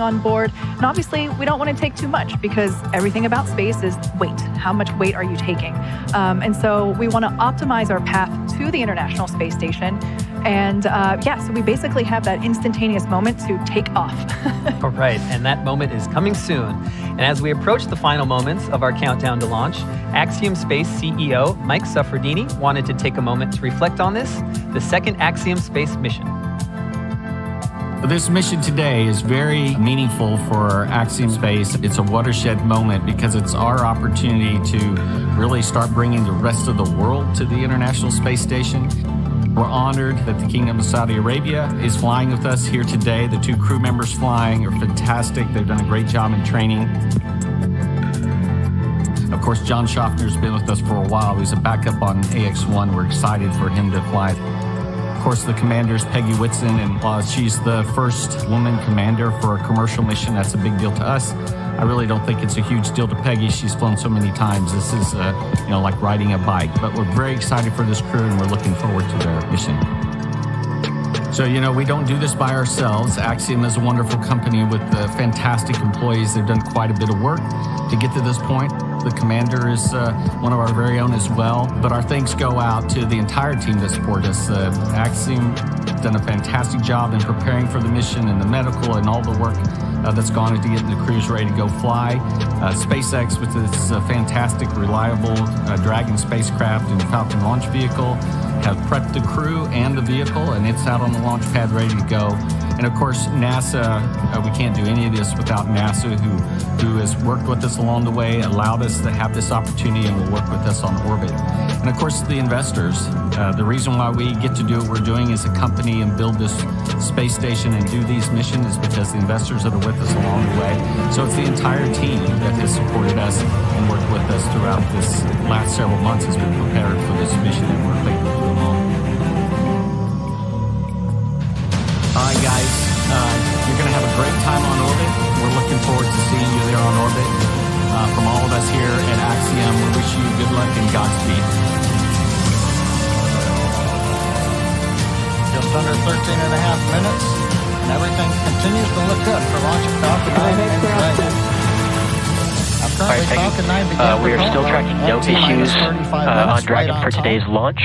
on board. And obviously, we don't want to take too much because everything about space is weight. How much weight are you taking? And so we want to optimize our path to the International Space Station. And so we basically have that instantaneous moment to take off. All right, and that moment is coming soon. And as we approach the final moments of our countdown to launch, Axiom Space CEO Mike Suffredini wanted to take a moment to reflect on this, the second Axiom Space mission. This mission today is very meaningful for Axiom Space. It's a watershed moment because it's our opportunity to really start bringing the rest of the world to the International Space Station. We're honored that the Kingdom of Saudi Arabia is flying with us here today. The two crew members flying are fantastic. They've done a great job in training. Of course, John Schaffner's been with us for a while. He's a backup on Ax-2. We're excited for him to fly. Of course, the commander is Peggy Whitson, and she's the first woman commander for a commercial mission. That's a big deal to us. I really don't think it's a huge deal to Peggy. She's flown so many times. This is, like riding a bike. But we're very excited for this crew, and we're looking forward to their mission. So, we don't do this by ourselves. Axiom is a wonderful company with fantastic employees. They've done quite a bit of work to get to this point. The commander is one of our very own as well. But our thanks go out to the entire team that support us. Axiom done a fantastic job in preparing for the mission and the medical and all the work that's gone into getting the crews ready to go fly. SpaceX, with its fantastic, reliable Dragon spacecraft and Falcon launch vehicle, have prepped the crew and the vehicle, and it's out on the launch pad ready to go. And of course, NASA, we can't do any of this without NASA, who has worked with us along the way, allowed us to have this opportunity, and will work with us on orbit. And of course, the investors. The reason why we get to do what we're doing as a company and build this space station and do these missions is because the investors that are with us along the way. So it's the entire team that has supported us and worked with us throughout this last several months as we prepared for this mission, and we're thankful to them all. All right, guys, you're going to have a great time on orbit. We're looking forward to seeing you there on orbit. From all of us here at Axiom, we wish you good luck and Godspeed. Just under 13 and a half minutes, and everything continues to look good for launch of Falcon 9 and Dragon. All right, Peggy, we are still tracking no issues on Dragon for today's launch.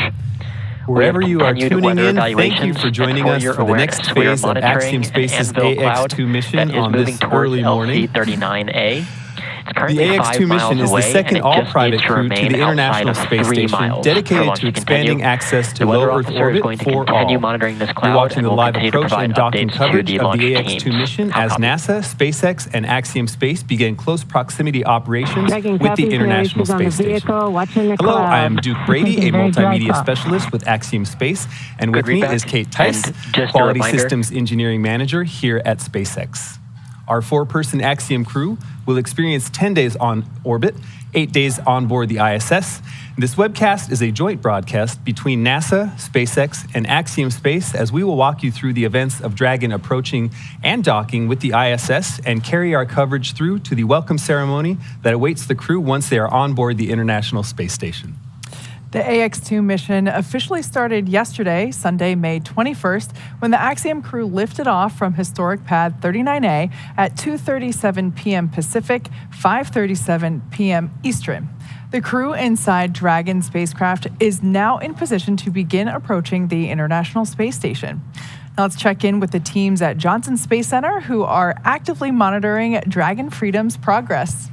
Wherever you are tuning in, thank you for joining us for the next phase of Axiom Space's Ax-2 mission on this early morning. LC-39A. The Ax-2 mission is the second all-private crew to the International Space Station, dedicated to expanding access to low Earth orbit for all. You're watching the live approach and docking coverage of the Ax-2 mission as NASA, SpaceX, and Axiom Space begin close proximity operations with the International Space Station. Hello, I am Duke Brady, a multimedia specialist with Axiom Space, and with me is Kate Tice, Quality Systems Engineering Manager here at SpaceX. Our 4-person Axiom crew will experience 10 days on orbit, 8 days on board the ISS. This webcast is a joint broadcast between NASA, SpaceX, and Axiom Space, as we will walk you through the events of Dragon approaching and docking with the ISS and carry our coverage through to the welcome ceremony that awaits the crew once they are on board the International Space Station. The Ax-2 mission officially started yesterday, Sunday, May 21st, when the Axiom crew lifted off from historic pad 39A at 2:37 p.m. Pacific, 5:37 p.m. Eastern. The crew inside Dragon spacecraft is now in position to begin approaching the International Space Station. Now let's check in with the teams at Johnson Space Center, who are actively monitoring Dragon Freedom's progress.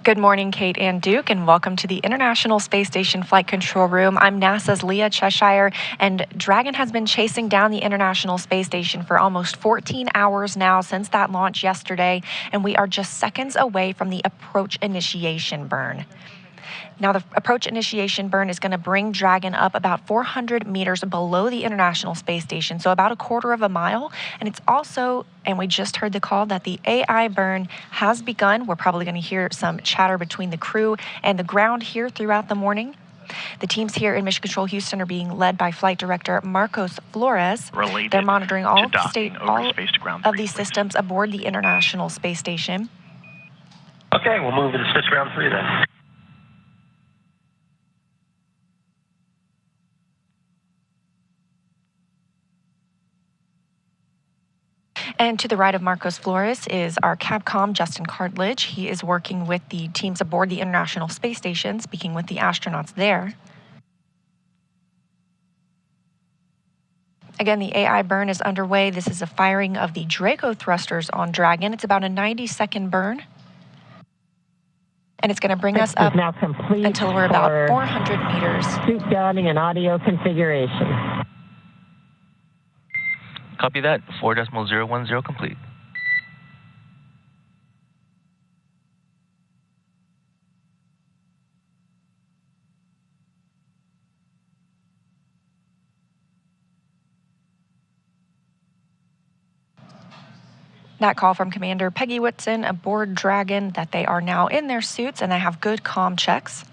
Good morning, Kate and Duke, and welcome to the International Space Station Flight Control Room. I'm NASA's Leah Cheshire, and Dragon has been chasing down the International Space Station for almost 14 hours now since that launch yesterday, and we are just seconds away from the approach initiation burn. Now, the approach initiation burn is going to bring Dragon up about 400 meters below the International Space Station, so about a quarter of a mile. And it's also, and we just heard the call, that the AI burn has begun. We're probably going to hear some chatter between the crew and the ground here throughout the morning. The teams here in Mission Control Houston are being led by Flight Director Marcos Flores. They're monitoring all of these systems aboard the International Space Station. Okay, we'll move into switch round 3 then. And to the right of Marcos Flores is our Capcom, Justin Cartledge. He is working with the teams aboard the International Space Station, speaking with the astronauts there. Again, the AI burn is underway. This is a firing of the Draco thrusters on Dragon. It's about a 90-second burn. And it's going to bring us up until we're about 400 meters. Suit downing and audio configuration. Copy that. 4.010 complete. That call from Commander Peggy Whitson aboard Dragon that they are now in their suits and they have good comm checks.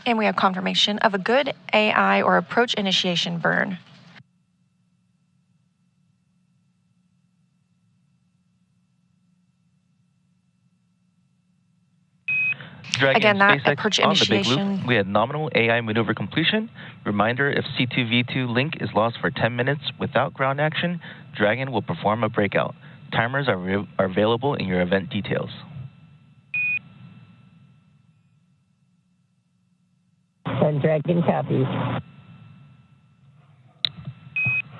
And we have confirmation of a good AI or approach initiation burn. Dragon Again, that SpaceX approach on the big initiation. loop. We had nominal AI maneuver completion. Reminder, if C2V2 link is lost for 10 minutes without ground action, Dragon will perform a breakout. Timers are available in your event details. And Dragon copies.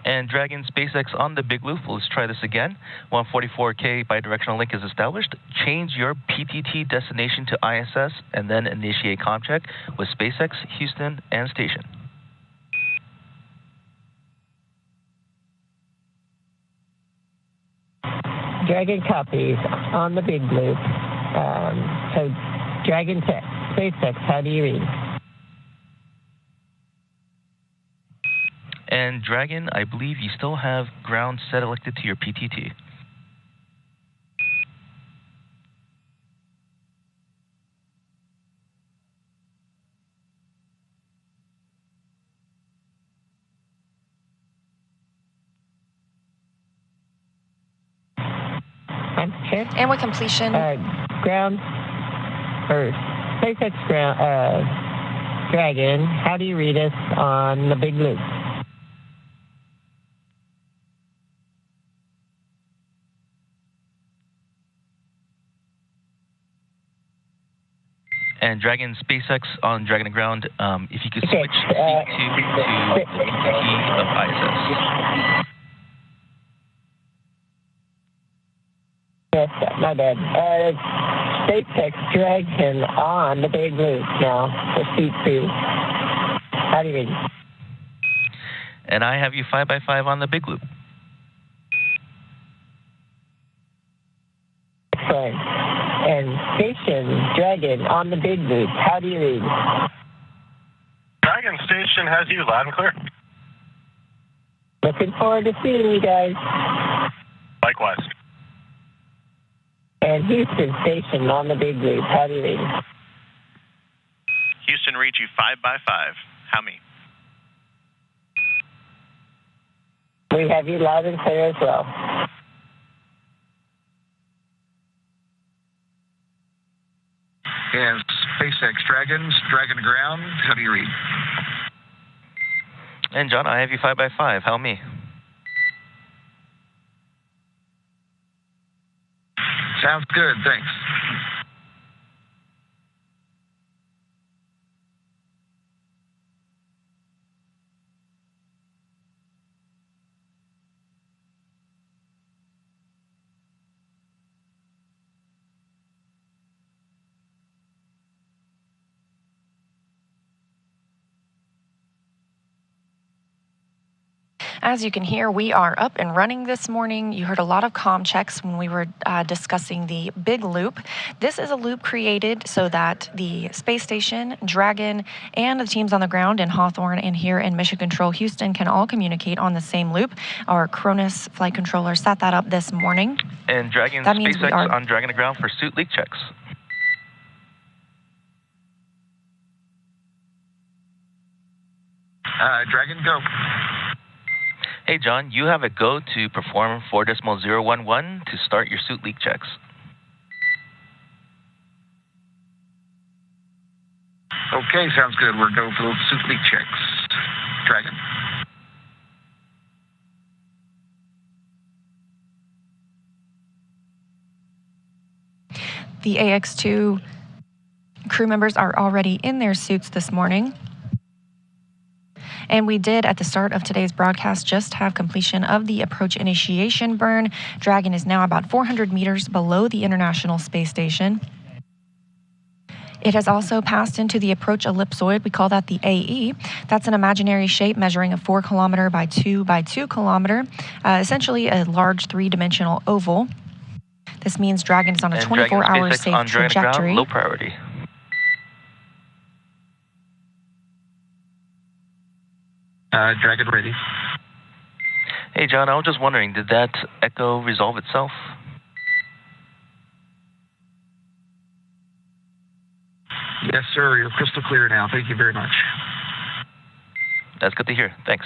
And Dragon SpaceX on the big loop. Let's try this again. 144K bidirectional link is established. Change your PTT destination to ISS and then initiate comm check with SpaceX, Houston, and station. Dragon copies on the big loop. So Dragon Tech, SpaceX, how do you read? And Dragon, I believe you still have ground set elected to your PTT. And with completion. Ground, or SpaceX ground, Dragon, how do you read us on the big loop? And Dragon SpaceX on Dragon and Ground, if you could switch C2 to the PTT of ISS. Yes, my bad. SpaceX Dragon on the big loop now for C2. How do you read? And I have you 5x5 on the big loop. Excellent. And Station Dragon on the big loop. How do you read? Dragon Station has you loud and clear. Looking forward to seeing you guys. Likewise. And Houston Station on the big loop. How do you read? Houston, read you 5x5. How me? We have you loud and clear as well. And SpaceX Dragon to ground, how do you read? And John, I have you 5x5. How me? Sounds good, thanks. As you can hear, we are up and running this morning. You heard a lot of comm checks when we were discussing the big loop. This is a loop created so that the space station, Dragon, and the teams on the ground in Hawthorne and here in Mission Control Houston can all communicate on the same loop. Our Cronus flight controller set that up this morning. And Dragon SpaceX on Dragon to ground for suit leak checks. Dragon, go. Hey, John, you have a go to perform 4.011 to start your suit leak checks. Okay, sounds good. We're going for those suit leak checks. Dragon. The Ax-2 crew members are already in their suits this morning. And we did, at the start of today's broadcast, just have completion of the approach initiation burn. Dragon is now about 400 meters below the International Space Station. It has also passed into the approach ellipsoid. We call that the AE. That's an imaginary shape measuring a 4 kilometer by 2 by 2 kilometer, essentially a large 3-dimensional oval. This means Dragon is on a 24-hour safe trajectory. Low priority. Dragon ready. Hey, John, I was just wondering, did that echo resolve itself? Yes, sir. You're crystal clear now. Thank you very much. That's good to hear. Thanks.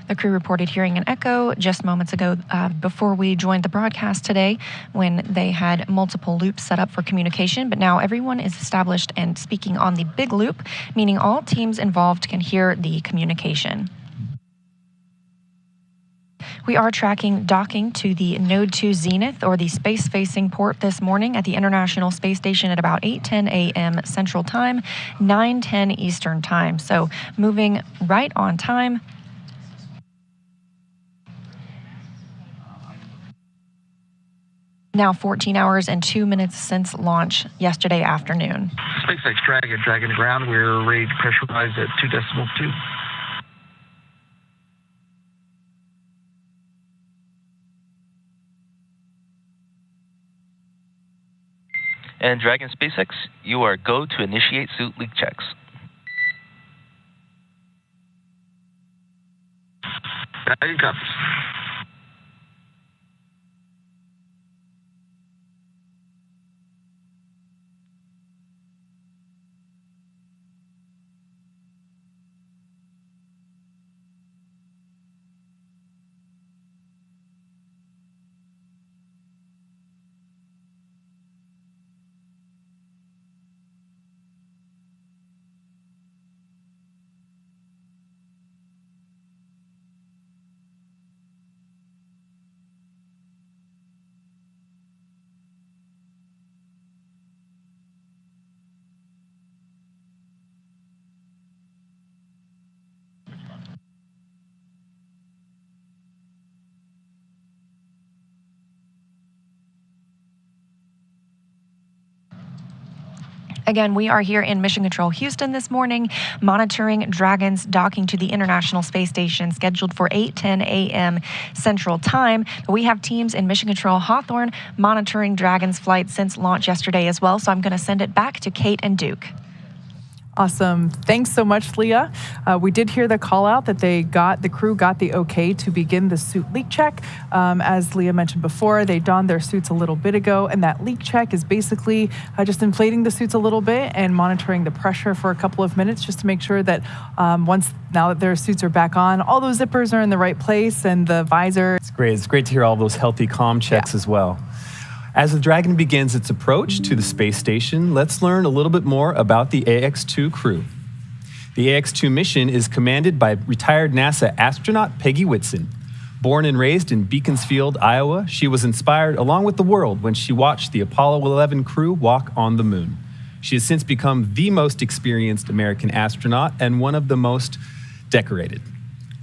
The crew reported hearing an echo just moments ago before we joined the broadcast today, when they had multiple loops set up for communication, but now everyone is established and speaking on the big loop, meaning all teams involved can hear the communication. We are tracking docking to the Node 2 Zenith, or the space-facing port, this morning at the International Space Station at about 8:10 a.m. Central Time, 9:10 Eastern Time. So moving right on time. Now 14 hours and 2 minutes since launch yesterday afternoon. SpaceX Dragon to ground. We're ready to pressurize at 2.2. And Dragon SpaceX, you are go to initiate suit leak checks. You got this. Again, we are here in Mission Control Houston this morning, monitoring Dragon's docking to the International Space Station, scheduled for 8:10 a.m. Central Time. But we have teams in Mission Control Hawthorne monitoring Dragon's flight since launch yesterday as well. So I'm going to send it back to Kate and Duke. Awesome. Thanks so much, Leah. We did hear the call out that the crew got the okay to begin the suit leak check. As Leah mentioned before, they donned their suits a little bit ago, and that leak check is basically just inflating the suits a little bit and monitoring the pressure for a couple of minutes, just to make sure that now that their suits are back on, all those zippers are in the right place and the visor. It's great. It's great to hear all those healthy comm checks as well. As the Dragon begins its approach to the space station, let's learn a little bit more about the Ax-2 crew. The Ax-2 mission is commanded by retired NASA astronaut Peggy Whitson. Born and raised in Beaconsfield, Iowa, she was inspired along with the world when she watched the Apollo 11 crew walk on the moon. She has since become the most experienced American astronaut and one of the most decorated.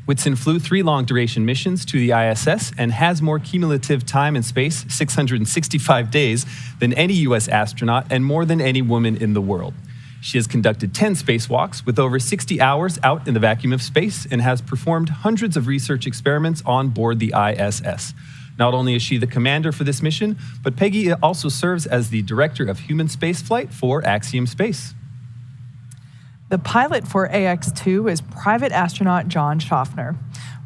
Whitson flew 3 long-duration missions to the ISS and has more cumulative time in space, 665 days, than any U.S. astronaut and more than any woman in the world. She has conducted 10 spacewalks with over 60 hours out in the vacuum of space and has performed hundreds of research experiments on board the ISS. Not only is she the commander for this mission, but Peggy also serves as the director of human spaceflight for Axiom Space. The pilot for Ax-2 is private astronaut John Schaffner.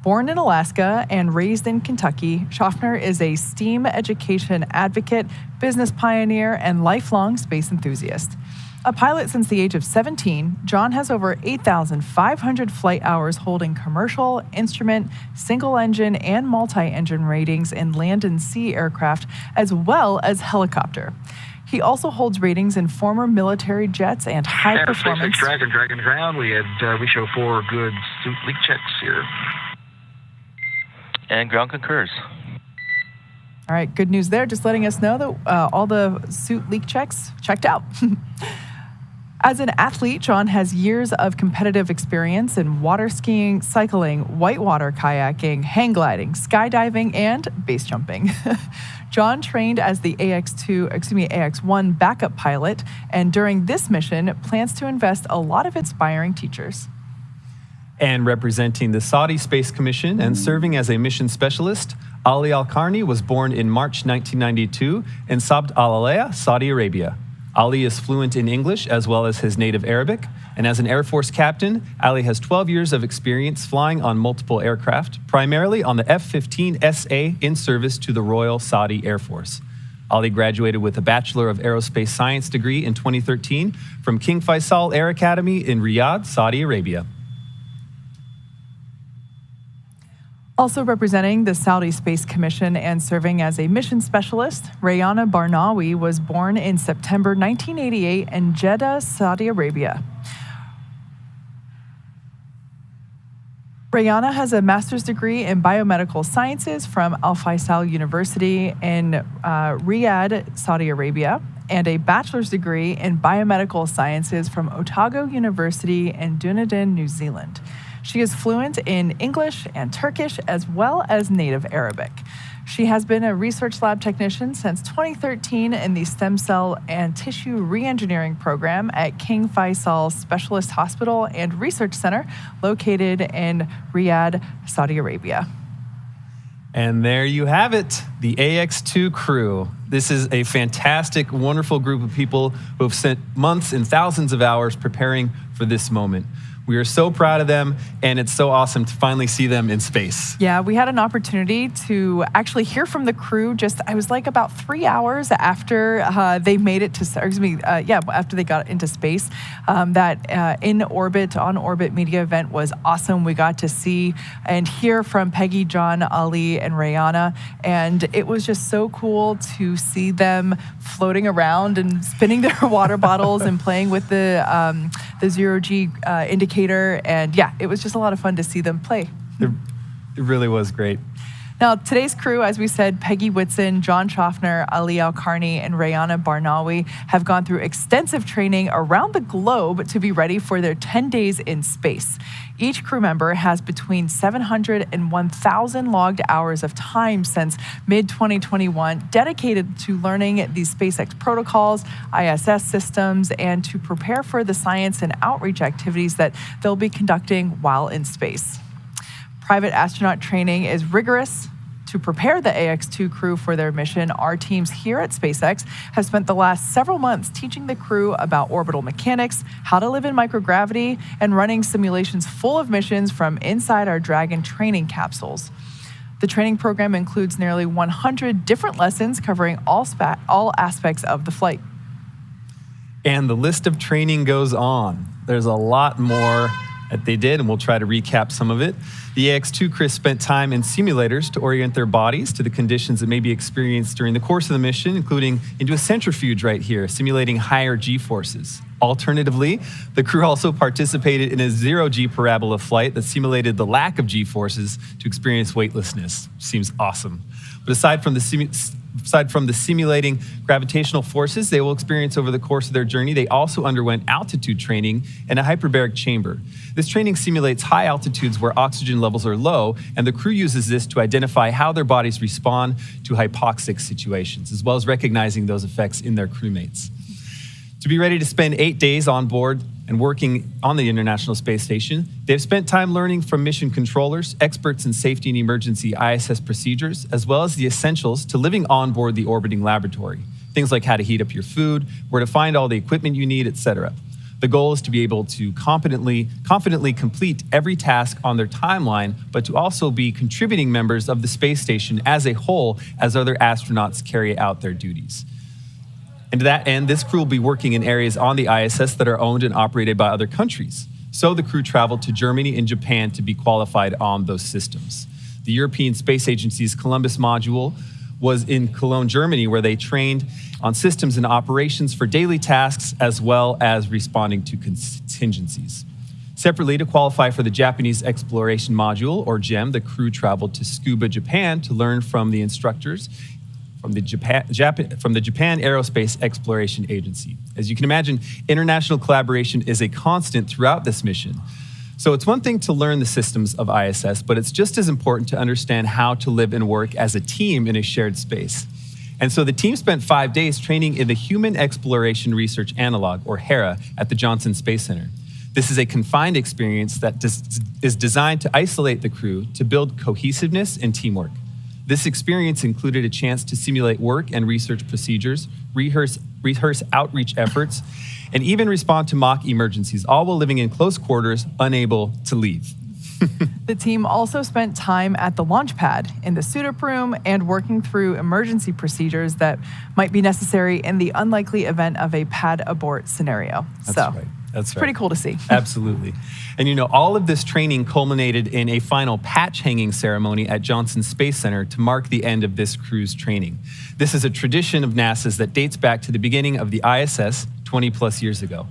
Born in Alaska and raised in Kentucky, Schaffner is a STEAM education advocate, business pioneer, and lifelong space enthusiast. A pilot since the age of 17, John has over 8,500 flight hours holding commercial, instrument, single-engine, and multi-engine ratings in land and sea aircraft, as well as helicopter. He also holds ratings in former military jets and high-performance... SpaceX Dragon ground. We show 4 good suit leak checks here. And ground concurs. All right, good news there. Just letting us know that all the suit leak checks checked out. As an athlete, John has years of competitive experience in water skiing, cycling, whitewater kayaking, hang gliding, skydiving, and base jumping. John trained as the AX-1 backup pilot, and during this mission, plans to invest a lot of aspiring teachers. And representing the Saudi Space Commission and serving as a mission specialist, Ali Al-Qarni was born in March 1992 in Sabd al-Alaya, Saudi Arabia. Ali is fluent in English as well as his native Arabic, and as an Air Force captain, Ali has 12 years of experience flying on multiple aircraft, primarily on the F-15SA in service to the Royal Saudi Air Force. Ali graduated with a Bachelor of Aerospace Science degree in 2013 from King Faisal Air Academy in Riyadh, Saudi Arabia. Also representing the Saudi Space Commission and serving as a mission specialist, Rayana Barnawi was born in September 1988 in Jeddah, Saudi Arabia. Rayana has a master's degree in biomedical sciences from Al Faisal University in Riyadh, Saudi Arabia, and a bachelor's degree in biomedical sciences from Otago University in Dunedin, New Zealand. She is fluent in English and Turkish as well as native Arabic. She has been a research lab technician since 2013 in the Stem Cell and Tissue Reengineering Program at King Faisal Specialist Hospital and Research Center located in Riyadh, Saudi Arabia. And there you have it, the AX-2 crew. This is a fantastic, wonderful group of people who have spent months and thousands of hours preparing for this moment. We are so proud of them, and it's so awesome to finally see them in space. Yeah, we had an opportunity to actually hear from the crew I was like about 3 hours after they made it to, after they got into space. That on-orbit media event was awesome. We got to see and hear from Peggy, John, Ali, and Rayana, and it was just so cool to see them floating around and spinning their water bottles and playing with the zero-G indicator. And yeah, it was just a lot of fun to see them play. It really was great. Now, today's crew, as we said, Peggy Whitson, John Schaffner, Ali Al-Qarni, and Rayana Barnawi have gone through extensive training around the globe to be ready for their 10 days in space. Each crew member has between 700 and 1,000 logged hours of time since mid-2021 dedicated to learning these SpaceX protocols, ISS systems, and to prepare for the science and outreach activities that they'll be conducting while in space. Private astronaut training is rigorous. To prepare the AX-2 crew for their mission, our teams here at SpaceX have spent the last several months teaching the crew about orbital mechanics, how to live in microgravity, and running simulations full of missions from inside our Dragon training capsules. The training program includes nearly 100 different lessons covering all aspects of the flight. And the list of training goes on. There's a lot more that they did, and we'll try to recap some of it. The AX-2 crew spent time in simulators to orient their bodies to the conditions that may be experienced during the course of the mission, including into a centrifuge right here, simulating higher G-forces. Alternatively, the crew also participated in a zero-G parabola flight that simulated the lack of G-forces to experience weightlessness. Seems awesome. But aside from the simulating gravitational forces they will experience over the course of their journey, they also underwent altitude training in a hyperbaric chamber. This training simulates high altitudes where oxygen levels are low, and the crew uses this to identify how their bodies respond to hypoxic situations, as well as recognizing those effects in their crewmates. To be ready to spend 8 days on board and working on the International Space Station, they've spent time learning from mission controllers, experts in safety and emergency ISS procedures, as well as the essentials to living on board the orbiting laboratory. Things like how to heat up your food, where to find all the equipment you need, etc. The goal is to be able to confidently complete every task on their timeline, but to also be contributing members of the space station as a whole as other astronauts carry out their duties. And to that end, this crew will be working in areas on the ISS that are owned and operated by other countries. So the crew traveled to Germany and Japan to be qualified on those systems. The European Space Agency's Columbus module was in Cologne, Germany, where they trained on systems and operations for daily tasks as well as responding to contingencies. Separately, to qualify for the Japanese Exploration Module, or GEM, the crew traveled to Tsukuba, Japan to learn from the instructors from the Japan Aerospace Exploration Agency. As you can imagine, international collaboration is a constant throughout this mission. So it's one thing to learn the systems of ISS, but it's just as important to understand how to live and work as a team in a shared space. And so the team spent 5 days training in the Human Exploration Research Analog, or HERA, at the Johnson Space Center. This is a confined experience that is designed to isolate the crew to build cohesiveness and teamwork. This experience included a chance to simulate work and research procedures, rehearse outreach efforts, and even respond to mock emergencies, all while living in close quarters, unable to leave. The team also spent time at the launch pad, in the suit-up room, and working through emergency procedures that might be necessary in the unlikely event of a pad abort scenario. That's right. That's right. Pretty cool to see. Absolutely. And all of this training culminated in a final patch hanging ceremony at Johnson Space Center to mark the end of this crew's training. This is a tradition of NASA's that dates back to the beginning of the ISS 20 plus years ago.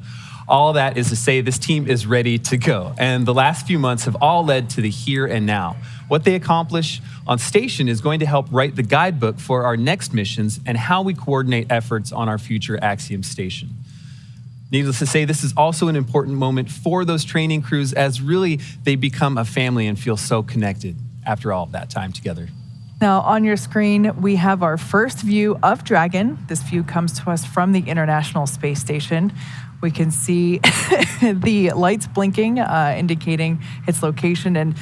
All that is to say this team is ready to go. And the last few months have all led to the here and now. What they accomplish on station is going to help write the guidebook for our next missions and how we coordinate efforts on our future Axiom station. Needless to say, this is also an important moment for those training crews as really they become a family and feel so connected after all of that time together. Now on your screen, we have our first view of Dragon. This view comes to us from the International Space Station. We can see the lights blinking, indicating its location, and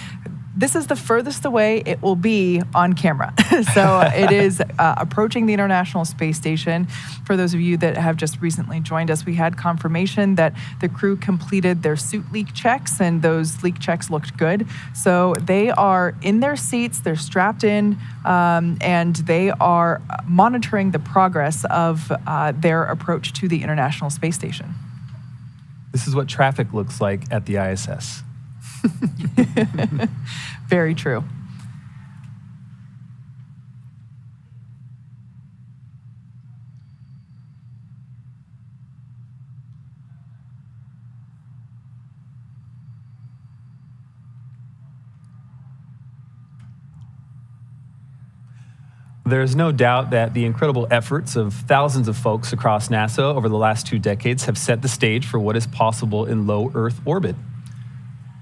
this is the furthest away it will be on camera. So it is approaching the International Space Station. For those of you that have just recently joined us, we had confirmation that the crew completed their suit leak checks, and those leak checks looked good. So they are in their seats, they're strapped in, and they are monitoring the progress of their approach to the International Space Station. This is what traffic looks like at the ISS. Very true. There's no doubt that the incredible efforts of thousands of folks across NASA over the last 2 decades have set the stage for what is possible in low Earth orbit.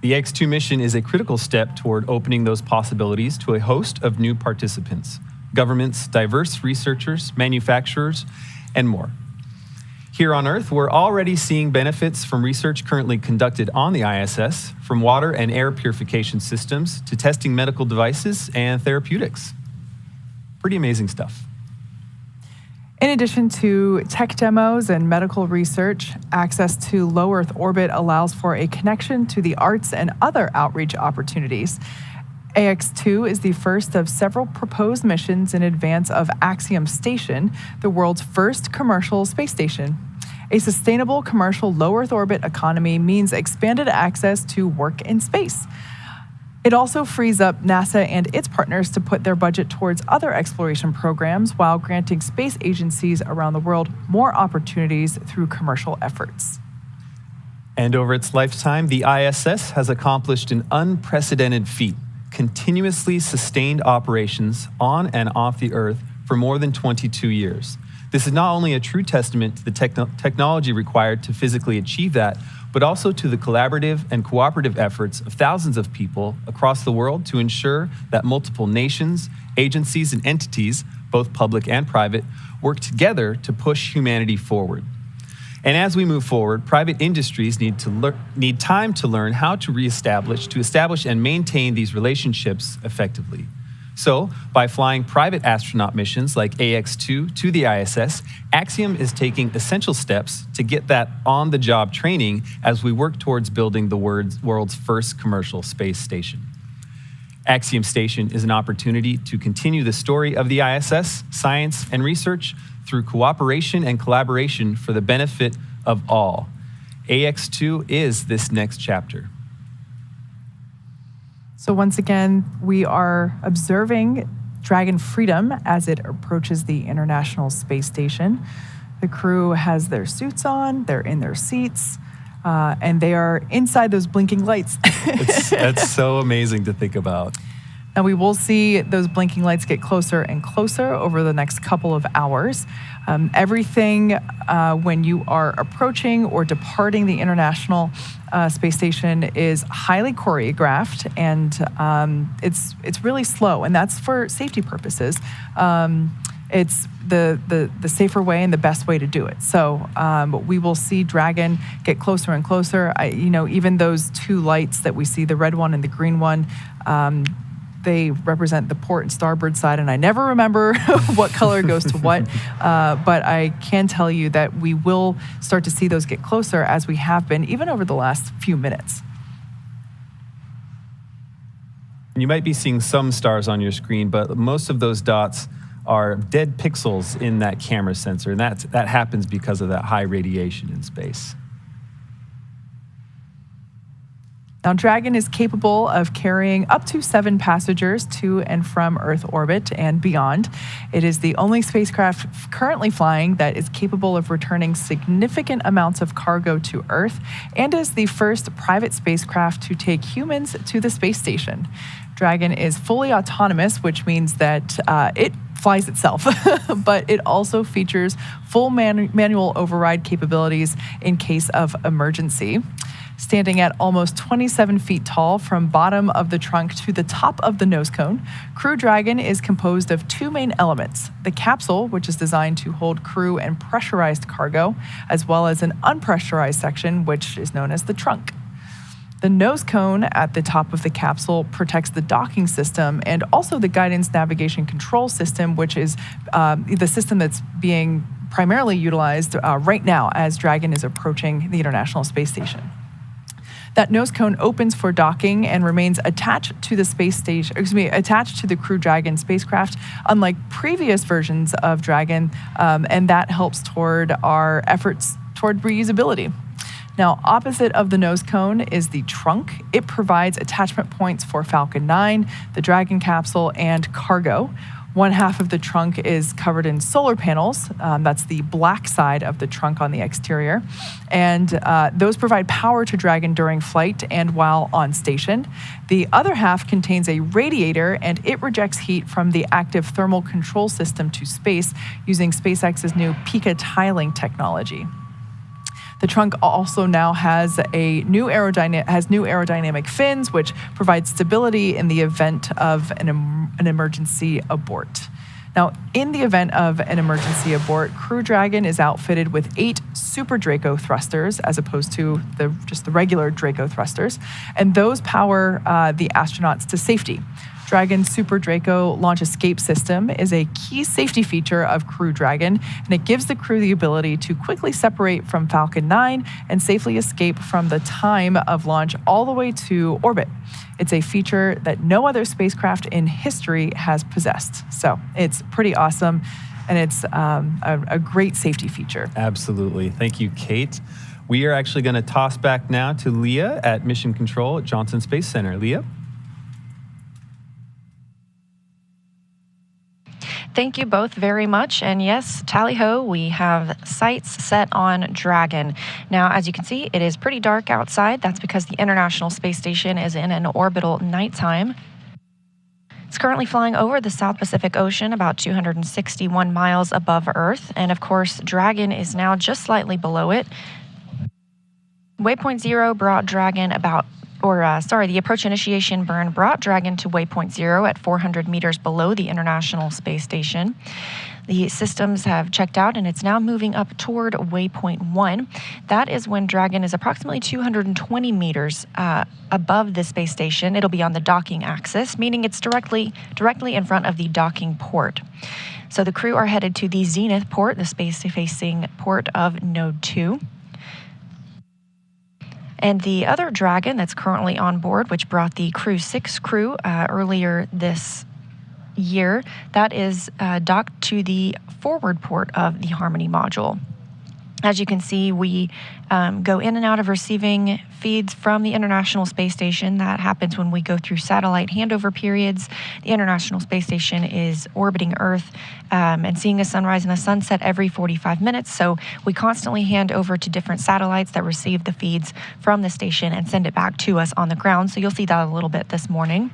The Ax-2 mission is a critical step toward opening those possibilities to a host of new participants, governments, diverse researchers, manufacturers, and more. Here on Earth, we're already seeing benefits from research currently conducted on the ISS, from water and air purification systems to testing medical devices and therapeutics. Pretty amazing stuff. In addition to tech demos and medical research, access to low Earth orbit allows for a connection to the arts and other outreach opportunities. Ax-2 is the first of several proposed missions in advance of Axiom Station, the world's first commercial space station. A sustainable commercial low Earth orbit economy means expanded access to work in space. It also frees up NASA and its partners to put their budget towards other exploration programs while granting space agencies around the world more opportunities through commercial efforts. And over its lifetime, the ISS has accomplished an unprecedented feat, continuously sustained operations on and off the Earth for more than 22 years. This is not only a true testament to the technology required to physically achieve that, but also to the collaborative and cooperative efforts of thousands of people across the world to ensure that multiple nations, agencies, and entities, both public and private, work together to push humanity forward. And as we move forward, private industries need time to learn how to establish and maintain these relationships effectively. So, by flying private astronaut missions like Ax-2 to the ISS, Axiom is taking essential steps to get that on-the-job training as we work towards building the world's first commercial space station. Axiom Station is an opportunity to continue the story of the ISS, science, and research through cooperation and collaboration for the benefit of all. Ax-2 is this next chapter. So once again, we are observing Dragon Freedom as it approaches the International Space Station. The crew has their suits on, they're in their seats, and they are inside those blinking lights. That's so amazing to think about. Now we will see those blinking lights get closer and closer over the next couple of hours. Everything when you are approaching or departing the International Space Station is highly choreographed, and it's really slow, and that's for safety purposes. It's the safer way and the best way to do it. So we will see Dragon get closer and closer. Even those two lights that we see, the red one and the green one, they represent the port and starboard side, and I never remember what color goes to what, but I can tell you that we will start to see those get closer as we have been, even over the last few minutes. You might be seeing some stars on your screen, but most of those dots are dead pixels in that camera sensor, and that happens because of that high radiation in space. Now, Dragon is capable of carrying up to 7 passengers to and from Earth orbit and beyond. It is the only spacecraft currently flying that is capable of returning significant amounts of cargo to Earth, and is the first private spacecraft to take humans to the space station. Dragon is fully autonomous, which means that it flies itself, but it also features full manual override capabilities in case of emergency. Standing at almost 27 feet tall from bottom of the trunk to the top of the nose cone, Crew Dragon is composed of 2 main elements: the capsule, which is designed to hold crew and pressurized cargo, as well as an unpressurized section, which is known as the trunk. The nose cone at the top of the capsule protects the docking system and also the guidance navigation control system, which is the system that's being primarily utilized right now as Dragon is approaching the International Space Station. That nose cone opens for docking and remains attached to the space station, attached to the Crew Dragon spacecraft, unlike previous versions of Dragon, and that helps toward our efforts toward reusability. Now, opposite of the nose cone is the trunk. It provides attachment points for Falcon 9, the Dragon capsule, and cargo. One half of the trunk is covered in solar panels. That's the black side of the trunk on the exterior. And those provide power to Dragon during flight and while on station. The other half contains a radiator, and it rejects heat from the active thermal control system to space using SpaceX's new Pika tiling technology. The trunk also now has new aerodynamic fins, which provide stability in the event of an emergency abort. Now, in the event of an emergency abort, Crew Dragon is outfitted with 8 Super Draco thrusters, as opposed to just the regular Draco thrusters, and those power the astronauts to safety. Dragon's Super Draco launch escape system is a key safety feature of Crew Dragon, and it gives the crew the ability to quickly separate from Falcon 9 and safely escape from the time of launch all the way to orbit. It's a feature that no other spacecraft in history has possessed. So it's pretty awesome, and it's a great safety feature. Absolutely. Thank you, Kate. We are actually going to toss back now to Leah at Mission Control at Johnson Space Center. Leah? Thank you both very much. And yes, tally-ho, we have sights set on Dragon. Now, as you can see, it is pretty dark outside. That's because the International Space Station is in an orbital nighttime. It's currently flying over the South Pacific Ocean, about 261 miles above Earth. And of course, Dragon is now just slightly below it. Waypoint 0 brought Dragon the approach initiation burn brought Dragon to waypoint 0 at 400 meters below the International Space Station. The systems have checked out, and it's now moving up toward waypoint 1. That is when Dragon is approximately 220 meters above the space station. It'll be on the docking axis, meaning it's directly in front of the docking port. So the crew are headed to the zenith port, the space-facing port of Node 2. And the other Dragon that's currently on board, which brought the Crew 6 crew earlier this year. That is docked to the forward port of the Harmony module. As you can see, we go in and out of receiving feeds from the International Space Station. That happens when we go through satellite handover periods. The International Space Station is orbiting Earth and seeing a sunrise and a sunset every 45 minutes. So we constantly hand over to different satellites that receive the feeds from the station and send it back to us on the ground. So you'll see that a little bit this morning.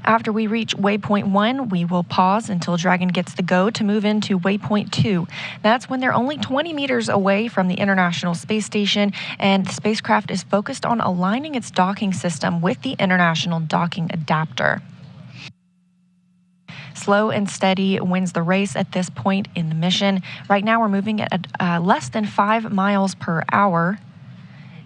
After we reach waypoint 1, we will pause until Dragon gets the go to move into waypoint 2. That's when they're only 20 meters away from the International Space Station, and the spacecraft is focused on aligning its docking system with the International Docking Adapter. Slow and steady wins the race at this point in the mission. Right now we're moving at less than 5 miles per hour.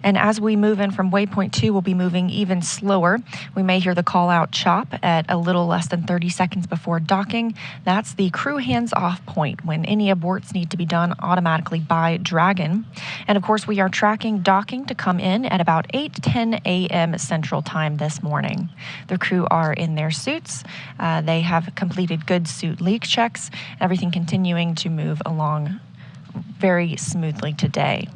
And as we move in from waypoint 2, we'll be moving even slower. We may hear the call-out chop at a little less than 30 seconds before docking. That's the crew hands-off point, when any aborts need to be done automatically by Dragon. And of course, we are tracking docking to come in at about 8:10 a.m. Central Time this morning. The crew are in their suits. They have completed good suit leak checks. Everything continuing to move along very smoothly today.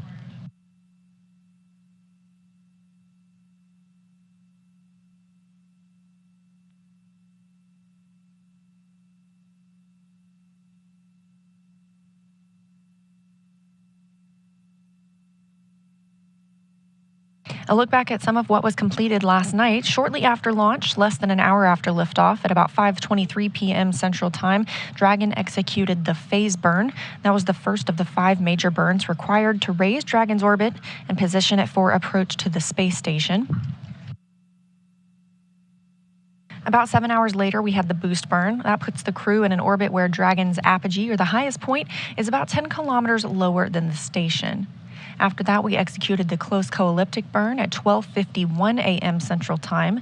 A look back at some of what was completed last night. Shortly after launch, less than an hour after liftoff, at about 5:23 p.m. Central Time, Dragon executed the phase burn. That was the first of the 5 major burns required to raise Dragon's orbit and position it for approach to the space station. About 7 hours later, we had the boost burn. That puts the crew in an orbit where Dragon's apogee, or the highest point, is about 10 kilometers lower than the station. After that, we executed the close co-elliptic burn at 12:51 a.m. Central Time.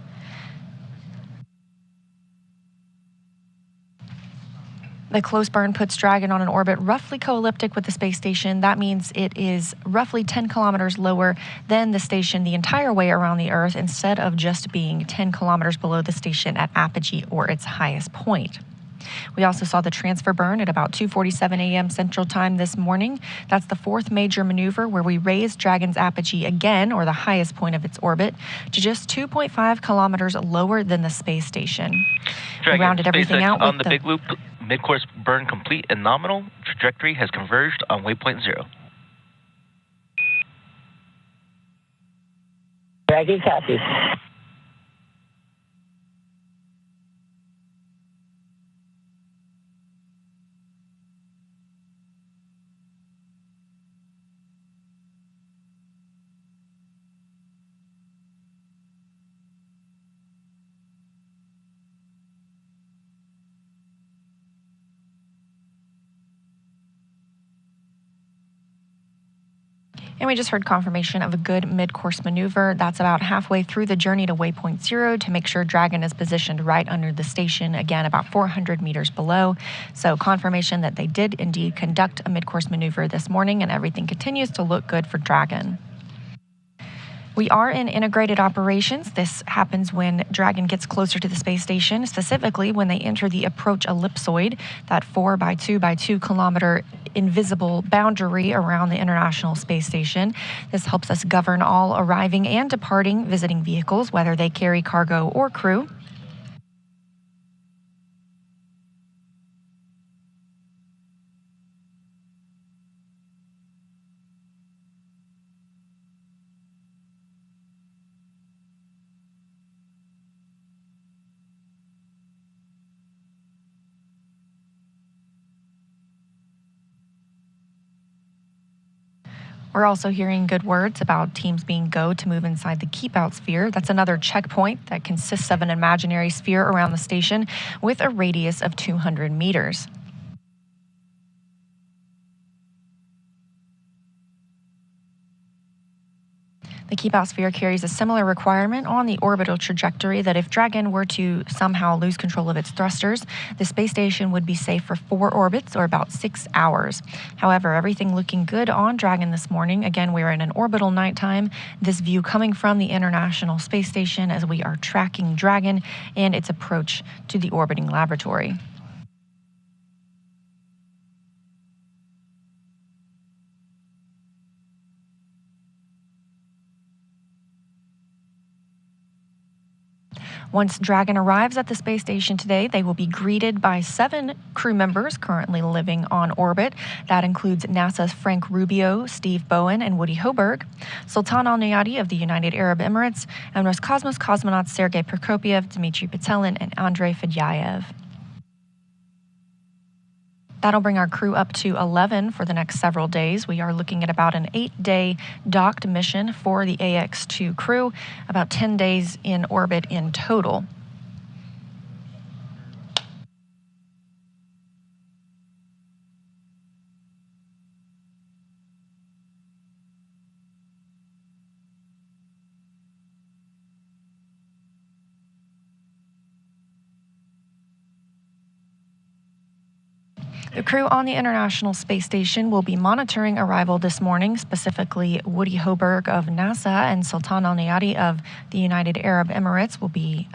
The close burn puts Dragon on an orbit roughly co-elliptic with the space station. That means it is roughly 10 kilometers lower than the station the entire way around the Earth, instead of just being 10 kilometers below the station at apogee, or its highest point. We also saw the transfer burn at about 2:47 a.m. Central Time this morning. That's the 4th major maneuver where we raised Dragon's apogee again, or the highest point of its orbit, to just 2.5 kilometers lower than the space station. Dragon, we rounded everything SpaceX out on with the big loop. Mid-course burn complete and nominal. Trajectory has converged on waypoint 0. Dragon copy. And we just heard confirmation of a good mid-course maneuver. That's about halfway through the journey to waypoint 0 to make sure Dragon is positioned right under the station, again, about 400 meters below. So confirmation that they did indeed conduct a mid-course maneuver this morning, and everything continues to look good for Dragon. We are in integrated operations. This happens when Dragon gets closer to the space station, specifically when they enter the approach ellipsoid, that 4 by 2 by 2 kilometer invisible boundary around the International Space Station. This helps us govern all arriving and departing visiting vehicles, whether they carry cargo or crew. We're also hearing good words about teams being go to move inside the keep-out sphere. That's another checkpoint that consists of an imaginary sphere around the station with a radius of 200 meters. The keep out sphere carries a similar requirement on the orbital trajectory that if Dragon were to somehow lose control of its thrusters, the space station would be safe for 4 orbits or about 6 hours. However, everything looking good on Dragon this morning. Again, we're in an orbital nighttime. This view coming from the International Space Station as we are tracking Dragon and its approach to the orbiting laboratory. Once Dragon arrives at the space station today, they will be greeted by 7 crew members currently living on orbit. That includes NASA's Frank Rubio, Steve Bowen, and Woody Hoberg, Sultan Al-Nayati of the United Arab Emirates, and Roscosmos cosmonauts Sergei Prokopyev, Dmitry Petelin, and Andrei Fedyaev. That'll bring our crew up to 11 for the next several days. We are looking at about an 8-day docked mission for the Ax-2 crew, about 10 days in orbit in total. The crew on the International Space Station will be monitoring arrival this morning, specifically Woody Hoberg of NASA and Sultan Al-Nayati of the United Arab Emirates will be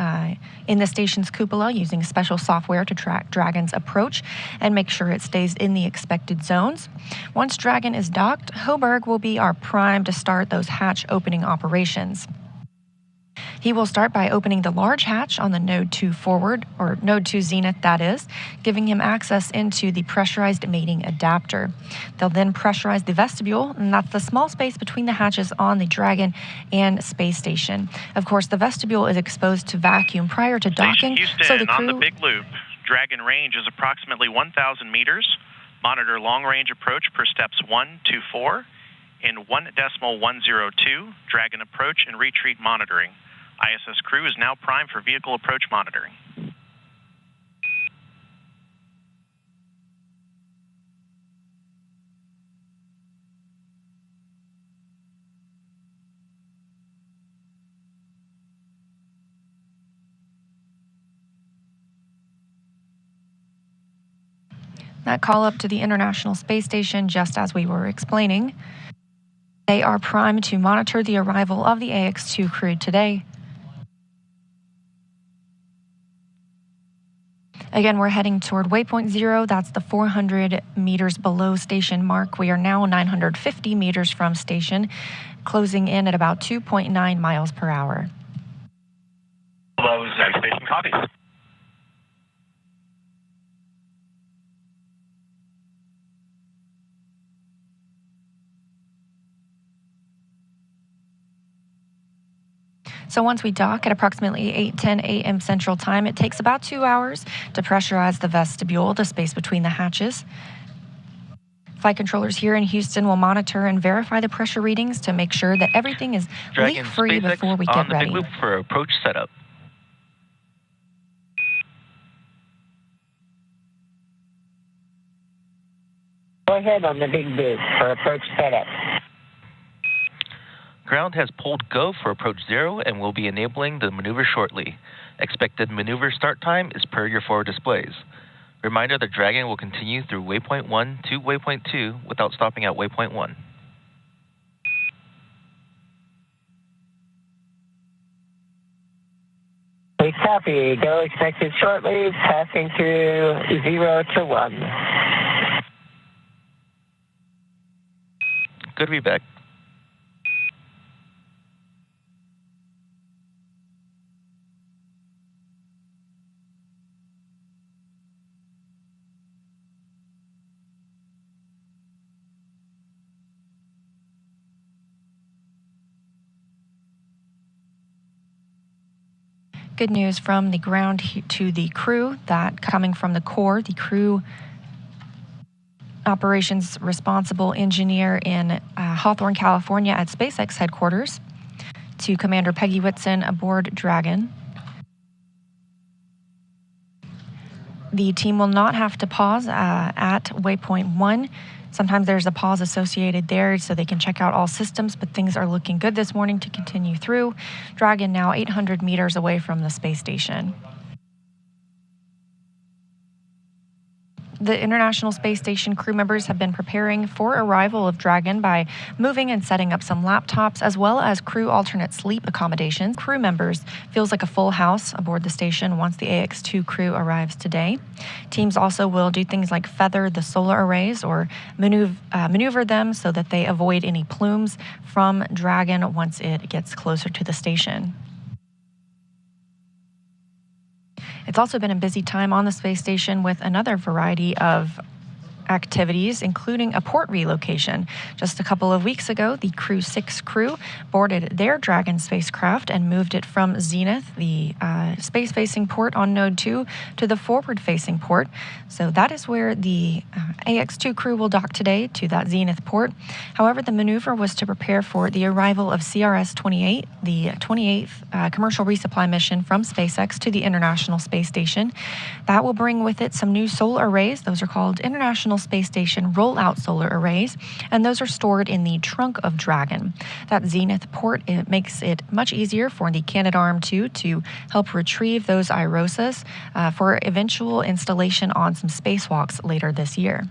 in the station's cupola using special software to track Dragon's approach and make sure it stays in the expected zones. Once Dragon is docked, Hoberg will be our prime to start those hatch opening operations. He will start by opening the large hatch on the Node 2 forward, or Node 2 zenith that is, giving him access into the pressurized mating adapter. They'll then pressurize the vestibule, and that's the small space between the hatches on the Dragon and space station. Of course, the vestibule is exposed to vacuum prior to docking, Houston, so the crew... on the big loop, Dragon range is approximately 1,000 meters. Monitor long-range approach per steps 1 to 4 in 1.102, Dragon approach and retreat monitoring. ISS crew is now primed for vehicle approach monitoring. That call up to the International Space Station, just as we were explaining. They are primed to monitor the arrival of the Ax-2 crew today. Again, we're heading toward waypoint 0. That's the 400 meters below station mark. We are now 950 meters from station, closing in at about 2.9 miles per hour. Hello, Zen Station copies. So once we dock at approximately 8:10 a.m. Central Time, it takes about 2 hours to pressurize the vestibule, the space between the hatches. Flight controllers here in Houston will monitor and verify the pressure readings to make sure that everything is leak-free before we get ready. On the big loop for approach setup. Go ahead on the big loop for approach setup. Ground has pulled go for approach 0 and will be enabling the maneuver shortly. Expected maneuver start time is per your forward displays. Reminder that Dragon will continue through waypoint 1 to waypoint 2 without stopping at waypoint 1. We copy. Go expected shortly, passing through 0 to 1. Good to be back. Good news from the ground to the crew, that coming from the core, the crew operations responsible engineer in Hawthorne, California at SpaceX headquarters, to Commander Peggy Whitson aboard Dragon. The team will not have to pause at waypoint 1. Sometimes there's a pause associated there so they can check out all systems, but things are looking good this morning to continue through. Dragon now 800 meters away from the space station. The International Space Station crew members have been preparing for arrival of Dragon by moving and setting up some laptops, as well as crew alternate sleep accommodations. Crew members feels like a full house aboard the station once the Ax-2 crew arrives today. Teams also will do things like feather the solar arrays or maneuver them so that they avoid any plumes from Dragon once it gets closer to the station. It's also been a busy time on the space station with another variety of activities, including a port relocation. Just a couple of weeks ago, the Crew 6 crew boarded their Dragon spacecraft and moved it from Zenith, the space-facing port on Node 2, to the forward-facing port. So that is where the Ax-2 crew will dock today, to that Zenith port. However, the maneuver was to prepare for the arrival of CRS-28, the 28th commercial resupply mission from SpaceX to the International Space Station. That will bring with it some new solar arrays. Those are called International Space Station rollout solar arrays, and those are stored in the trunk of Dragon. That Zenith port, it makes it much easier for the Canadarm2 to help retrieve those IROSAs for eventual installation on some spacewalks later this year.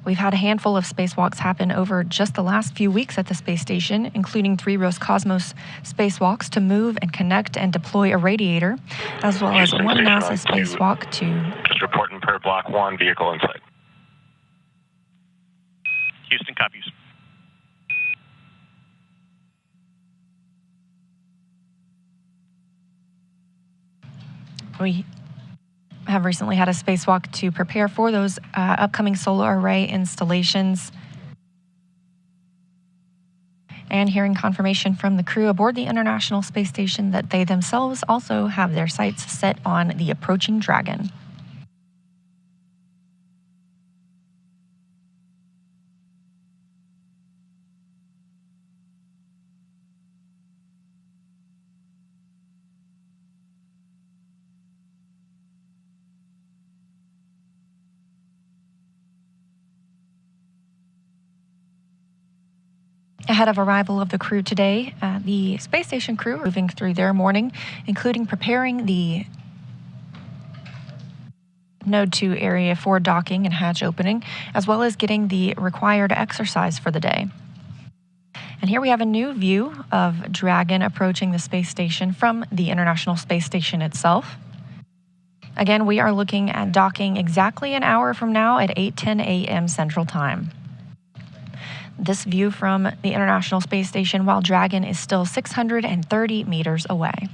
We've had a handful of spacewalks happen over just the last few weeks at the space station, including 3 Roscosmos spacewalks to move and connect and deploy a radiator, as well as one NASA spacewalk to... Just reporting per block 1, vehicle in sight. Houston copies. We have recently had a spacewalk to prepare for those upcoming solar array installations. And hearing confirmation from the crew aboard the International Space Station that they themselves also have their sights set on the approaching Dragon. Ahead of arrival of the crew today, the space station crew are moving through their morning, including preparing the Node 2 area for docking and hatch opening, as well as getting the required exercise for the day. And here we have a new view of Dragon approaching the space station from the International Space Station itself. Again, we are looking at docking exactly an hour from now at 8:10 a.m. Central Time. This view from the International Space Station while Dragon is still 630 meters away.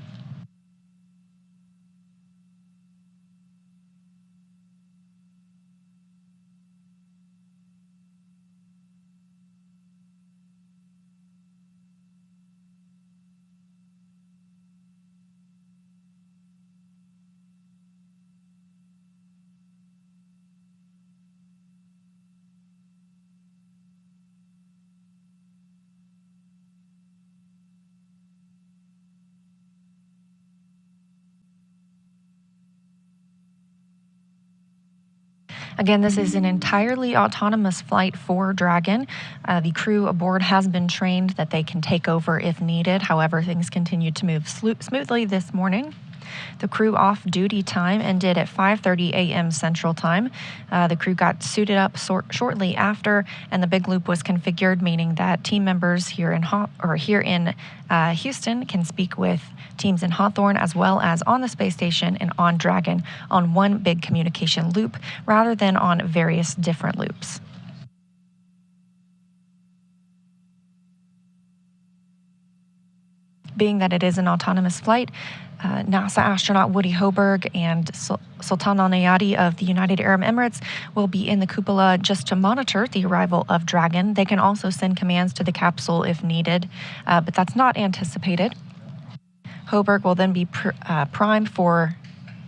Again, this is an entirely autonomous flight for Dragon. The crew aboard has been trained that they can take over if needed. However, things continued to move smoothly this morning. The crew off-duty time ended at 5:30 a.m. Central Time. The crew got suited up shortly after, and the big loop was configured, meaning that team members here in Houston can speak with teams in Hawthorne as well as on the space station and on Dragon on one big communication loop rather than on various different loops. Being that it is an autonomous flight, NASA astronaut Woody Hoberg and Sultan Al Nayati of the United Arab Emirates will be in the cupola just to monitor the arrival of Dragon. They can also send commands to the capsule if needed, but that's not anticipated. Hoberg will then be primed for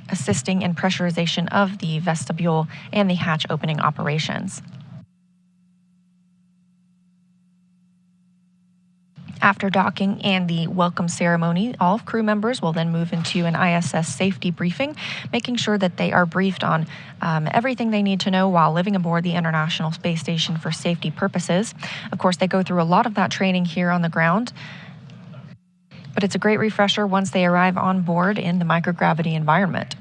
assisting in pressurization of the vestibule and the hatch opening operations. After docking and the welcome ceremony, all crew members will then move into an ISS safety briefing, making sure that they are briefed on everything they need to know while living aboard the International Space Station for safety purposes. Of course, they go through a lot of that training here on the ground, but it's a great refresher once they arrive on board in the microgravity environment.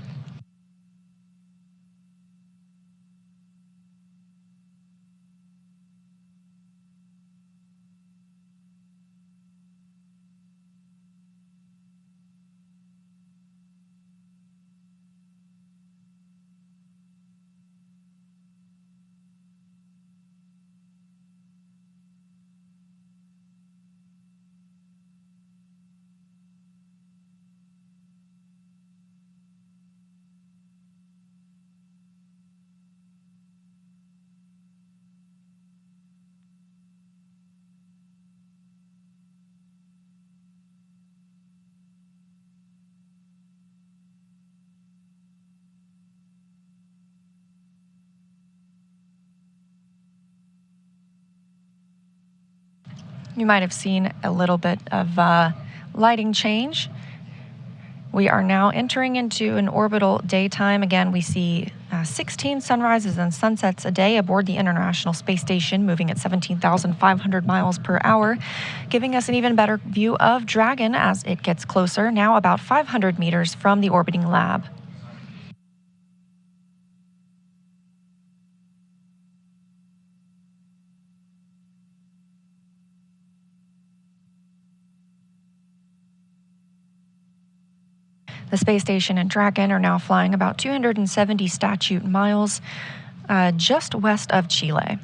You might have seen a little bit of lighting change. We are now entering into an orbital daytime. Again, we see 16 sunrises and sunsets a day aboard the International Space Station, moving at 17,500 miles per hour, giving us an even better view of Dragon as it gets closer, now about 500 meters from the orbiting lab. The space station and Dragon are now flying about 270 statute miles just west of Chile.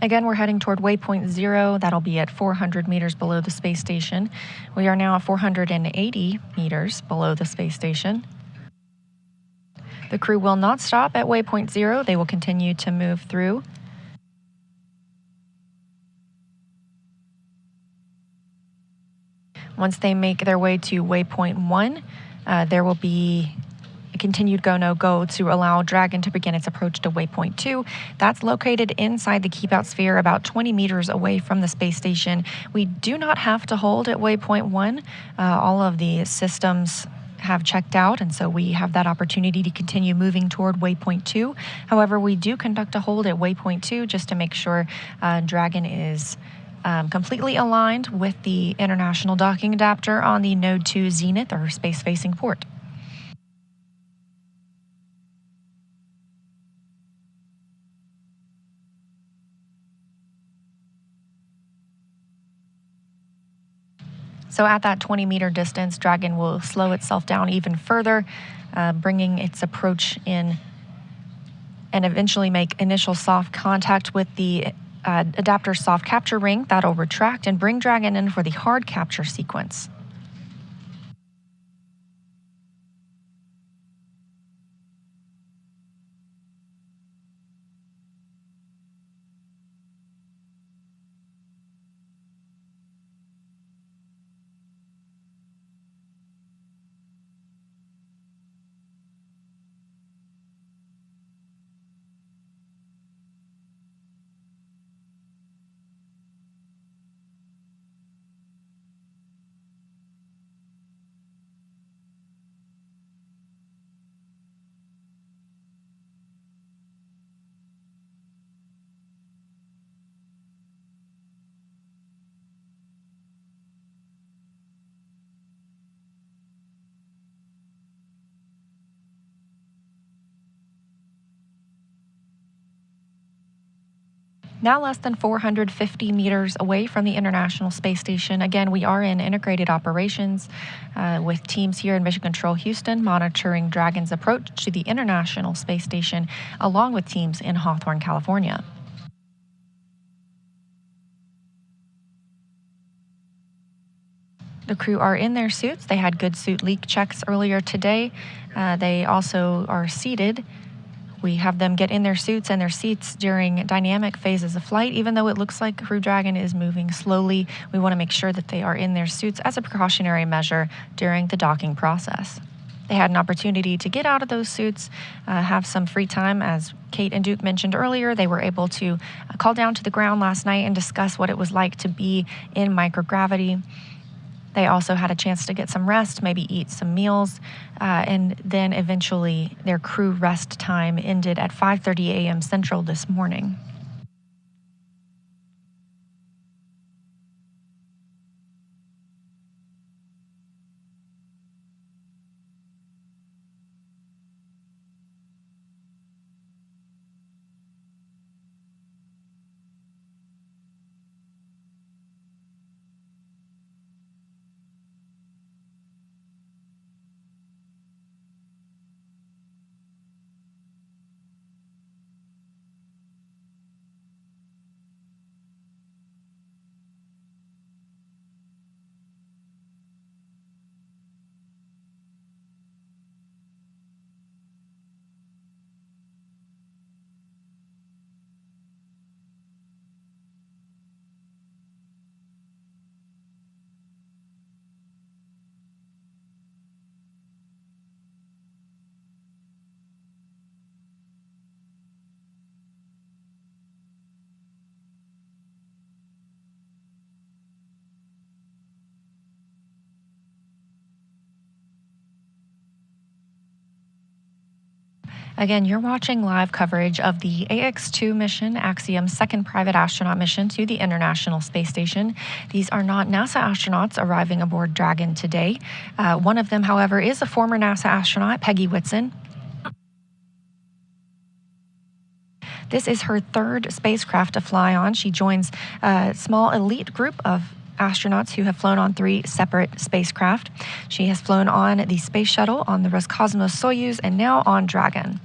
Again, we're heading toward waypoint 0. That'll be at 400 meters below the space station. We are now at 480 meters below the space station. The crew will not stop at waypoint 0. They will continue to move through. Once they make their way to waypoint 1, there will be a continued go, no go to allow Dragon to begin its approach to waypoint 2. That's located inside the keep out sphere about 20 meters away from the space station. We do not have to hold at waypoint 1. All of the systems have checked out, and so we have that opportunity to continue moving toward waypoint 2. However, we do conduct a hold at waypoint 2 just to make sure Dragon is completely aligned with the international docking adapter on the Node 2 Zenith, or space-facing port. So at that 20-meter distance, Dragon will slow itself down even further, bringing its approach in and eventually make initial soft contact with the adapter soft capture ring. That'll retract and bring Dragon in for the hard capture sequence. now less than 450 meters away from the International Space Station. Again, we are in integrated operations with teams here in Mission Control Houston monitoring Dragon's approach to the International Space Station, along with teams in Hawthorne, California. The crew are in their suits. They had good suit leak checks earlier today. They also are seated. We have them get in their suits and their seats during dynamic phases of flight. Even though it looks like Crew Dragon is moving slowly, we want to make sure that they are in their suits as a precautionary measure during the docking process. They had an opportunity to get out of those suits, have some free time. As Kate and Duke mentioned earlier, they were able to call down to the ground last night and discuss what it was like to be in microgravity. They also had a chance to get some rest, maybe eat some meals, and then eventually their crew rest time ended at 5:30 a.m. Central this morning. Again, you're watching live coverage of the Ax-2 mission, Axiom's second private astronaut mission to the International Space Station. These are not NASA astronauts arriving aboard Dragon today. One of them, however, is a former NASA astronaut, Peggy Whitson. This is her third spacecraft to fly on. She joins a small elite group of astronauts who have flown on 3 separate spacecraft. She has flown on the space shuttle, on the Roscosmos Soyuz, and now on Dragon.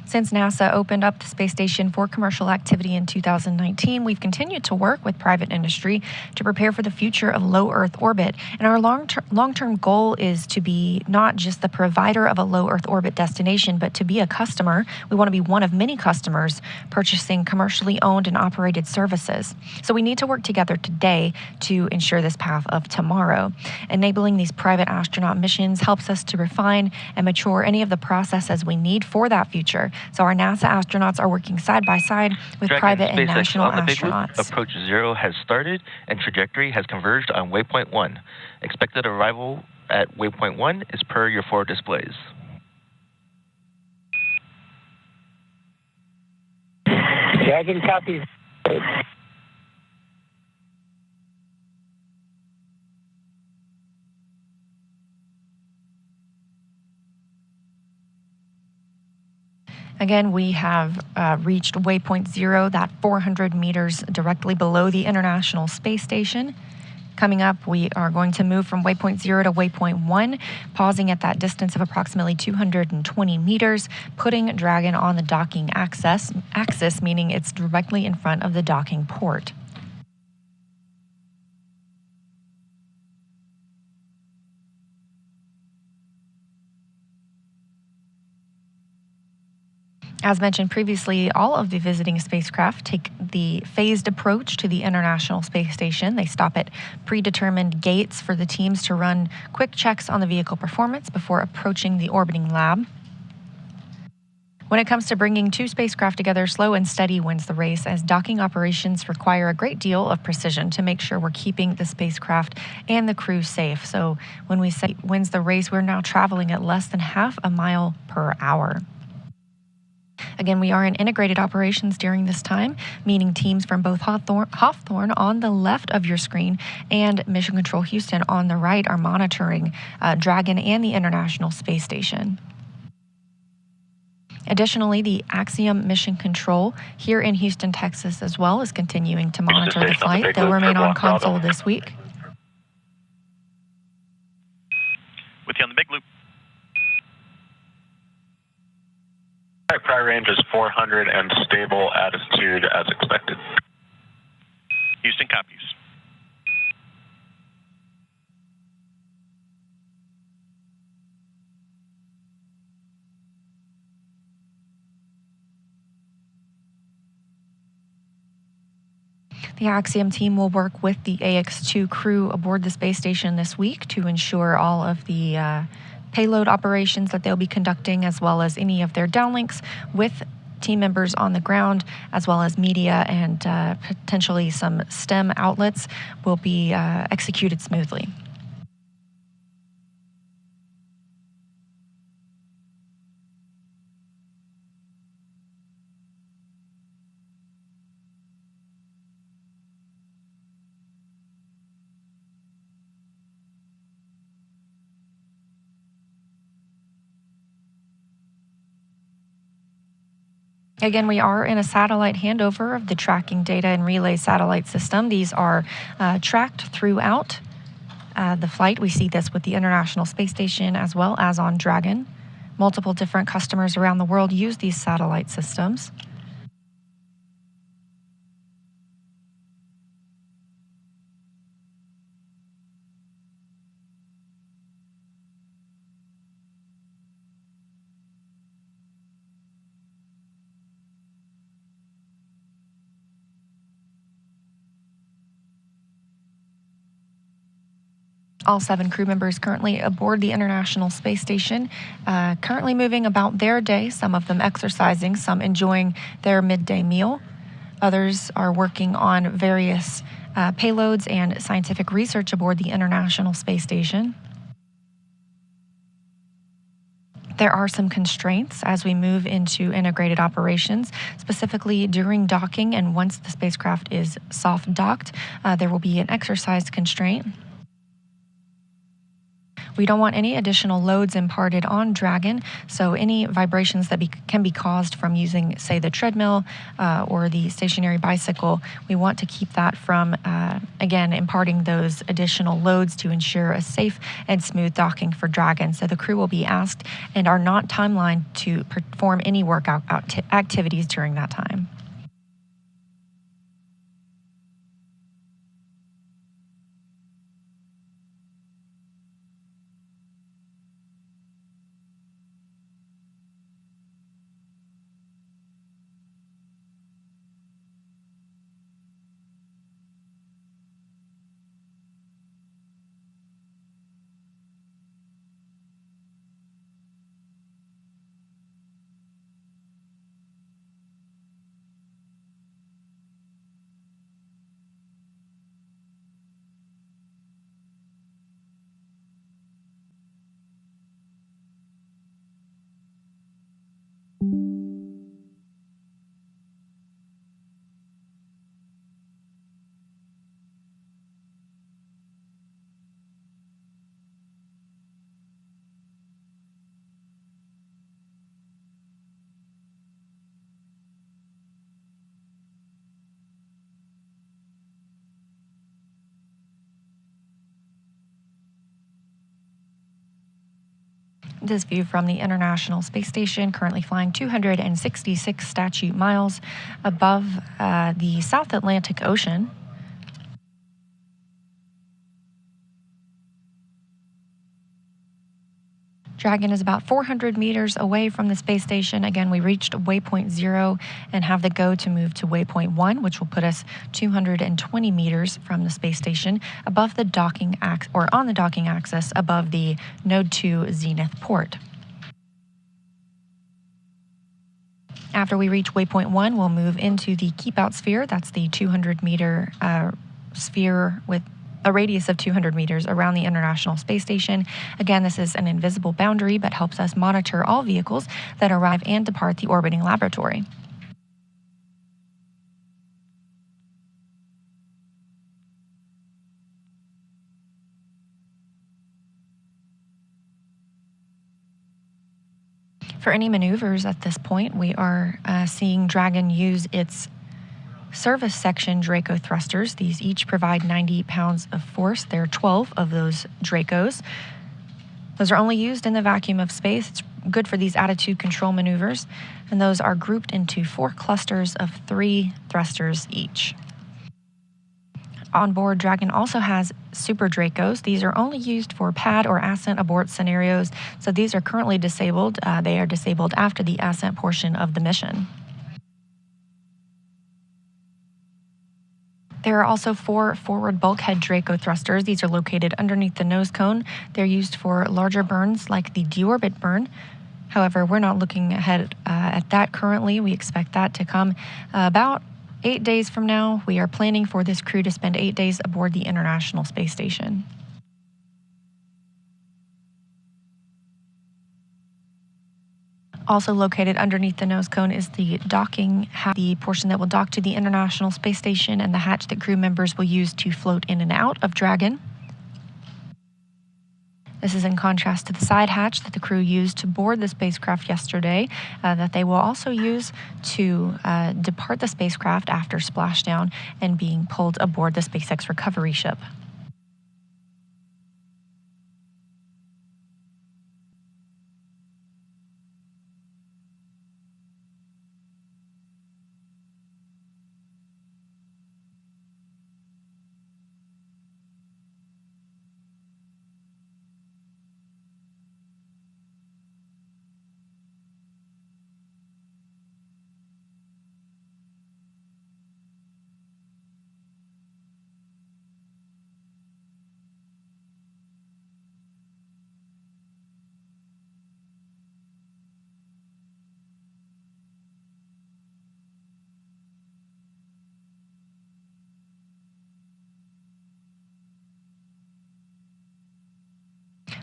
Since NASA opened up the space station for commercial activity in 2019, we've continued to work with private industry to prepare for the future of low Earth orbit. And our long-term goal is to be not just the provider of a low Earth orbit destination, but to be a customer. We want to be one of many customers purchasing commercially owned and operated services. So we need to work together today to ensure this path of tomorrow. Enabling these private astronaut missions helps us to refine and mature any of the processes we need for that future. So our NASA astronauts are working side by side with Dragon private and SpaceX national on the Big Loop. astronauts. Approach 0 has started and trajectory has converged on waypoint 1. Expected arrival at waypoint 1 is per your 4 displays. Dragon copies. Again, we have reached waypoint 0, that 400 meters directly below the International Space Station. Coming up, we are going to move from waypoint 0 to waypoint 1, pausing at that distance of approximately 220 meters, putting Dragon on the docking axis, meaning it's directly in front of the docking port. As mentioned previously, all of the visiting spacecraft take the phased approach to the International Space Station. They stop at predetermined gates for the teams to run quick checks on the vehicle performance before approaching the orbiting lab. When it comes to bringing two spacecraft together, slow and steady wins the race, as docking operations require a great deal of precision to make sure we're keeping the spacecraft and the crew safe. So when we say wins the race, we're now traveling at less than half a mile per hour. Again, we are in integrated operations during this time, meaning teams from both Hawthorne on the left of your screen and Mission Control Houston on the right are monitoring Dragon and the International Space Station. Additionally, the Axiom Mission Control here in Houston, Texas as well is continuing to monitor the flight. They'll remain on console this week. With you on the big loop. Prior range is 400 and stable attitude as expected. Houston copies. The Axiom team will work with the Ax-2 crew aboard the space station this week to ensure all of the payload operations that they'll be conducting, as well as any of their downlinks with team members on the ground, as well as media and potentially some STEM outlets will be executed smoothly. Again, we are in a satellite handover of the tracking data and relay satellite system. These are tracked throughout the flight. We see this with the International Space Station as well as on Dragon. Multiple different customers around the world use these satellite systems. All 7 crew members currently aboard the International Space Station, currently moving about their day, some of them exercising, some enjoying their midday meal. Others are working on various payloads and scientific research aboard the International Space Station. There are some constraints as we move into integrated operations, specifically during docking, and once the spacecraft is soft docked, there will be an exercise constraint. We don't want any additional loads imparted on Dragon, so any vibrations that can be caused from using, say, the treadmill or the stationary bicycle, we want to keep that from, again, imparting those additional loads to ensure a safe and smooth docking for Dragon. So the crew will be asked and are not timelined to perform any workout activities during that time. This view from the International Space Station, currently flying 266 statute miles above the South Atlantic Ocean. Dragon is about 400 meters away from the space station. Again, we reached waypoint 0 and have the go to move to waypoint 1, which will put us 220 meters from the space station above the docking or on the docking axis above the Node 2 zenith port. After we reach waypoint 1, we'll move into the keep out sphere. That's the 200-meter sphere with a radius of 200 meters around the International Space Station. Again, this is an invisible boundary, but helps us monitor all vehicles that arrive and depart the orbiting laboratory. For any maneuvers at this point, we are seeing Dragon use its service section Draco thrusters. These each provide 90 pounds of force. There are 12 of those Dracos. Those are only used in the vacuum of space. It's good for these attitude control maneuvers, and those are grouped into 4 clusters of 3 thrusters each. On board, Dragon also has Super Dracos. These are only used for pad or ascent abort scenarios, so these are currently disabled. They are disabled after the ascent portion of the mission. There are also 4 forward bulkhead Draco thrusters. These are located underneath the nose cone. They're used for larger burns like the deorbit burn. However, we're not looking ahead at that currently. We expect that to come about 8 days from now. We are planning for this crew to spend 8 days aboard the International Space Station. Also located underneath the nose cone is the docking hatch, the portion that will dock to the International Space Station, and the hatch that crew members will use to float in and out of Dragon. This is in contrast to the side hatch that the crew used to board the spacecraft yesterday, that they will also use to depart the spacecraft after splashdown and being pulled aboard the SpaceX recovery ship.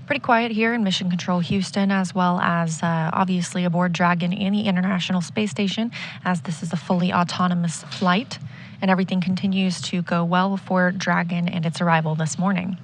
Pretty quiet here in Mission Control Houston, as well as obviously aboard Dragon and the International Space Station, as this is a fully autonomous flight, and everything continues to go well for Dragon and its arrival this morning.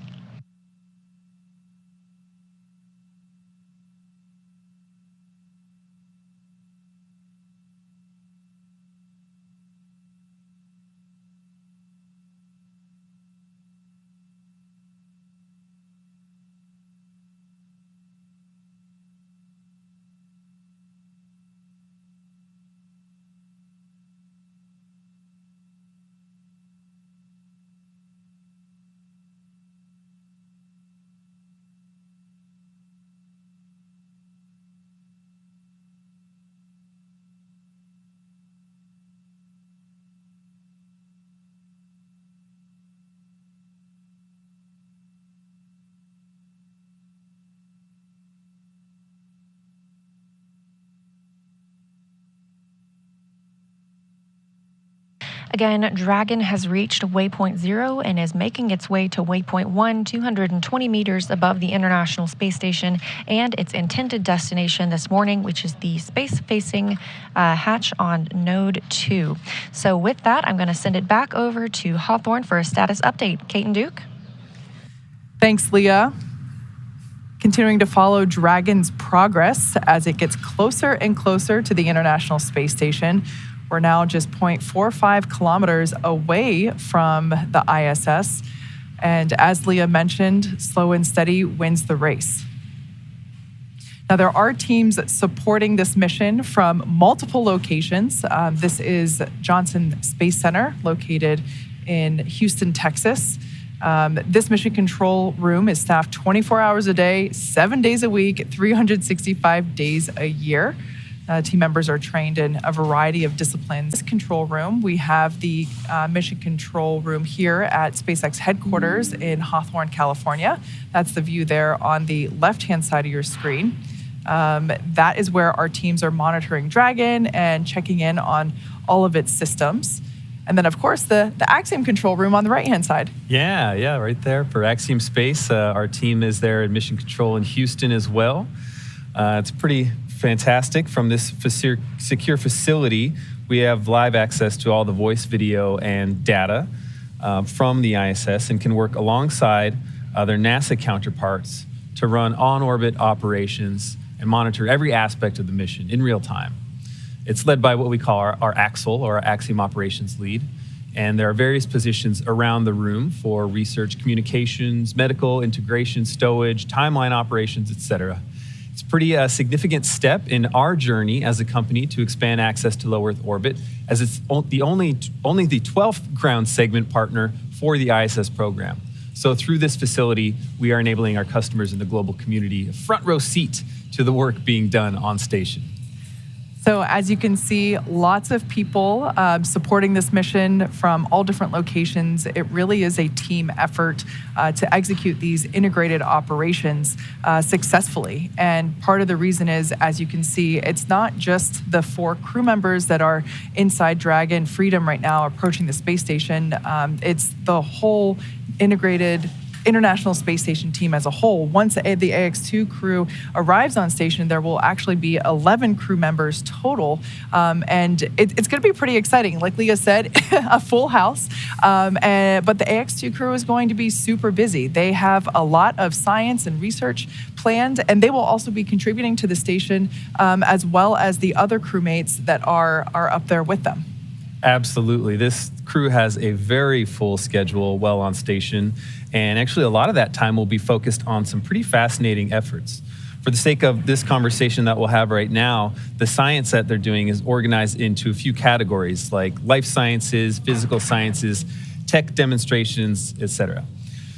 Again, Dragon has reached waypoint 0 and is making its way to waypoint 1, 220 meters above the International Space Station and its intended destination this morning, which is the space-facing hatch on Node 2. So with that, I'm going to send it back over to Hawthorne for a status update. Kate and Duke? Thanks, Leah. Continuing to follow Dragon's progress as it gets closer and closer to the International Space Station. We're now just 0.45 kilometers away from the ISS. And as Leah mentioned, slow and steady wins the race. Now, there are teams supporting this mission from multiple locations. This is Johnson Space Center, located in Houston, Texas. This mission control room is staffed 24 hours a day, 7 days a week, 365 days a year. Team members are trained in a variety of disciplines. This control room, we have the mission control room here at SpaceX headquarters in Hawthorne, California. That's the view there on the left-hand side of your screen. That is where our teams are monitoring Dragon and checking in on all of its systems. And then, of course, the Axiom control room on the right-hand side. Yeah, right there for Axiom Space. Our team is there at Mission Control in Houston as well. It's pretty fantastic. From this secure facility, we have live access to all the voice, video, and data from the ISS and can work alongside their NASA counterparts to run on-orbit operations and monitor every aspect of the mission in real time. It's led by what we call our Axel, or our Axiom Operations Lead. And there are various positions around the room for research, communications, medical, integration, stowage, timeline operations, etc. It's a pretty significant step in our journey as a company to expand access to low Earth orbit, as it's only the 12th ground segment partner for the ISS program. So through this facility, we are enabling our customers in the global community a front row seat to the work being done on station. So as you can see, lots of people supporting this mission from all different locations. It really is a team effort to execute these integrated operations successfully. And part of the reason is, as you can see, it's not just the 4 crew members that are inside Dragon Freedom right now approaching the space station. It's the whole integrated International Space Station team as a whole. Once the Ax-2 crew arrives on station, there will actually be 11 crew members total. And it's going to be pretty exciting. Like Leah said, a full house. But the Ax-2 crew is going to be super busy. They have a lot of science and research planned, and they will also be contributing to the station as well as the other crewmates that are up there with them. Absolutely. This crew has a very full schedule while on station, and actually a lot of that time will be focused on some pretty fascinating efforts. For the sake of this conversation that we'll have right now, the science that they're doing is organized into a few categories like life sciences, physical sciences, tech demonstrations, etc.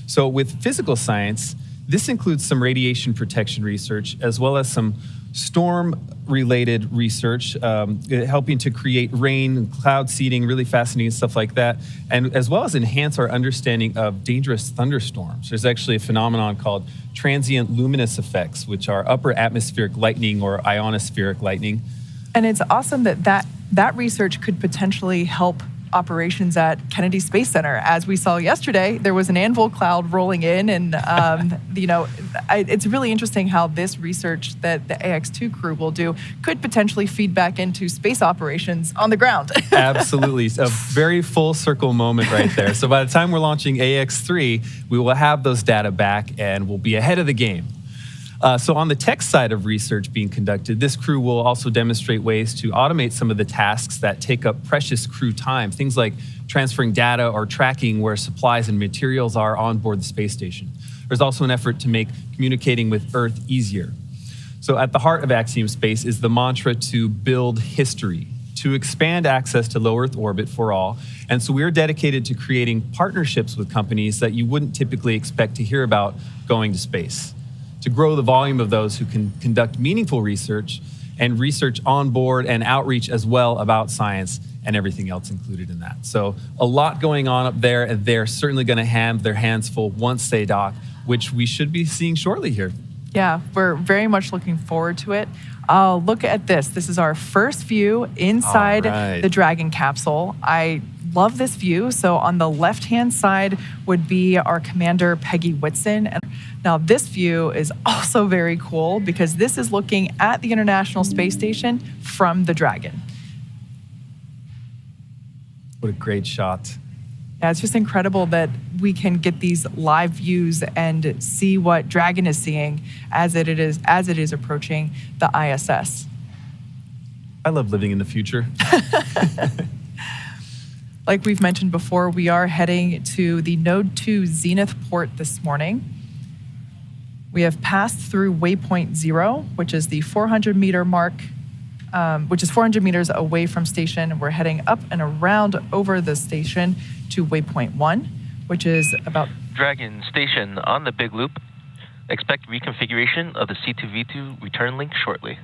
So with physical science, this includes some radiation protection research as well as some storm-related research, helping to create rain, cloud seeding, really fascinating stuff like that, and as well as enhance our understanding of dangerous thunderstorms. There's actually a phenomenon called transient luminous effects, which are upper atmospheric lightning or ionospheric lightning. And it's awesome that research could potentially help operations at Kennedy Space Center. As we saw yesterday, there was an anvil cloud rolling in, and it's really interesting how this research that the Ax-2 crew will do could potentially feed back into space operations on the ground. Absolutely. A very full circle moment right there. So by the time we're launching Ax-3, we will have those data back and we'll be ahead of the game. So on the tech side of research being conducted, this crew will also demonstrate ways to automate some of the tasks that take up precious crew time, things like transferring data or tracking where supplies and materials are on board the space station. There's also an effort to make communicating with Earth easier. So at the heart of Axiom Space is the mantra to build history, to expand access to low Earth orbit for all. And so we're dedicated to creating partnerships with companies that you wouldn't typically expect to hear about going to space, to grow the volume of those who can conduct meaningful research and research on board and outreach as well about science and everything else included in that. So a lot going on up there, and they're certainly going to have their hands full once they dock, which we should be seeing shortly here. Yeah, we're very much looking forward to it. Look at this. This is our first view inside the Dragon capsule. I love this view. So on the left-hand side would be our commander, Peggy Whitson. And now this view is also very cool because this is looking at the International Space Station from the Dragon. What a great shot. Yeah, it's just incredible that we can get these live views and see what Dragon is seeing as it is approaching the ISS. I love living in the future. Like we've mentioned before, we are heading to the Node 2 Zenith port this morning. We have passed through waypoint 0, which is the 400-meter mark, which is 400 meters away from station. We're heading up and around over the station to waypoint 1, which is about... Dragon station on the big loop. Expect reconfiguration of the C2V2 return link shortly.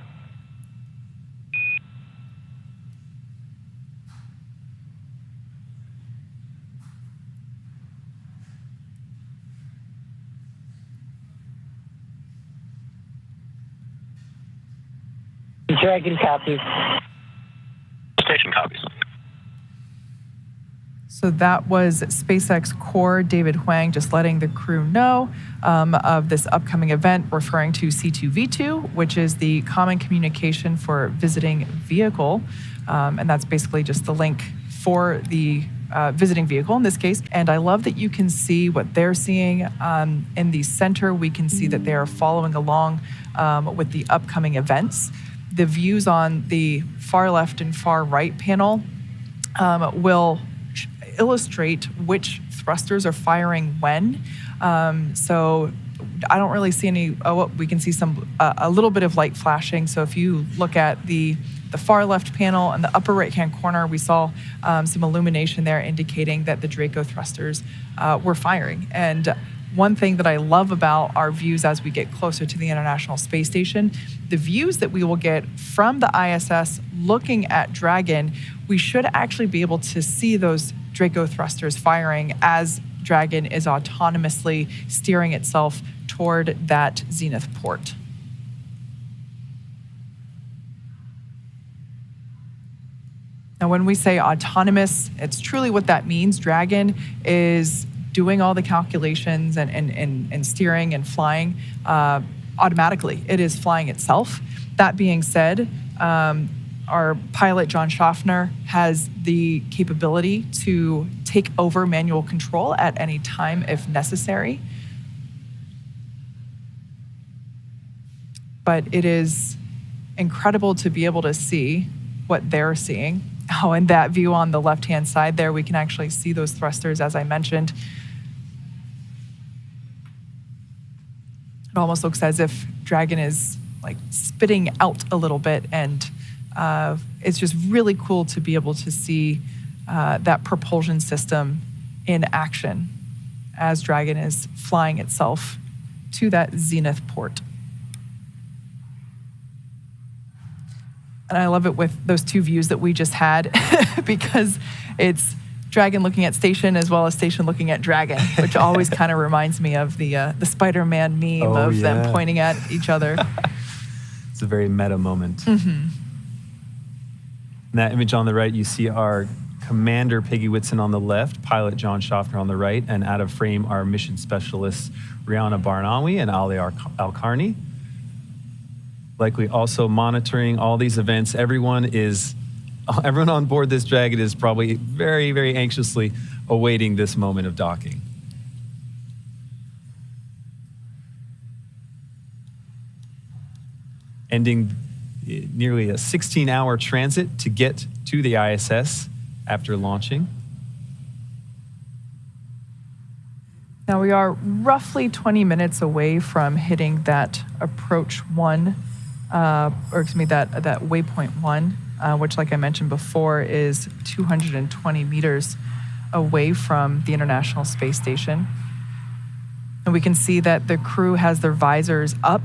Dragon copies. Station copies. So that was SpaceX core David Huang just letting the crew know of this upcoming event, referring to C2V2, which is the common communication for visiting vehicle. And that's basically just the link for the visiting vehicle in this case. And I love that you can see what they're seeing in the center. We can see that they are following along with the upcoming events. The views on the far left and far right panel will illustrate which thrusters are firing when. So I don't really see any, we can see a little bit of light flashing. So if you look at the far left panel and the upper right-hand corner, we saw some illumination there indicating that the Draco thrusters were firing. And one thing that I love about our views as we get closer to the International Space Station, the views that we will get from the ISS looking at Dragon, we should actually be able to see those Draco thrusters firing as Dragon is autonomously steering itself toward that zenith port. Now, when we say autonomous, it's truly what that means. Dragon is doing all the calculations and steering and flying automatically. It is flying itself. That being said, our pilot, John Schaffner, has the capability to take over manual control at any time if necessary. But it is incredible to be able to see what they're seeing. Oh, and that view on the left-hand side there, we can actually see those thrusters, as I mentioned. It almost looks as if Dragon is like spitting out a little bit, and it's just really cool to be able to see that propulsion system in action as Dragon is flying itself to that zenith port. And I love it with those two views that we just had because it's Dragon looking at Station as well as Station looking at Dragon, which always kind of reminds me of the Spider-Man meme them pointing at each other. It's a very meta moment. Mm-hmm. In that image on the right, you see our Commander Peggy Whitson on the left, pilot John Schaffner on the right, and out of frame our mission specialists Rihanna Barnawi and Ali Al-Karni. Likely also monitoring all these events. Everyone on board this Dragon is probably very, very anxiously awaiting this moment of docking. Ending nearly a 16-hour transit to get to the ISS after launching. Now we are roughly 20 minutes away from hitting that approach one, that waypoint one, which, like I mentioned before, is 220 meters away from the International Space Station. And we can see that the crew has their visors up.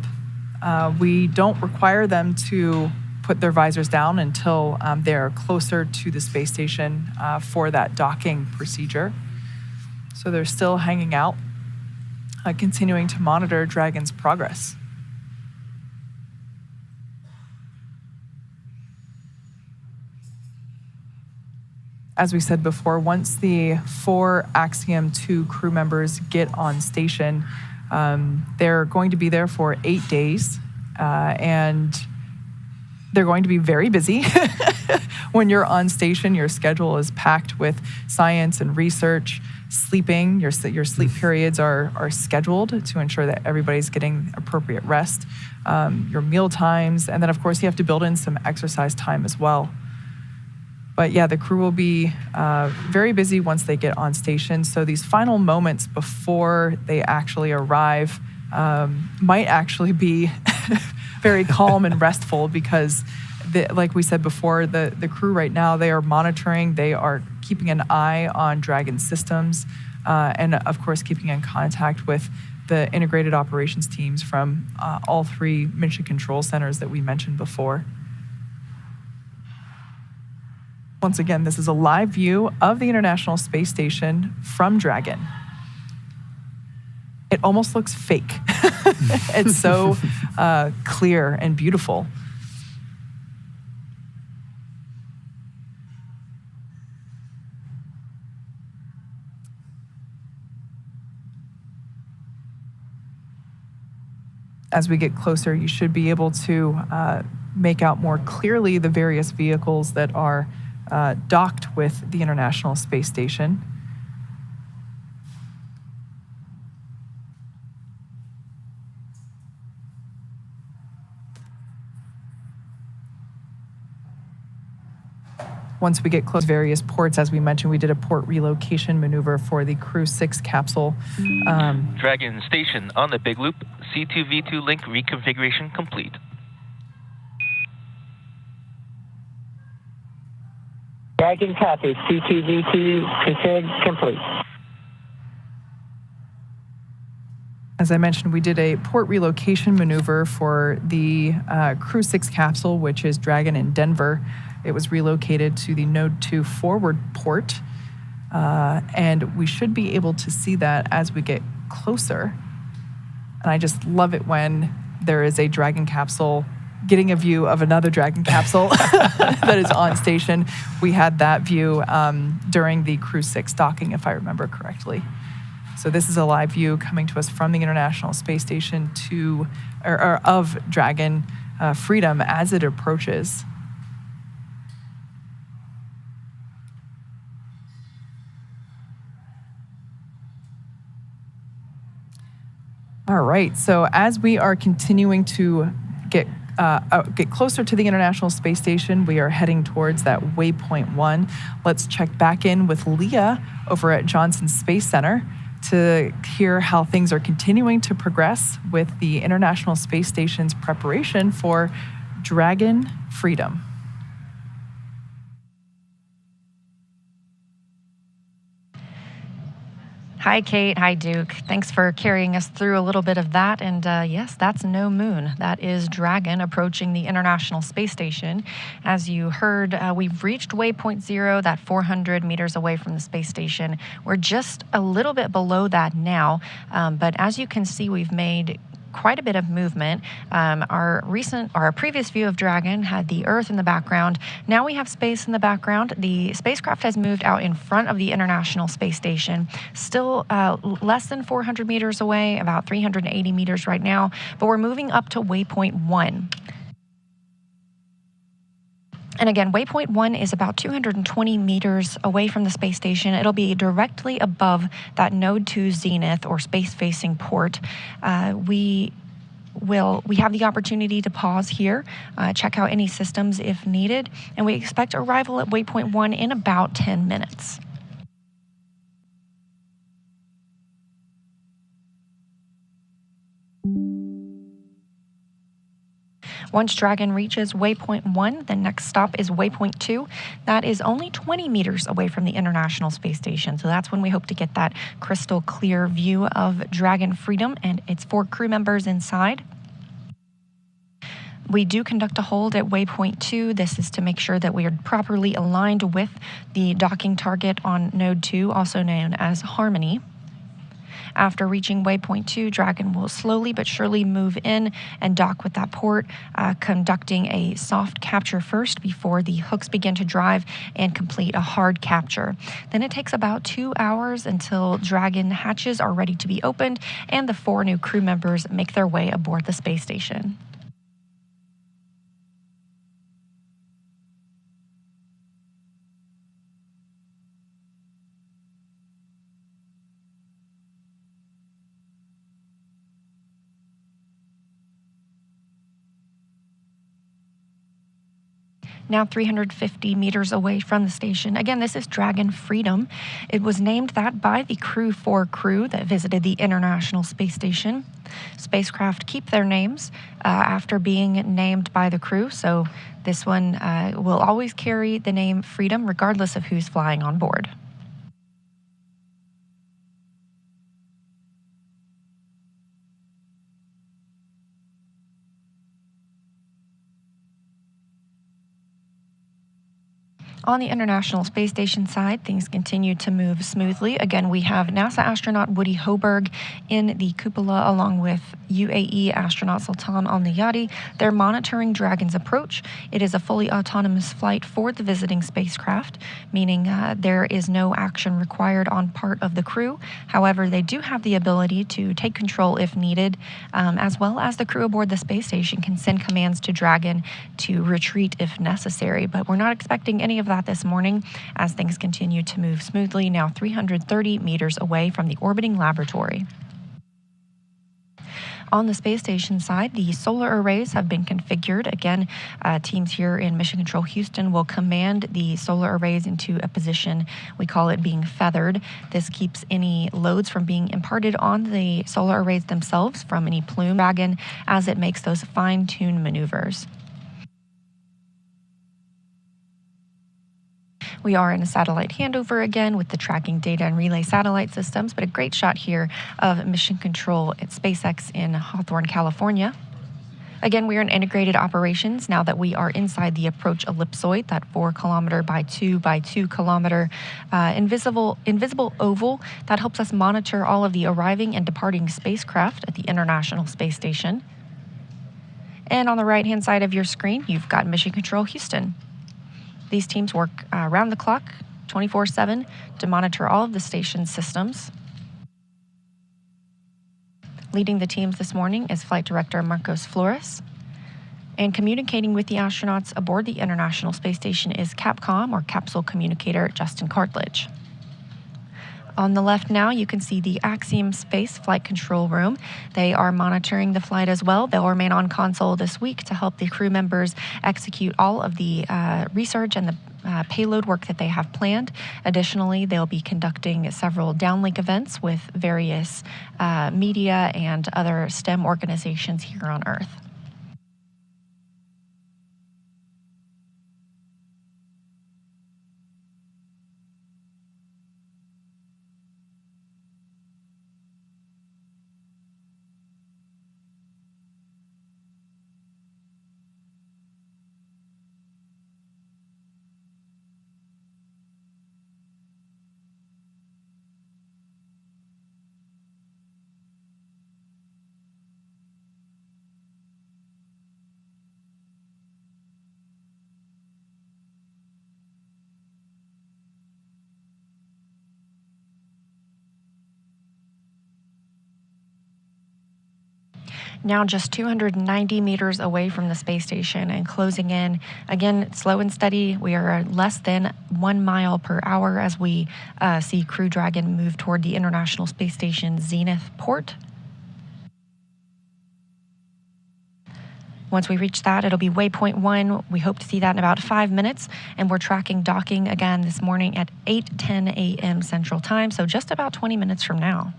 We don't require them to put their visors down until they're closer to the space station for that docking procedure. So they're still hanging out, continuing to monitor Dragon's progress. As we said before, once the 4 Axiom-2 crew members get on station, they're going to be there for 8 days, and they're going to be very busy. When you're on station, your schedule is packed with science and research, sleeping. Your sleep periods are scheduled to ensure that everybody's getting appropriate rest, your meal times, and then, of course, you have to build in some exercise time as well. But yeah, the crew will be very busy once they get on station. So these final moments before they actually arrive might actually be very calm and restful because, like we said before, the crew right now, they are monitoring, they are keeping an eye on Dragon systems, and of course keeping in contact with the integrated operations teams from all 3 mission control centers that we mentioned before. Once again, this is a live view of the International Space Station from Dragon. It almost looks fake. It's so clear and beautiful. As we get closer, you should be able to make out more clearly the various vehicles that are docked with the International Space Station. Once we get close to various ports, as we mentioned, we did a port relocation maneuver for the Crew 6 capsule. Dragon station on the Big Loop. C2V2 link reconfiguration complete. Dragon copy. C2V2 config complete. As I mentioned, we did a port relocation maneuver for the Crew 6 capsule, which is Dragon in Denver. It was relocated to the Node 2 forward port, and we should be able to see that as we get closer. And I just love it when there is a Dragon capsule getting a view of another Dragon capsule that is on station. We had that view during the Crew 6 docking, if I remember correctly. So this is a live view coming to us from the International Space Station of Dragon Freedom as it approaches. All right, so as we are continuing to get closer to the International Space Station, we are heading towards that waypoint 1. Let's check back in with Leah over at Johnson Space Center to hear how things are continuing to progress with the International Space Station's preparation for Dragon Freedom. Hi, Kate. Hi, Duke. Thanks for carrying us through a little bit of that. And yes, that's no moon. That is Dragon approaching the International Space Station. As you heard, we've reached waypoint 0, that 400 meters away from the space station. We're just a little bit below that now. But as you can see, we've made quite a bit of movement. Our previous view of Dragon had the Earth in the background. Now we have space in the background. The spacecraft has moved out in front of the International Space Station, still less than 400 meters away, about 380 meters right now, but we're moving up to waypoint 1. And again, waypoint 1 is about 220 meters away from the space station. It'll be directly above that Node 2 zenith or space-facing port. We have the opportunity to pause here, check out any systems if needed, and we expect arrival at waypoint 1 in about 10 minutes. Once Dragon reaches waypoint 1, the next stop is waypoint 2. That is only 20 meters away from the International Space Station. So that's when we hope to get that crystal clear view of Dragon Freedom and its 4 crew members inside. We do conduct a hold at waypoint 2. This is to make sure that we are properly aligned with the docking target on Node 2, also known as Harmony. After reaching waypoint 2, Dragon will slowly but surely move in and dock with that port, conducting a soft capture first before the hooks begin to drive and complete a hard capture. Then it takes about 2 hours until Dragon hatches are ready to be opened and the 4 new crew members make their way aboard the space station. Now 350 meters away from the station. Again, this is Dragon Freedom. It was named that by the Crew 4 crew that visited the International Space Station. Spacecraft keep their names after being named by the crew, so this one will always carry the name Freedom regardless of who's flying on board. On the International Space Station side, things continue to move smoothly. Again, we have NASA astronaut Woody Hoberg in the cupola along with UAE astronaut Sultan Al-Nayati. They're monitoring Dragon's approach. It is a fully autonomous flight for the visiting spacecraft, meaning there is no action required on part of the crew. However, they do have the ability to take control if needed, as well as the crew aboard the space station can send commands to Dragon to retreat if necessary. But we're not expecting any of that this morning as things continue to move smoothly, now 330 meters away from the orbiting laboratory. On the space station side, the solar arrays have been configured. Again, teams here in Mission Control Houston will command the solar arrays into a position, we call it being feathered. This keeps any loads from being imparted on the solar arrays themselves from any plume Dragon as it makes those fine-tuned maneuvers. We are in a satellite handover again with the tracking data and relay satellite systems, but a great shot here of mission control at SpaceX in Hawthorne, California. Again, we are in integrated operations now that we are inside the approach ellipsoid, that 4 kilometer by 2 by 2 kilometer invisible oval that helps us monitor all of the arriving and departing spacecraft at the International Space Station. And on the right-hand side of your screen, you've got Mission Control Houston. These teams work around the clock, 24/7, to monitor all of the station's systems. Leading the teams this morning is Flight Director Marcos Flores. And communicating with the astronauts aboard the International Space Station is Capcom, or Capsule Communicator, Justin Cartledge. On the left now, you can see the Axiom Space Flight Control Room. They are monitoring the flight as well. They'll remain on console this week to help the crew members execute all of the research and the payload work that they have planned. Additionally, they'll be conducting several downlink events with various media and other STEM organizations here on Earth. Now just 290 meters away from the space station and closing in. Again, slow and steady. We are less than 1 mile per hour as we see Crew Dragon move toward the International Space Station Zenith port. Once we reach that, it'll be waypoint 1. We hope to see that in about 5 minutes. And we're tracking docking again this morning at 8:10 a.m. Central Time, so just about 20 minutes from now.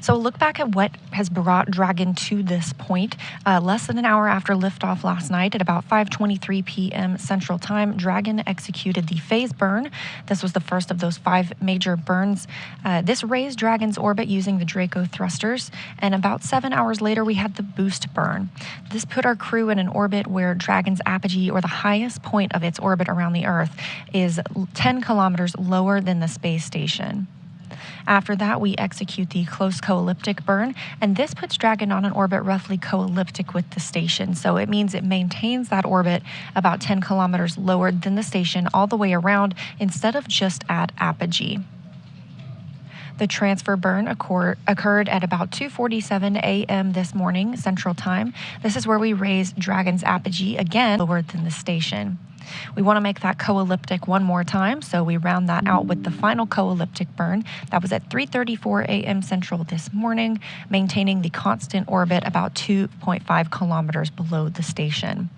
So look back at what has brought Dragon to this point. Less than an hour after liftoff last night at about 5:23 p.m. Central Time, Dragon executed the phase burn. This was the first of those 5 major burns. This raised Dragon's orbit using the Draco thrusters, and about 7 hours later, we had the boost burn. This put our crew in an orbit where Dragon's apogee, or the highest point of its orbit around the Earth, is 10 kilometers lower than the space station. After that, we execute the close co-elliptic burn, and this puts Dragon on an orbit roughly co-elliptic with the station. So it means it maintains that orbit about 10 kilometers lower than the station all the way around instead of just at apogee. The transfer burn occurred at about 2:47 a.m. this morning, Central Time. This is where we raised Dragon's apogee again lower than the station. We want to make that co-elliptic one more time, so we round that out with the final co-elliptic burn. That was at 3:34 a.m. Central this morning, maintaining the constant orbit about 2.5 kilometers below the station.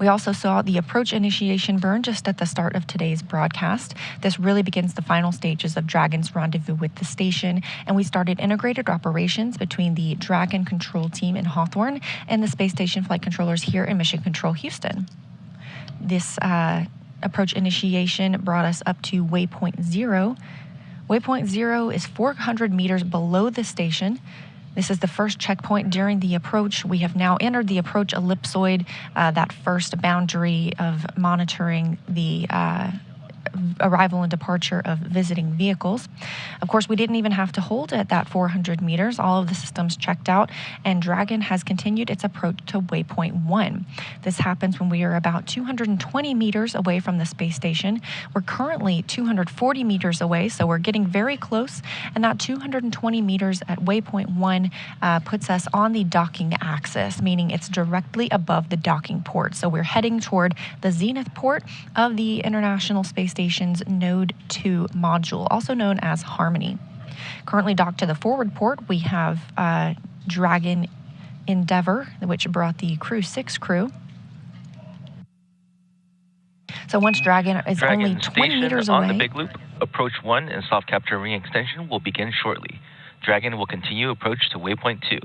We also saw the approach initiation burn just at the start of today's broadcast. This really begins the final stages of Dragon's rendezvous with the station, and we started integrated operations between the Dragon control team in Hawthorne and the space station flight controllers here in Mission Control Houston. This approach initiation brought us up to waypoint 0. Waypoint 0 is 400 meters below the station. This is the first checkpoint during the approach. We have now entered the approach ellipsoid, that first boundary of monitoring the arrival and departure of visiting vehicles. Of course, we didn't even have to hold at that 400 meters. All of the systems checked out, and Dragon has continued its approach to waypoint 1. This happens when we are about 220 meters away from the space station. We're currently 240 meters away, so we're getting very close, and that 220 meters at waypoint 1 puts us on the docking axis, meaning it's directly above the docking port. So we're heading toward the zenith port of the International Space Station's Node 2 module, also known as Harmony. Currently docked to the forward port, we have Dragon Endeavour, which brought the Crew 6 crew. So once Dragon is only 20 meters away. On the Big Loop, approach 1 and soft capture ring extension will begin shortly. Dragon will continue approach to waypoint 2.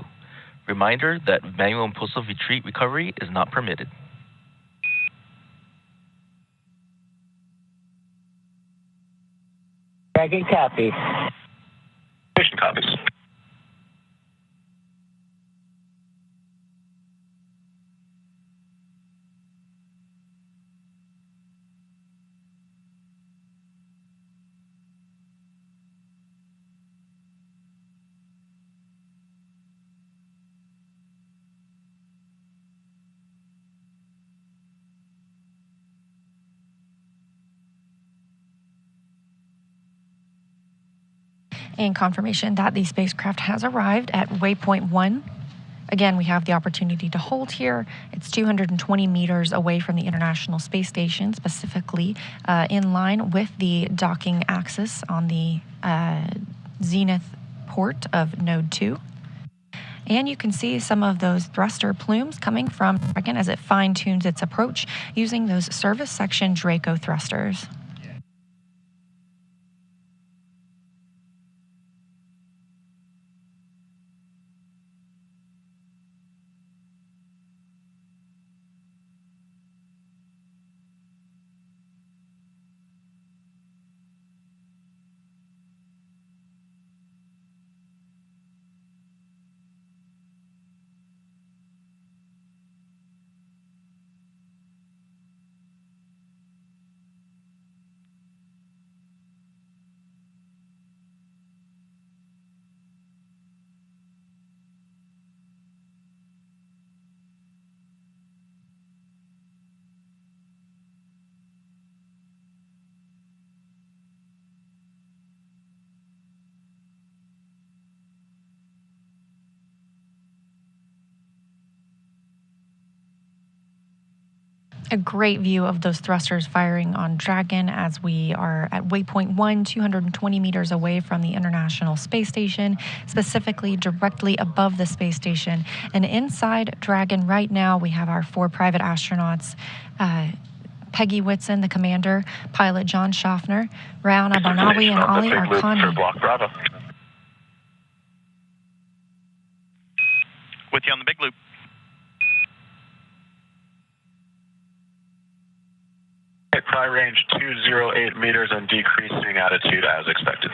Reminder that manual impulsive retreat recovery is not permitted. Dragon copy. Station copies. And confirmation that the spacecraft has arrived at waypoint 1. Again, we have the opportunity to hold here. It's 220 meters away from the International Space Station, specifically in line with the docking axis on the zenith port of Node 2. And you can see some of those thruster plumes coming from Dragon as it fine-tunes its approach using those service section Draco thrusters. A great view of those thrusters firing on Dragon as we are at waypoint 1, 220 meters away from the International Space Station, specifically directly above the space station. And inside Dragon right now, we have our 4 private astronauts, Peggy Whitson, the commander, pilot John Schaffner, Rana Barnawi, and Ali Arkhani. Block Bravo. With you on the Big Loop. Pry range 208 meters and decreasing attitude as expected.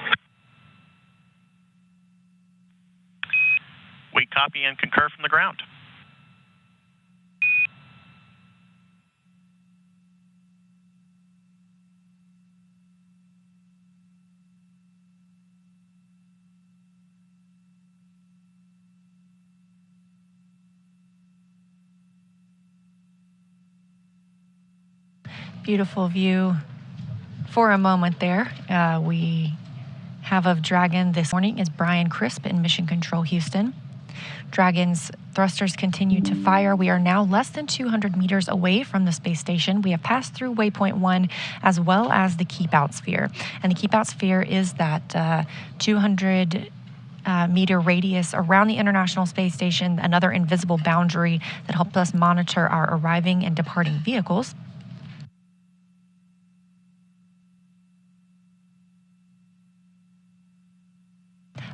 We copy and concur from the ground. Beautiful view for a moment there. We have of Dragon this morning is Brian Crisp in Mission Control Houston. Dragon's thrusters continue to fire. We are now less than 200 meters away from the space station. We have passed through waypoint 1 as well as the keep out sphere. And the keep out sphere is that 200 meter radius around the International Space Station, another invisible boundary that helps us monitor our arriving and departing vehicles.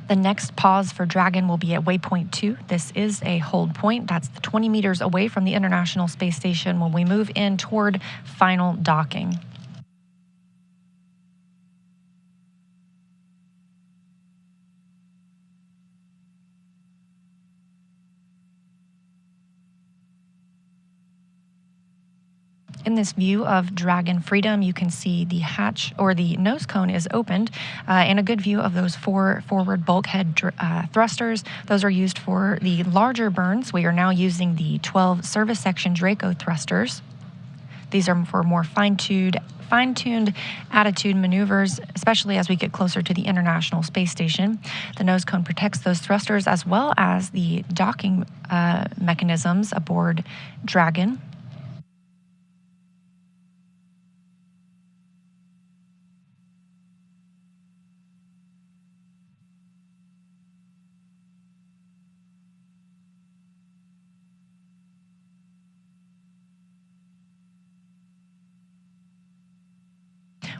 The next pause for Dragon will be at waypoint 2. This is a hold point. That's the 20 meters away from the International Space Station when we move in toward final docking. In this view of Dragon Freedom, you can see the hatch or the nose cone is opened and a good view of those 4 forward bulkhead thrusters. Those are used for the larger burns. We are now using the 12 service section Draco thrusters. These are for more fine-tuned attitude maneuvers, especially as we get closer to the International Space Station. The nose cone protects those thrusters as well as the docking mechanisms aboard Dragon.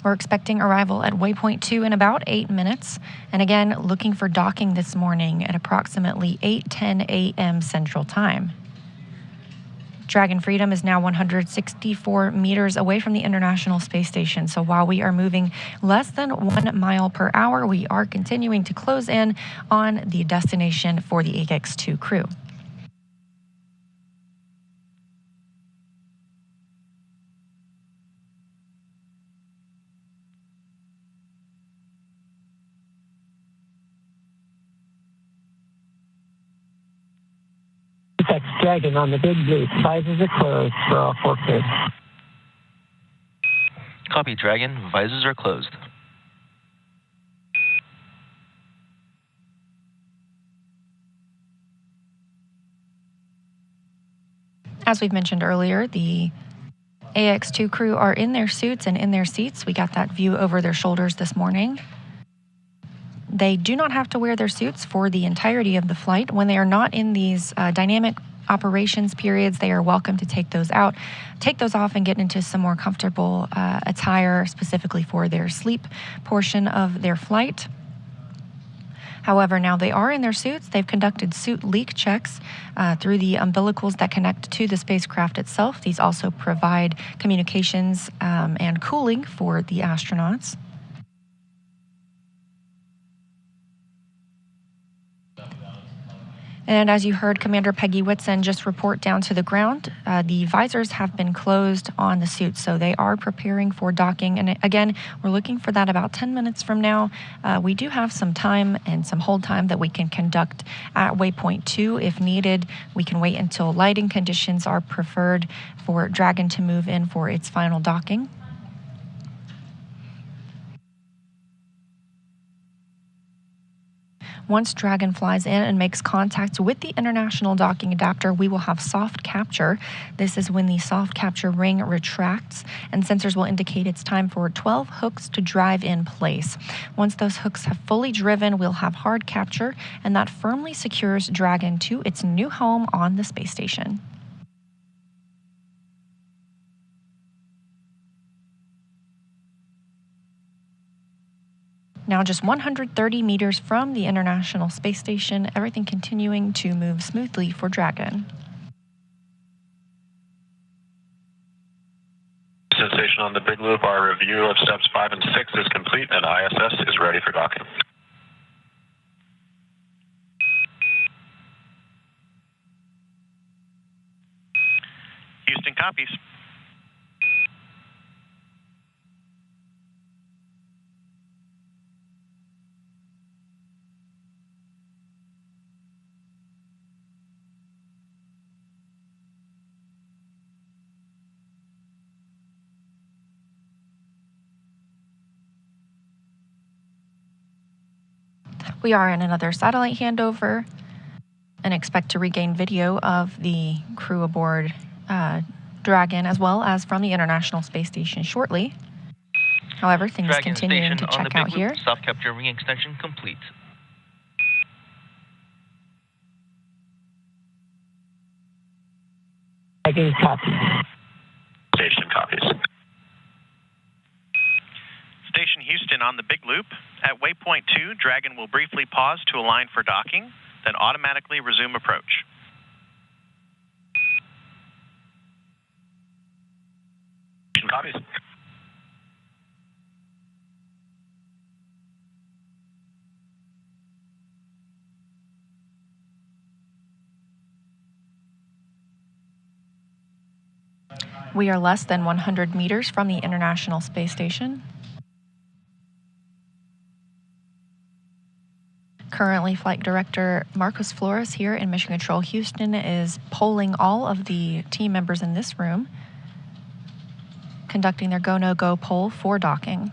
We're expecting arrival at waypoint 2 in about 8 minutes. And again, looking for docking this morning at approximately 8:10 a.m. Central Time. Dragon Freedom is now 164 meters away from the International Space Station. So while we are moving less than 1 mile per hour, we are continuing to close in on the destination for the Ax-2 crew. Dragon on the Big Blue. Visors are closed for all 4 crews. Copy, Dragon. Visors are closed. As we've mentioned earlier, the Ax-2 crew are in their suits and in their seats. We got that view over their shoulders this morning. They do not have to wear their suits for the entirety of the flight. When they are not in these dynamic operations periods, they are welcome to take those off and get into some more comfortable attire specifically for their sleep portion of their flight. However, now they are in their suits. They've conducted suit leak checks through the umbilicals that connect to the spacecraft itself. These also provide communications and cooling for the astronauts. And as you heard Commander Peggy Whitson just report down to the ground, the visors have been closed on the suits, so they are preparing for docking. And again, we're looking for that about 10 minutes from now. We do have some time and some hold time that we can conduct at waypoint 2 if needed. We can wait until lighting conditions are preferred for Dragon to move in for its final docking. Once Dragon flies in and makes contact with the international docking adapter, we will have soft capture. This is when the soft capture ring retracts and sensors will indicate it's time for 12 hooks to drive in place. Once those hooks have fully driven, we'll have hard capture, and that firmly secures Dragon to its new home on the space station. Now just 130 meters from the International Space Station, everything continuing to move smoothly for Dragon. Station on the Big Loop, our review of steps 5 and 6 is complete and ISS is ready for docking. Houston copies. We are in another satellite handover and expect to regain video of the crew aboard Dragon as well as from the International Space Station shortly. However, things Dragon continuing to check out here. Soft capture ring extension complete. Dragon copy. Station copies. Station Houston on the big loop. At waypoint 2, Dragon will briefly pause to align for docking, then automatically resume approach. Station copies. We are less than 100 meters from the International Space Station. Currently, Flight Director Marcos Flores here in Mission Control Houston is polling all of the team members in this room, conducting their go, no-go poll for docking.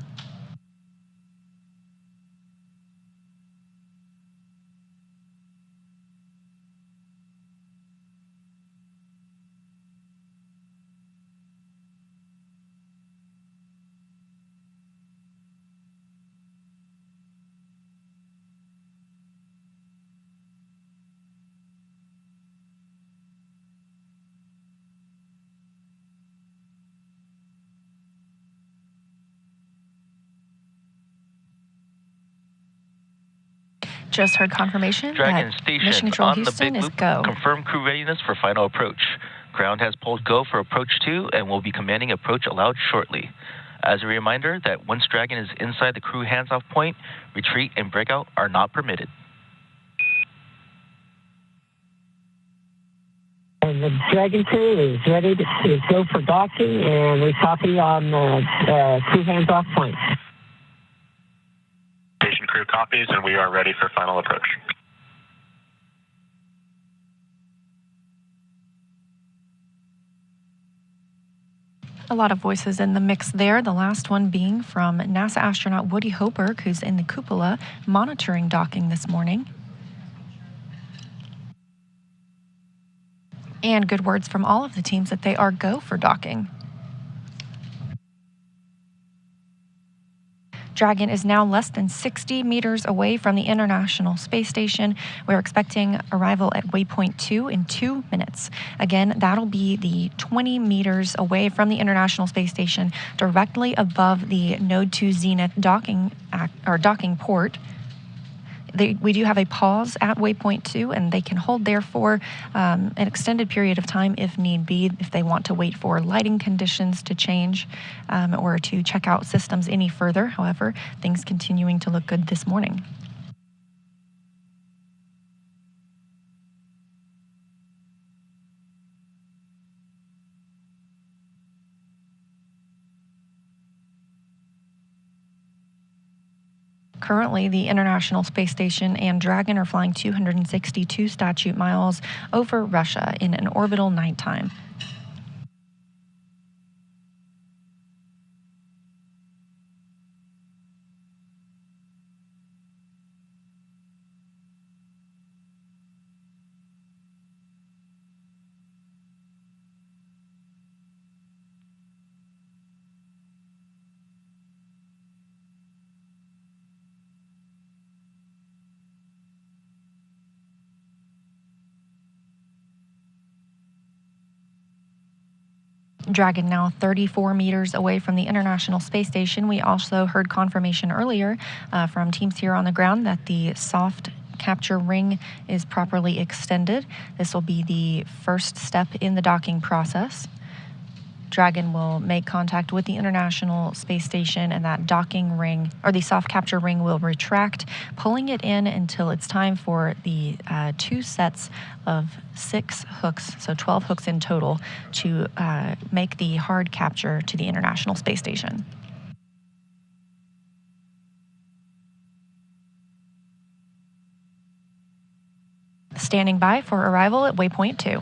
Just heard confirmation Dragon that Station Mission Control on Houston the big is loop. go. Confirm crew readiness for final approach. Ground has pulled go for approach 2 and will be commanding approach allowed shortly. As a reminder that once Dragon is inside the crew hands-off point, retreat and breakout are not permitted. And the Dragon crew is ready to go for docking, and we copy on the crew hands-off point. Station crew copies, and we are ready for final approach. A lot of voices in the mix there, the last one being from NASA astronaut Woody Hoberg, who's in the cupola monitoring docking this morning. And good words from all of the teams that they are go for docking. Dragon is now less than 60 meters away from the International Space Station. We're expecting arrival at waypoint 2 in 2 minutes. Again, that'll be the 20 meters away from the International Space Station, directly above the Node 2 Zenith docking port. We do have a pause at waypoint 2, and they can hold there for an extended period of time if need be, if they want to wait for lighting conditions to change or to check out systems any further. However, things continuing to look good this morning. Currently, the International Space Station and Dragon are flying 262 statute miles over Russia in an orbital nighttime. Dragon now 34 meters away from the International Space Station. We also heard confirmation earlier from teams here on the ground that the soft capture ring is properly extended. This will be the first step in the docking process. Dragon will make contact with the International Space Station, and that docking ring, or the soft capture ring, will retract, pulling it in until it's time for the 2 sets of 6 hooks, so 12 hooks in total, to make the hard capture to the International Space Station. Standing by for arrival at waypoint 2.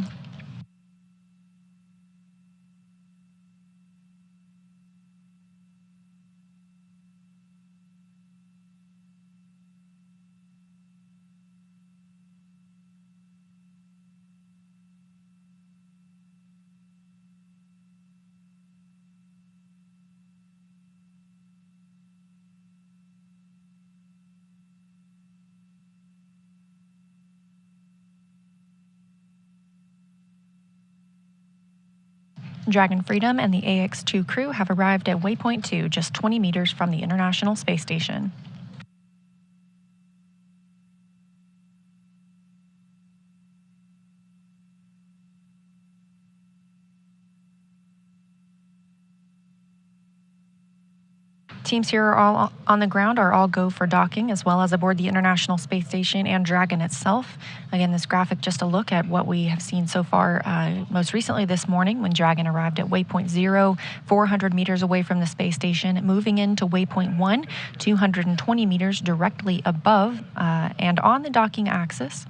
Dragon Freedom and the Ax-2 crew have arrived at waypoint 2, just 20 meters from the International Space Station. Teams here are all on the ground are all go for docking, as well as aboard the International Space Station and Dragon itself. Again, this graphic just a look at what we have seen so far, most recently this morning when Dragon arrived at waypoint 0, 400 meters away from the space station, moving into waypoint 1, 220 meters directly above and on the docking axis.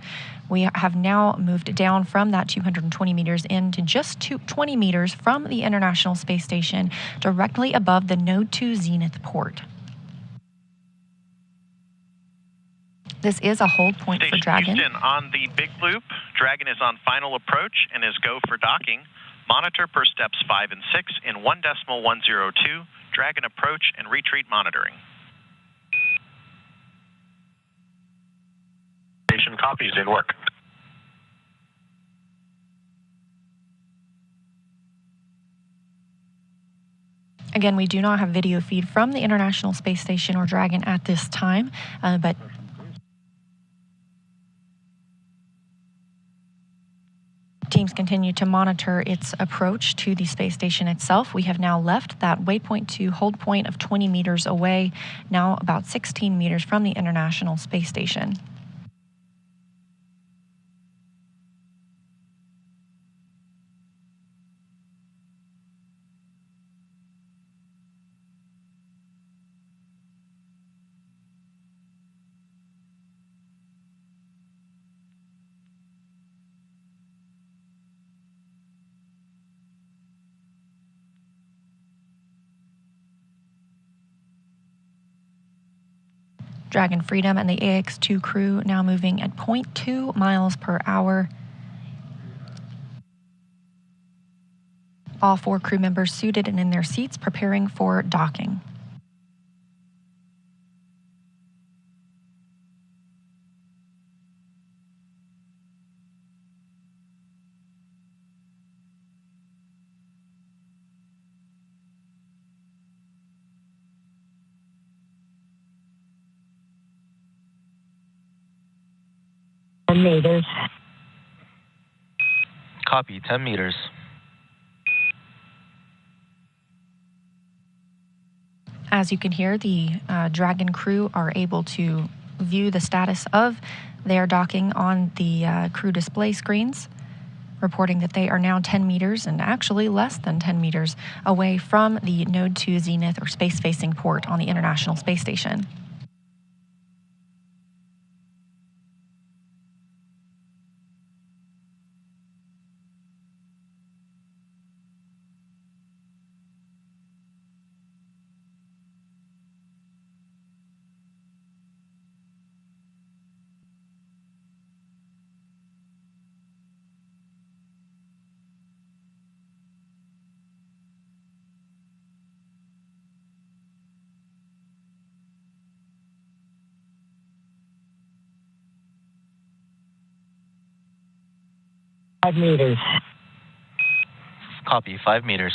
We have now moved down from that 220 meters into just 20 meters from the International Space Station, directly above the Node 2 Zenith port. This is a hold point Station for Dragon. Houston, on the big loop, Dragon is on final approach and is go for docking. Monitor per steps 5 and 6 in 1.102, Dragon approach and retreat monitoring. Station copies in work. Again, we do not have video feed from the International Space Station or Dragon at this time, but teams continue to monitor its approach to the space station itself. We have now left that waypoint 2 hold point of 20 meters away, now about 16 meters from the International Space Station. Dragon Freedom and the Ax-2 crew now moving at 0.2 miles per hour. All 4 crew members suited and in their seats, preparing for docking. Meters. Copy, 10 meters. As you can hear, the Dragon crew are able to view the status of their docking on the crew display screens, reporting that they are now 10 meters and actually less than 10 meters away from the Node 2 Zenith or space-facing port on the International Space Station. Meters. Copy, 5 meters.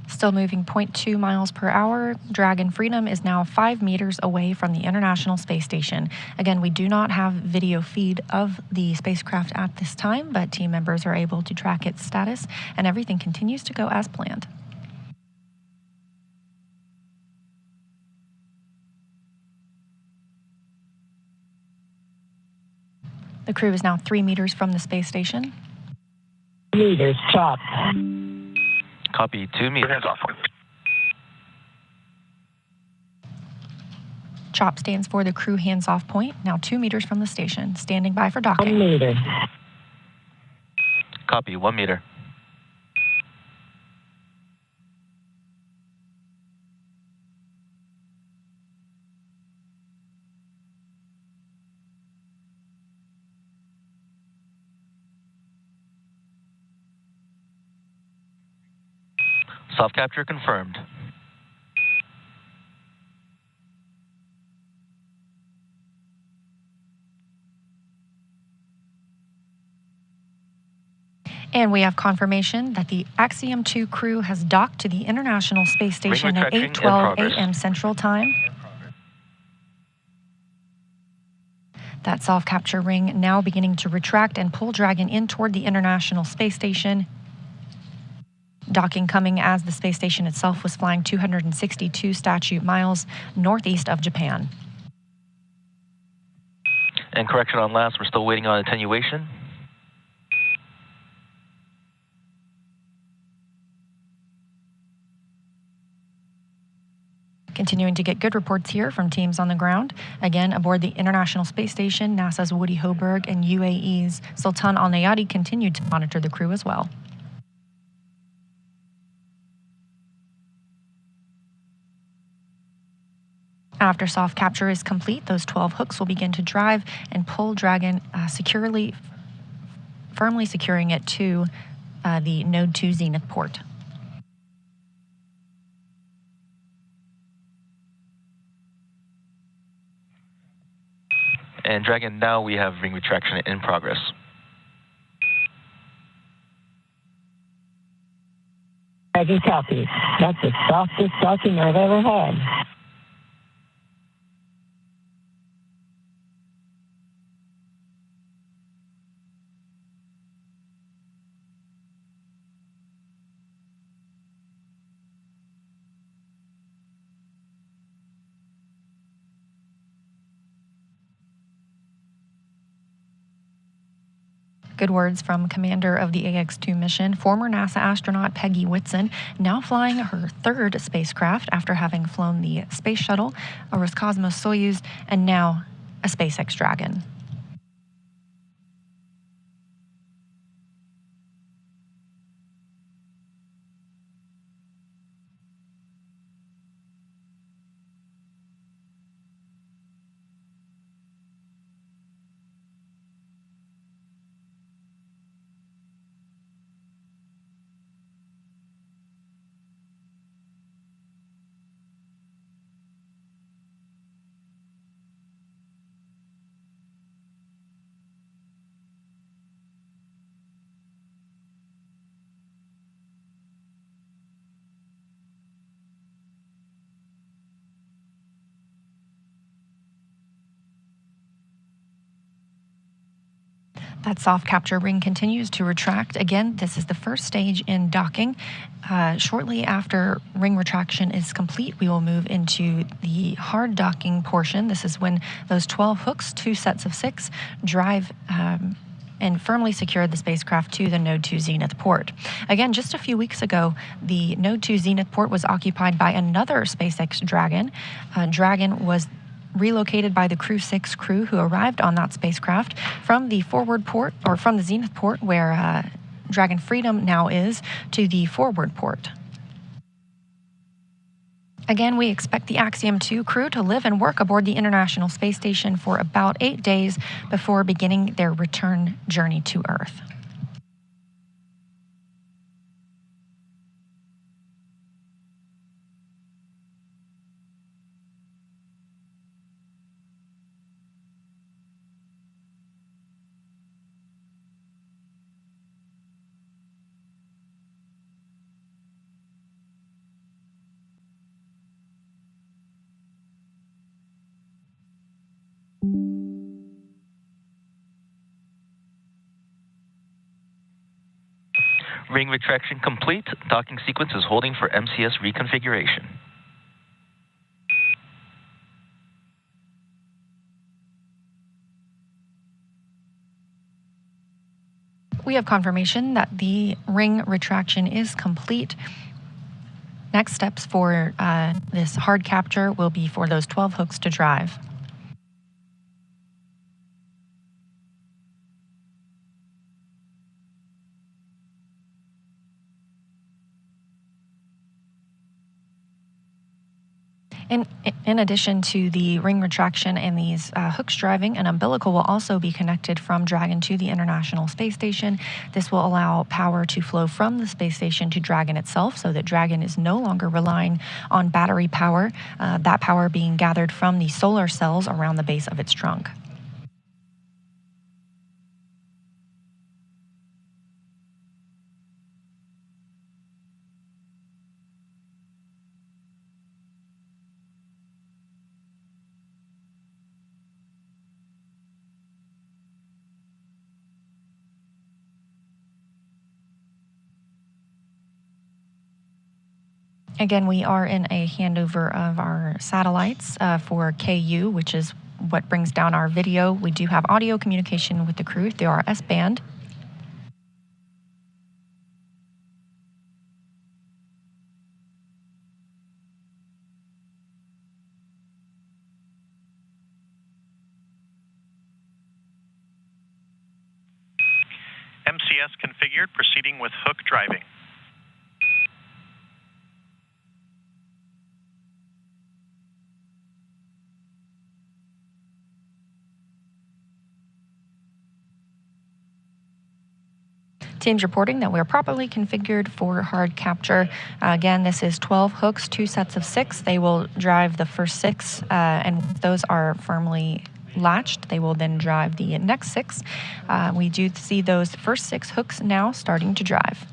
Still moving 0.2 miles per hour. Dragon Freedom is now 5 meters away from the International Space Station. Again, we do not have video feed of the spacecraft at this time, but team members are able to track its status, and everything continues to go as planned. The crew is now 3 meters from the space station. Meters, chop. Copy, 2 meters. Hands off. CHOP stands for the crew hands-off point, now 2 meters from the station, standing by for docking. 1 meter. Copy, 1 meter. Soft capture confirmed. And we have confirmation that the Axiom-2 crew has docked to the International Space Station at 8:12 a.m. Central Time. That self-capture ring now beginning to retract and pull Dragon in toward the International Space Station. Docking coming as the space station itself was flying 262 statute miles northeast of Japan. And correction on last, we're still waiting on attenuation. Continuing to get good reports here from teams on the ground. Again, aboard the International Space Station, NASA's Woody Hoburg and UAE's Sultan Al Nayati continued to monitor the crew as well. After soft capture is complete, those 12 hooks will begin to drive and pull Dragon firmly securing it to the Node 2 Zenith port. And Dragon, now we have ring retraction in progress. Dragon copy. That's the softest docking I've ever had. Good words from commander of the Ax-2 mission, former NASA astronaut Peggy Whitson, now flying her third spacecraft after having flown the Space Shuttle, a Roscosmos-Soyuz, and now a SpaceX Dragon. That soft capture ring continues to retract. Again, this is the first stage in docking. Shortly after ring retraction is complete, we will move into the hard docking portion. This is when those 12 hooks, 2 sets of 6, drive and firmly secure the spacecraft to the Node 2 Zenith port. Again, just a few weeks ago, the Node 2 Zenith port was occupied by another SpaceX Dragon. Dragon was relocated by the Crew 6 crew who arrived on that spacecraft from the forward port, or from the Zenith port where Dragon Freedom now is, to the forward port. Again, we expect the Axiom-2 crew to live and work aboard the International Space Station for about 8 days before beginning their return journey to Earth. Ring retraction complete. Docking sequence is holding for MCS reconfiguration. We have confirmation that the ring retraction is complete. Next steps for this hard capture will be for those 12 hooks to drive. In addition to the ring retraction and these hooks driving, an umbilical will also be connected from Dragon to the International Space Station. This will allow power to flow from the space station to Dragon itself, so that Dragon is no longer relying on battery power, that power being gathered from the solar cells around the base of its trunk. Again, we are in a handover of our satellites for KU, which is what brings down our video. We do have audio communication with the crew through our S-band. MCS configured, proceeding with hook driving. Teams reporting that we're properly configured for hard capture. Again, this is 12 hooks, 2 sets of 6. They will drive the first 6, and those are firmly latched. They will then drive the next 6. We do see those first 6 hooks now starting to drive.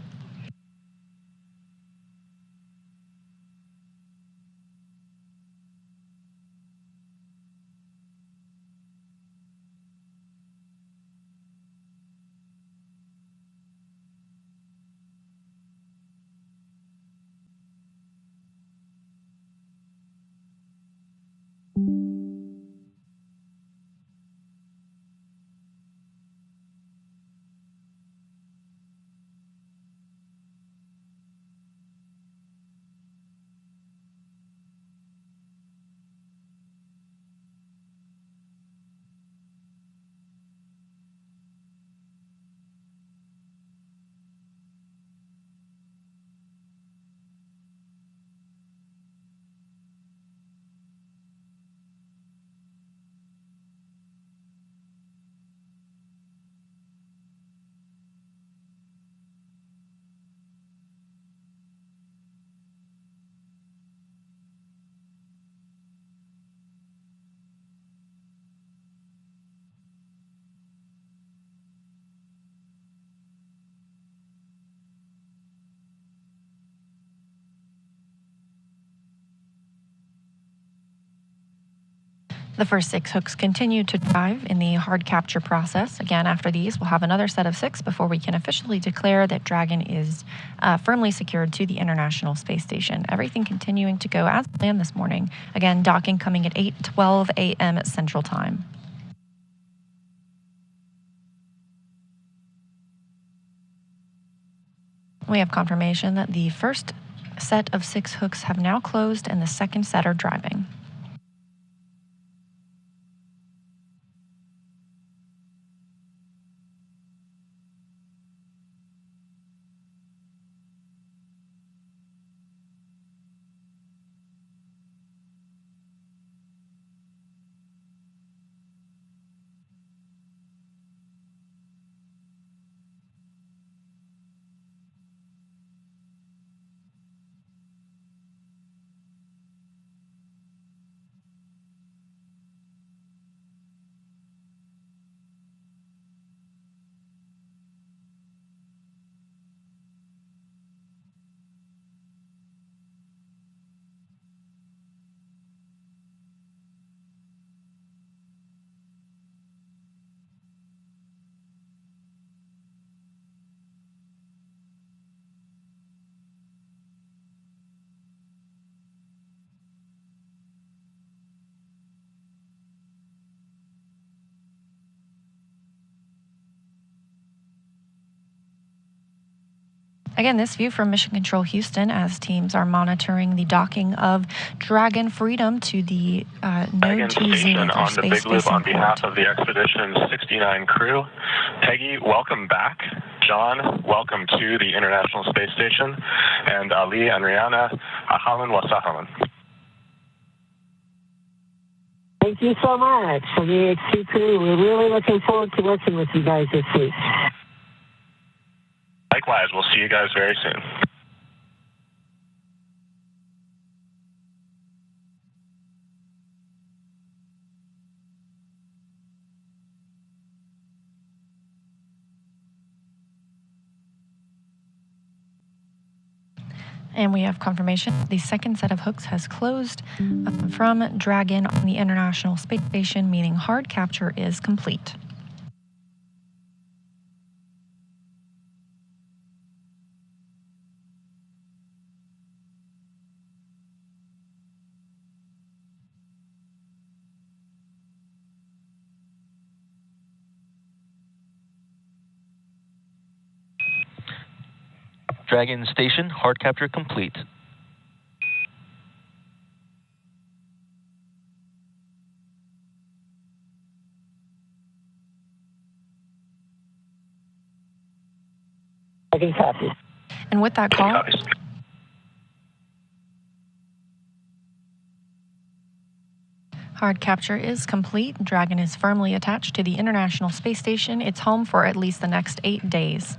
The first 6 hooks continue to drive in the hard capture process. Again, after these, we'll have another set of 6 before we can officially declare that Dragon is firmly secured to the International Space Station. Everything continuing to go as planned this morning. Again, docking coming at 8:12 a.m. Central Time. We have confirmation that the first set of 6 hooks have now closed and the second set are driving. Again, this view from Mission Control Houston as teams are monitoring the docking of Dragon Freedom to the node 2 zenith or space Big Loop on facing behalf port. of the Expedition 69 crew. Peggy, welcome back. John, welcome to the International Space Station. And Ali and Rihanna, ahlan wa sahlan. Thank you so much for the Ax-2 crew. We're really looking forward to working with you guys this week. Likewise, we'll see you guys very soon. And we have confirmation the second set of hooks has closed from Dragon on the International Space Station, meaning hard capture is complete. Dragon station, hard capture complete. I can copy. And with that call, hard capture is complete. Dragon is firmly attached to the International Space Station. It's home for at least the next 8 days.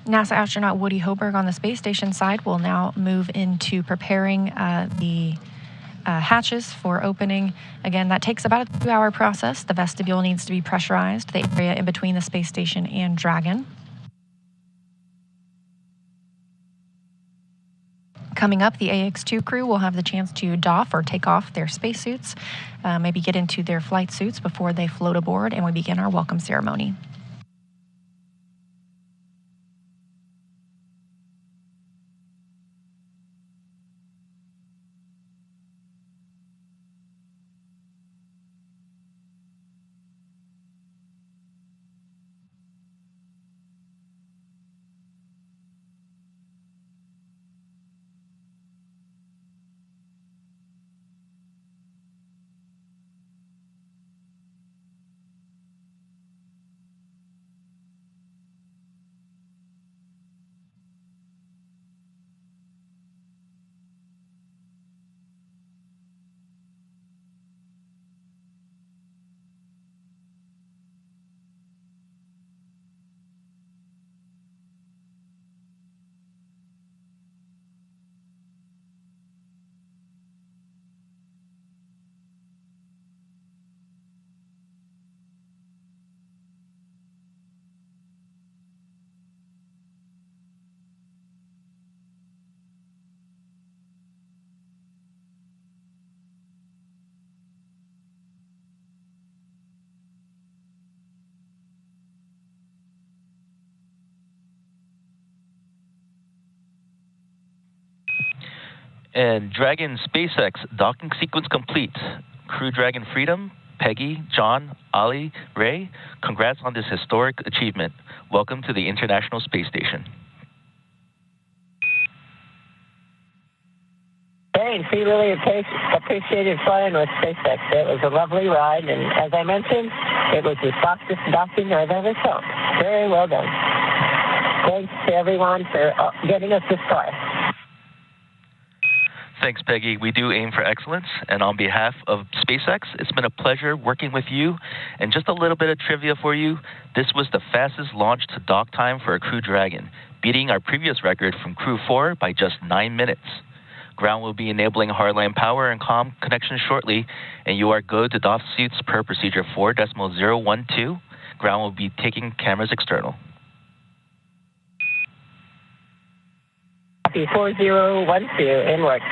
NASA astronaut Woody Hoberg on the space station side will now move into preparing the hatches for opening. Again, that takes about a 2-hour process. The vestibule needs to be pressurized, the area in between the space station and Dragon. Coming up, the Ax-2 crew will have the chance to doff or take off their spacesuits, maybe get into their flight suits before they float aboard, and we begin our welcome ceremony. And Dragon SpaceX docking sequence complete. Crew Dragon Freedom, Peggy, John, Ali, Ray, congrats on this historic achievement. Welcome to the International Space Station. Thanks. We really appreciated flying with SpaceX. It was a lovely ride, and as I mentioned, it was the softest docking I've ever felt. Very well done. Thanks to everyone for getting us this far. Thanks, Peggy. We do aim for excellence, and on behalf of SpaceX, it's been a pleasure working with you. And just a little bit of trivia for you, this was the fastest launch to dock time for a Crew Dragon, beating our previous record from Crew 4 by just 9 minutes. Ground will be enabling hardline power and comm connection shortly, and you are good to doff suits per procedure 4.012. Ground will be taking cameras external. Copy 4012 in work.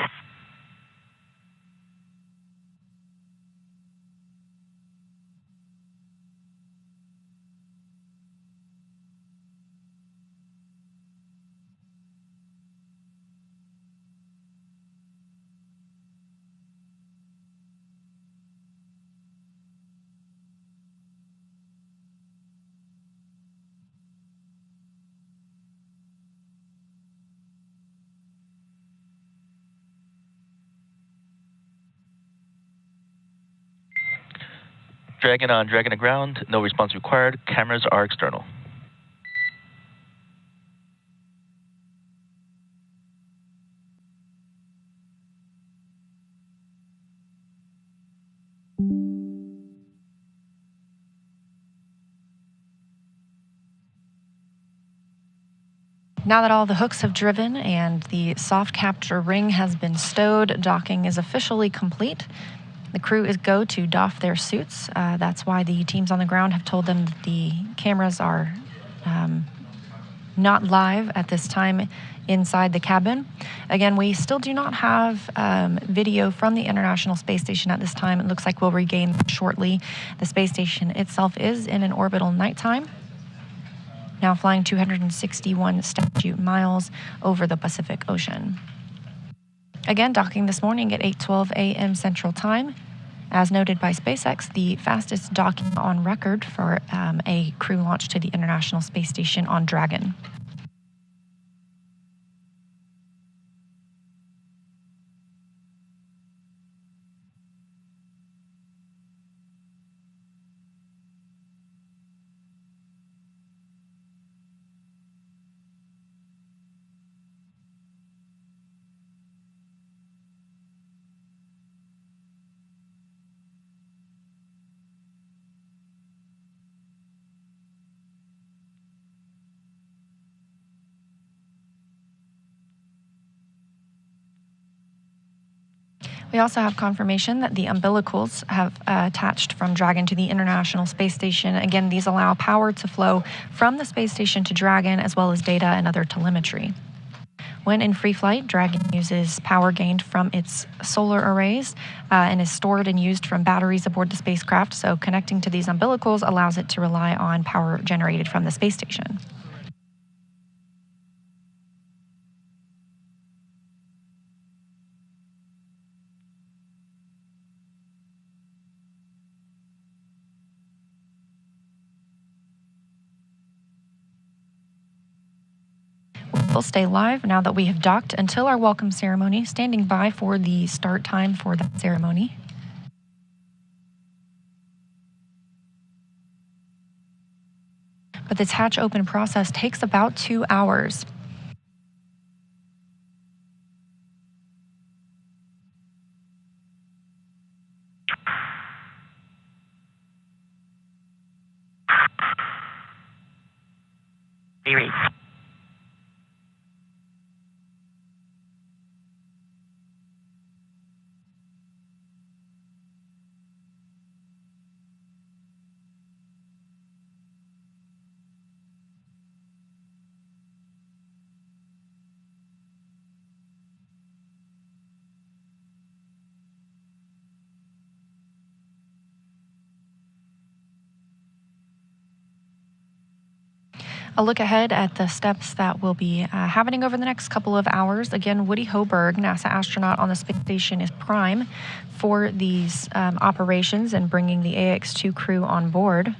Dragon on Dragon to ground, no response required. Cameras are external. Now that all the hooks have driven and the soft capture ring has been stowed, docking is officially complete. The crew is go to doff their suits. That's why the teams on the ground have told them that the cameras are not live at this time inside the cabin. Again, we still do not have video from the International Space Station at this time. It looks like we'll regain that shortly. The space station itself is in an orbital nighttime, now flying 261 statute miles over the Pacific Ocean. Again, docking this morning at 8:12 a.m. Central Time. As noted by SpaceX, the fastest docking on record for a crew launch to the International Space Station on Dragon. We also have confirmation that the umbilicals have attached from Dragon to the International Space Station. Again, these allow power to flow from the space station to Dragon, as well as data and other telemetry. When in free flight, Dragon uses power gained from its solar arrays and is stored and used from batteries aboard the spacecraft, so connecting to these umbilicals allows it to rely on power generated from the space station. We'll stay live now that we have docked until our welcome ceremony, standing by for the start time for that ceremony. But this hatch open process takes about 2 hours. Be ready. A look ahead at the steps that will be happening over the next couple of hours. Again, Woody Hoburg, NASA astronaut on the space station, is prime for these operations and bringing the Ax-2 crew on board.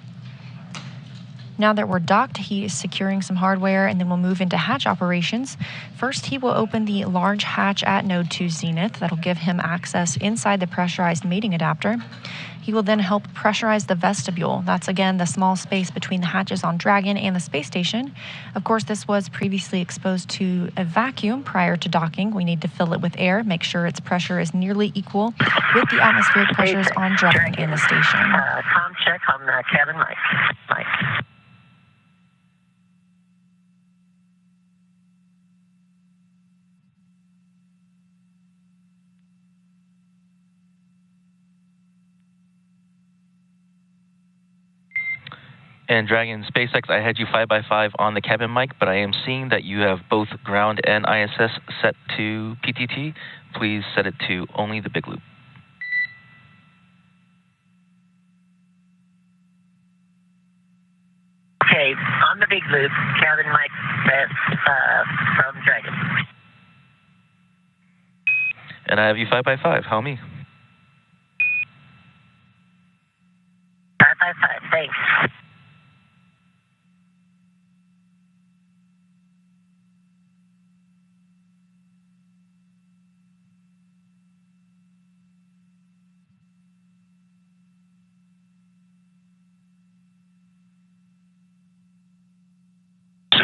Now that we're docked, he is securing some hardware, and then we'll move into hatch operations. First, he will open the large hatch at Node 2 Zenith. That'll give him access inside the pressurized mating adapter. He will then help pressurize the vestibule. That's, again, the small space between the hatches on Dragon and the space station. Of course, this was previously exposed to a vacuum prior to docking. We need to fill it with air, make sure its pressure is nearly equal with the atmospheric pressures on Dragon and the station. Tom check on the cabin mic. And Dragon SpaceX, I had you 5x5 on the cabin mic, but I am seeing that you have both ground and ISS set to PTT. Please set it to only the big loop. Okay, on the big loop, cabin mic set from Dragon. And I have you 5x5. How me? 5x5, thanks.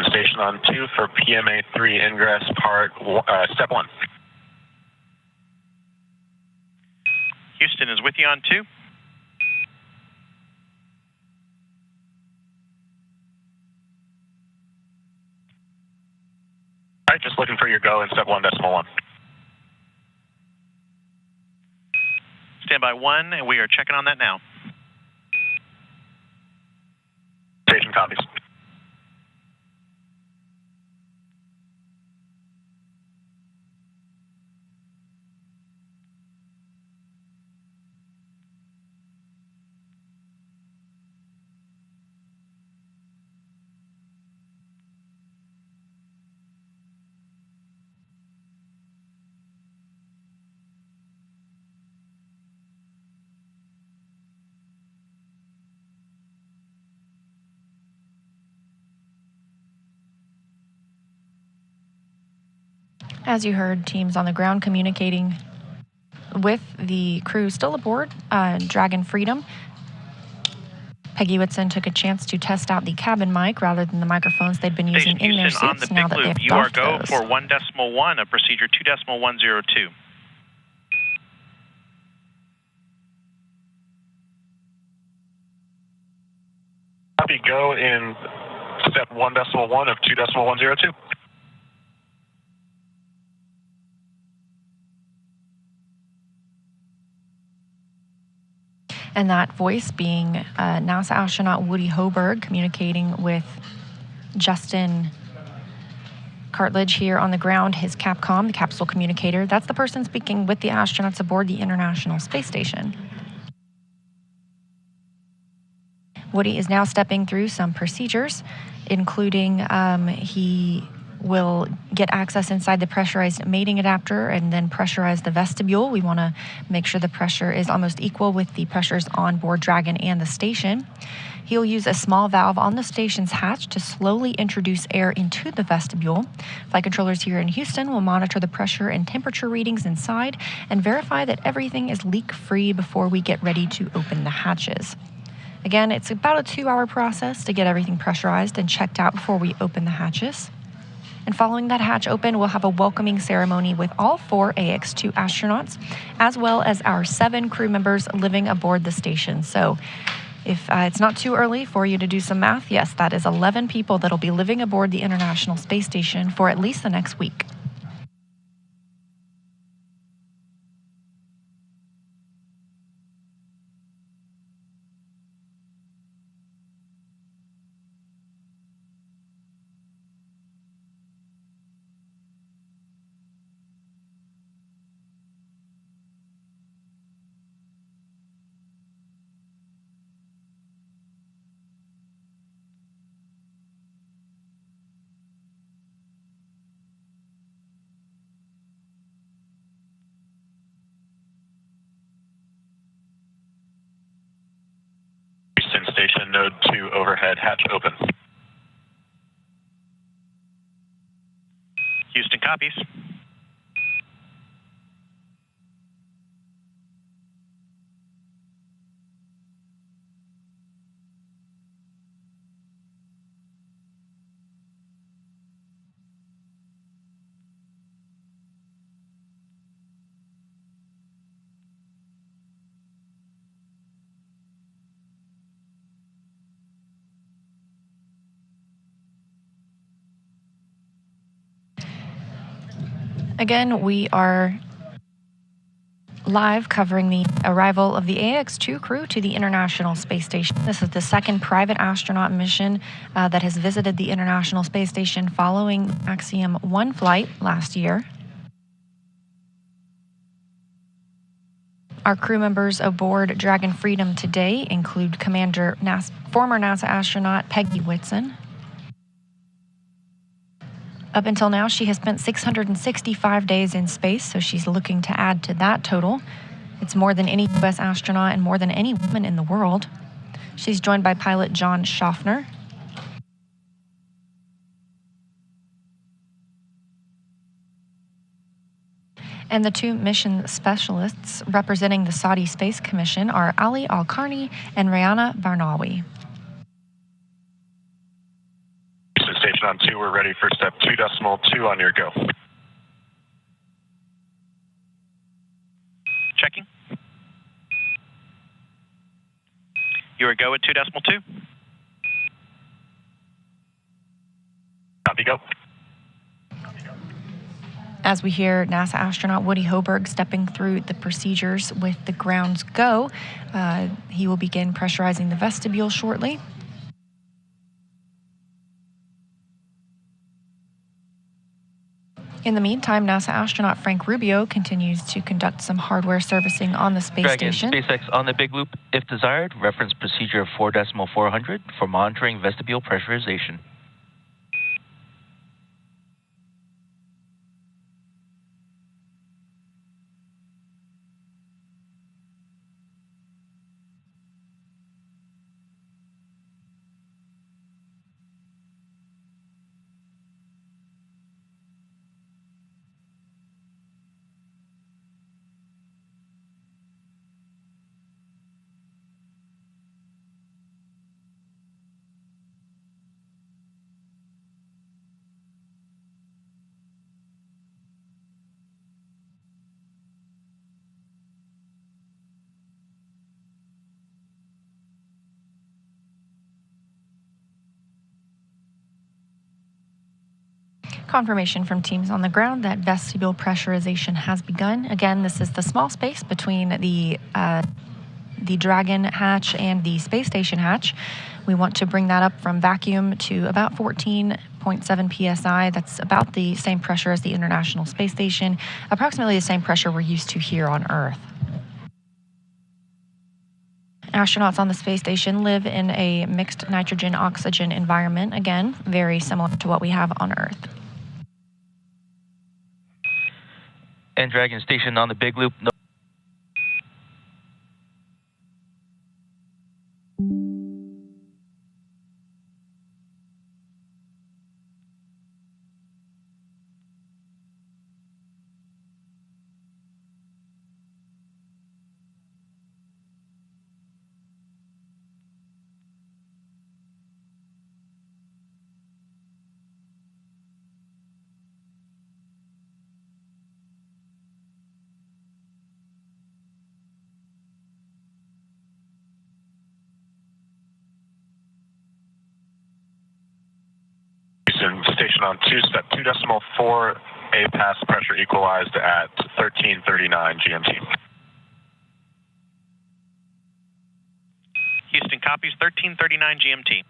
Station on 2 for PMA 3 ingress part step 1. Houston is with you on 2. All right, just looking for your go in step 1.1. Stand by 1, and we are checking on that now. Station copies. As you heard, teams on the ground communicating with the crew still aboard Dragon Freedom. Peggy Whitson took a chance to test out the cabin mic rather than the microphones they'd been using in their suits now that they've you are doffed go those. for 1.1 of procedure 2.102. Copy, go in step 1.1 of 2.102. And that voice being NASA astronaut Woody Hoberg communicating with Justin Cartledge here on the ground, his Capcom, the capsule communicator. That's the person speaking with the astronauts aboard the International Space Station. Woody is now stepping through some procedures, including he will get access inside the pressurized mating adapter and then pressurize the vestibule. We want to make sure the pressure is almost equal with the pressures on board Dragon and the station. He'll use a small valve on the station's hatch to slowly introduce air into the vestibule. Flight controllers here in Houston will monitor the pressure and temperature readings inside and verify that everything is leak-free before we get ready to open the hatches. Again, it's about a 2-hour process to get everything pressurized and checked out before we open the hatches. And following that hatch open, we'll have a welcoming ceremony with all 4 Ax-2 astronauts, as well as our 7 crew members living aboard the station. So if it's not too early for you to do some math, yes, that is 11 people that'll be living aboard the International Space Station for at least the next week. Station node 2 overhead hatch open. Houston copies. Again, we are live covering the arrival of the Ax-2 crew to the International Space Station. This is the second private astronaut mission that has visited the International Space Station following Axiom 1 flight last year. Our crew members aboard Dragon Freedom today include former NASA astronaut Peggy Whitson. Up until now, she has spent 665 days in space, so she's looking to add to that total. It's more than any U.S. astronaut and more than any woman in the world. She's joined by pilot John Schaffner. And the 2 mission specialists representing the Saudi Space Commission are Ali Al-Karni and Rayana Barnawi. Station on 2, we're ready for step 2.2 on your go. Checking. You are go at 2.2. Copy, go. As we hear NASA astronaut Woody Hoberg stepping through the procedures with the ground's go, he will begin pressurizing the vestibule shortly. In the meantime, NASA astronaut Frank Rubio continues to conduct some hardware servicing on the space station. SpaceX on the big loop, if desired, reference procedure 4.400 for monitoring vestibule pressurization. Confirmation from teams on the ground that vestibule pressurization has begun. Again, this is the small space between the Dragon hatch and the space station hatch. We want to bring that up from vacuum to about 14.7 psi. That's about the same pressure as the International Space Station, approximately the same pressure we're used to here on Earth. Astronauts on the space station live in a mixed nitrogen-oxygen environment, again, very similar to what we have on Earth. And Dragon station on the big loop. Station on 2, step 2.4, A pass pressure equalized at 1339 GMT. Houston copies 1339 GMT.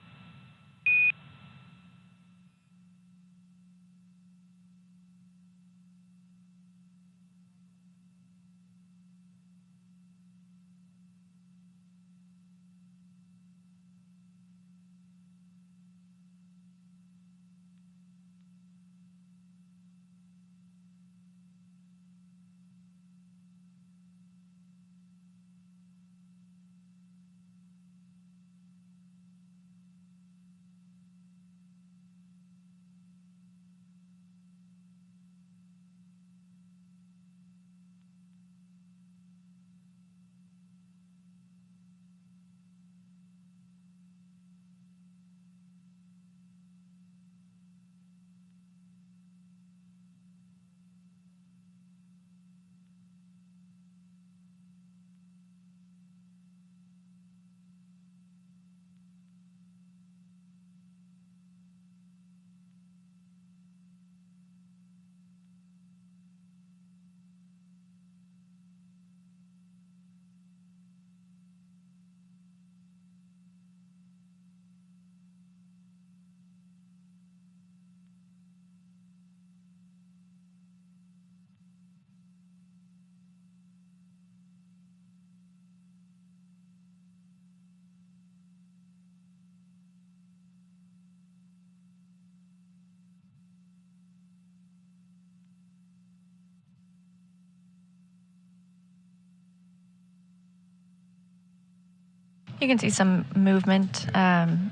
You can see some movement, and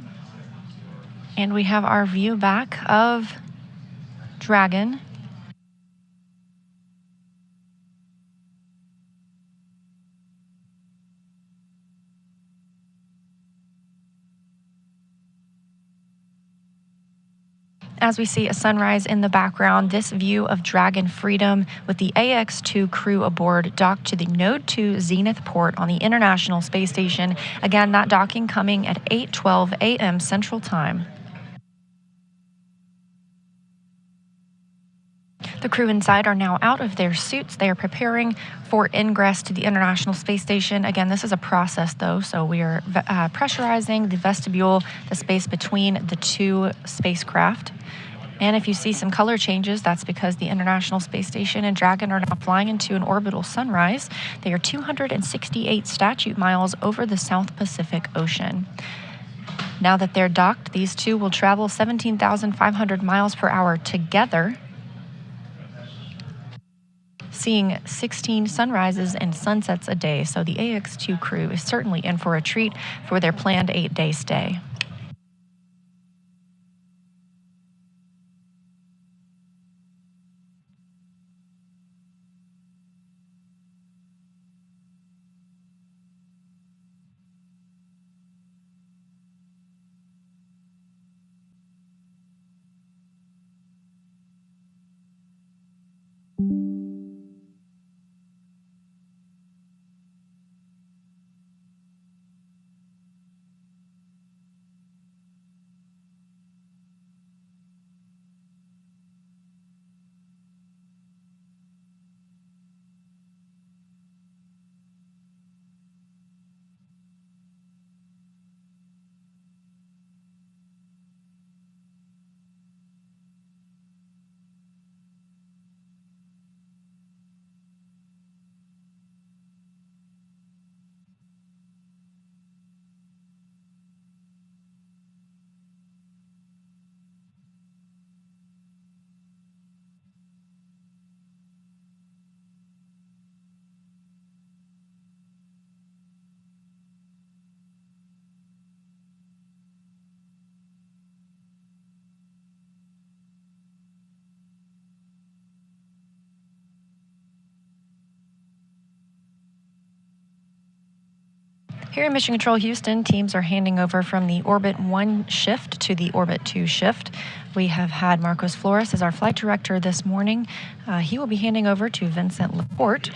we have our view back of Dragon. As we see a sunrise in the background, this view of Dragon Freedom with the Ax-2 crew aboard docked to the Node 2 Zenith port on the International Space Station. Again, that docking coming at 8:12 a.m. Central Time. The crew inside are now out of their suits. They are preparing for ingress to the International Space Station. Again, this is a process, though, so we are pressurizing the vestibule, the space between the two spacecraft. And if you see some color changes, that's because the International Space Station and Dragon are now flying into an orbital sunrise. They are 268 statute miles over the South Pacific Ocean. Now that they're docked, these two will travel 17,500 miles per hour together, seeing 16 sunrises and sunsets a day. So the Ax-2 crew is certainly in for a treat for their planned 8-day stay. Here in Mission Control Houston, teams are handing over from the Orbit 1 shift to the Orbit 2 shift. We have had Marcos Flores as our flight director this morning. He will be handing over to Vincent Laporte.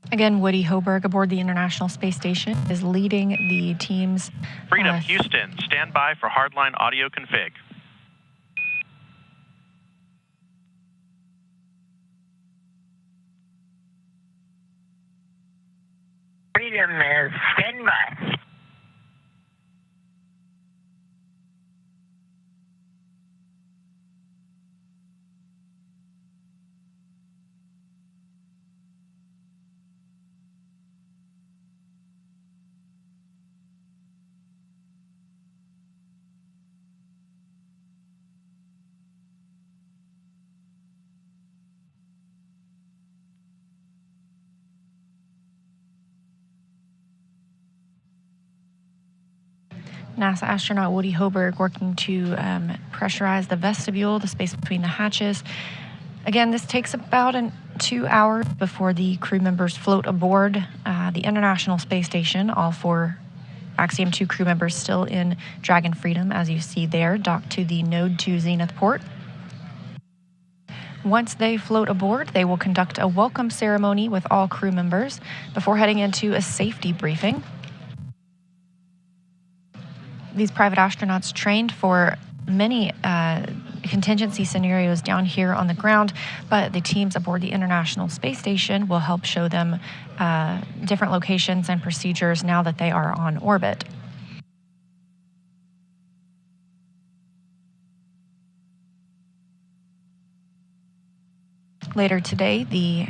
Again, Woody Hoberg aboard the International Space Station is leading the team's... Freedom, Houston, stand by for hardline audio config. Freedom is stand by. NASA astronaut Woody Hoberg working to pressurize the vestibule, the space between the hatches. Again, this takes about 2 hours before the crew members float aboard the International Space Station. All 4 Axiom 2 crew members still in Dragon Freedom, as you see there, docked to the Node 2 Zenith port. Once they float aboard, they will conduct a welcome ceremony with all crew members before heading into a safety briefing. These private astronauts trained for many contingency scenarios down here on the ground, but the teams aboard the International Space Station will help show them different locations and procedures now that they are on orbit. Later today, the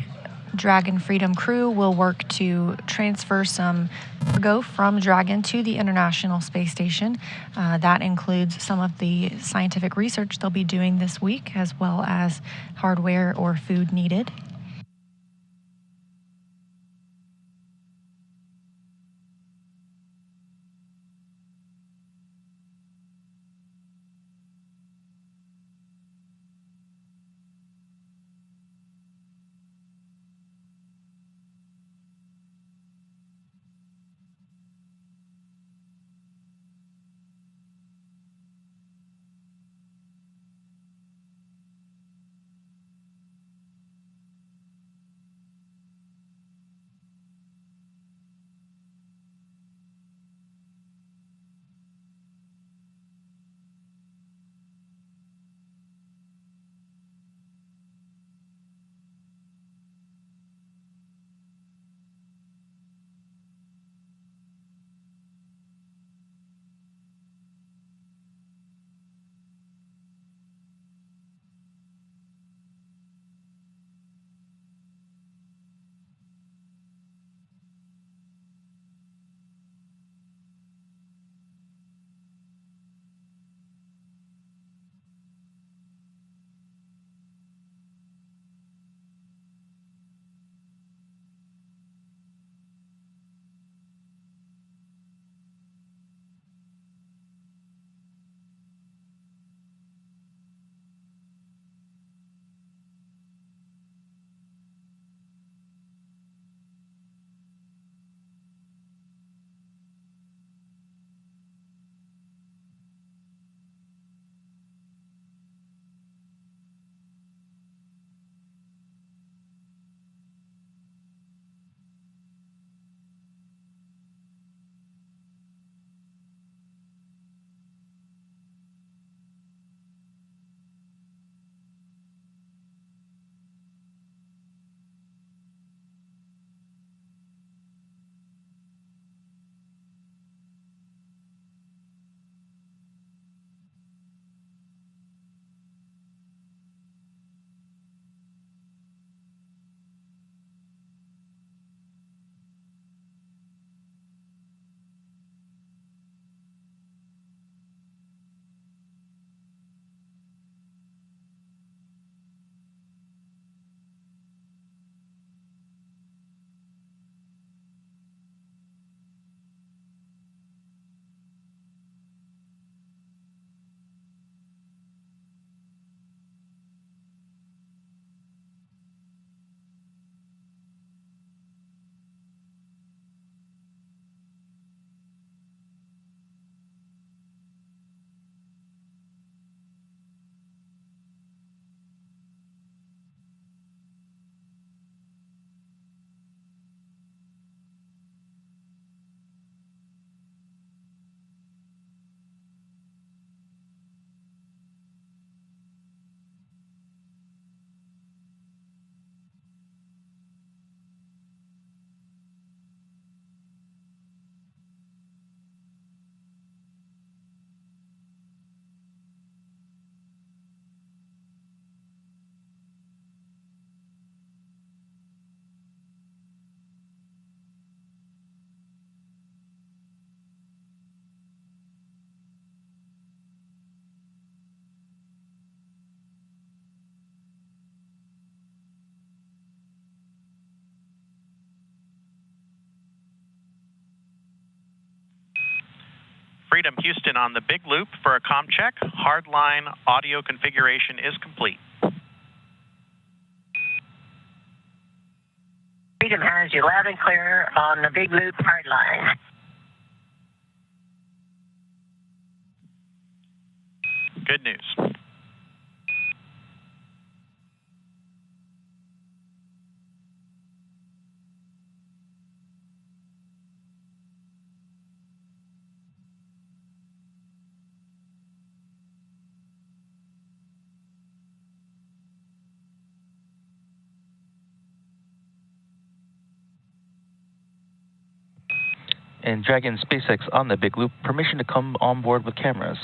Dragon Freedom crew will work to transfer some cargo from Dragon to the International Space Station. That includes some of the scientific research they'll be doing this week, as well as hardware or food needed. Freedom Houston on the big loop for a comm check. Hardline audio configuration is complete. Freedom has you loud and clear on the big loop hardline. Good news. And Dragon SpaceX on the big loop, permission to come on board with cameras.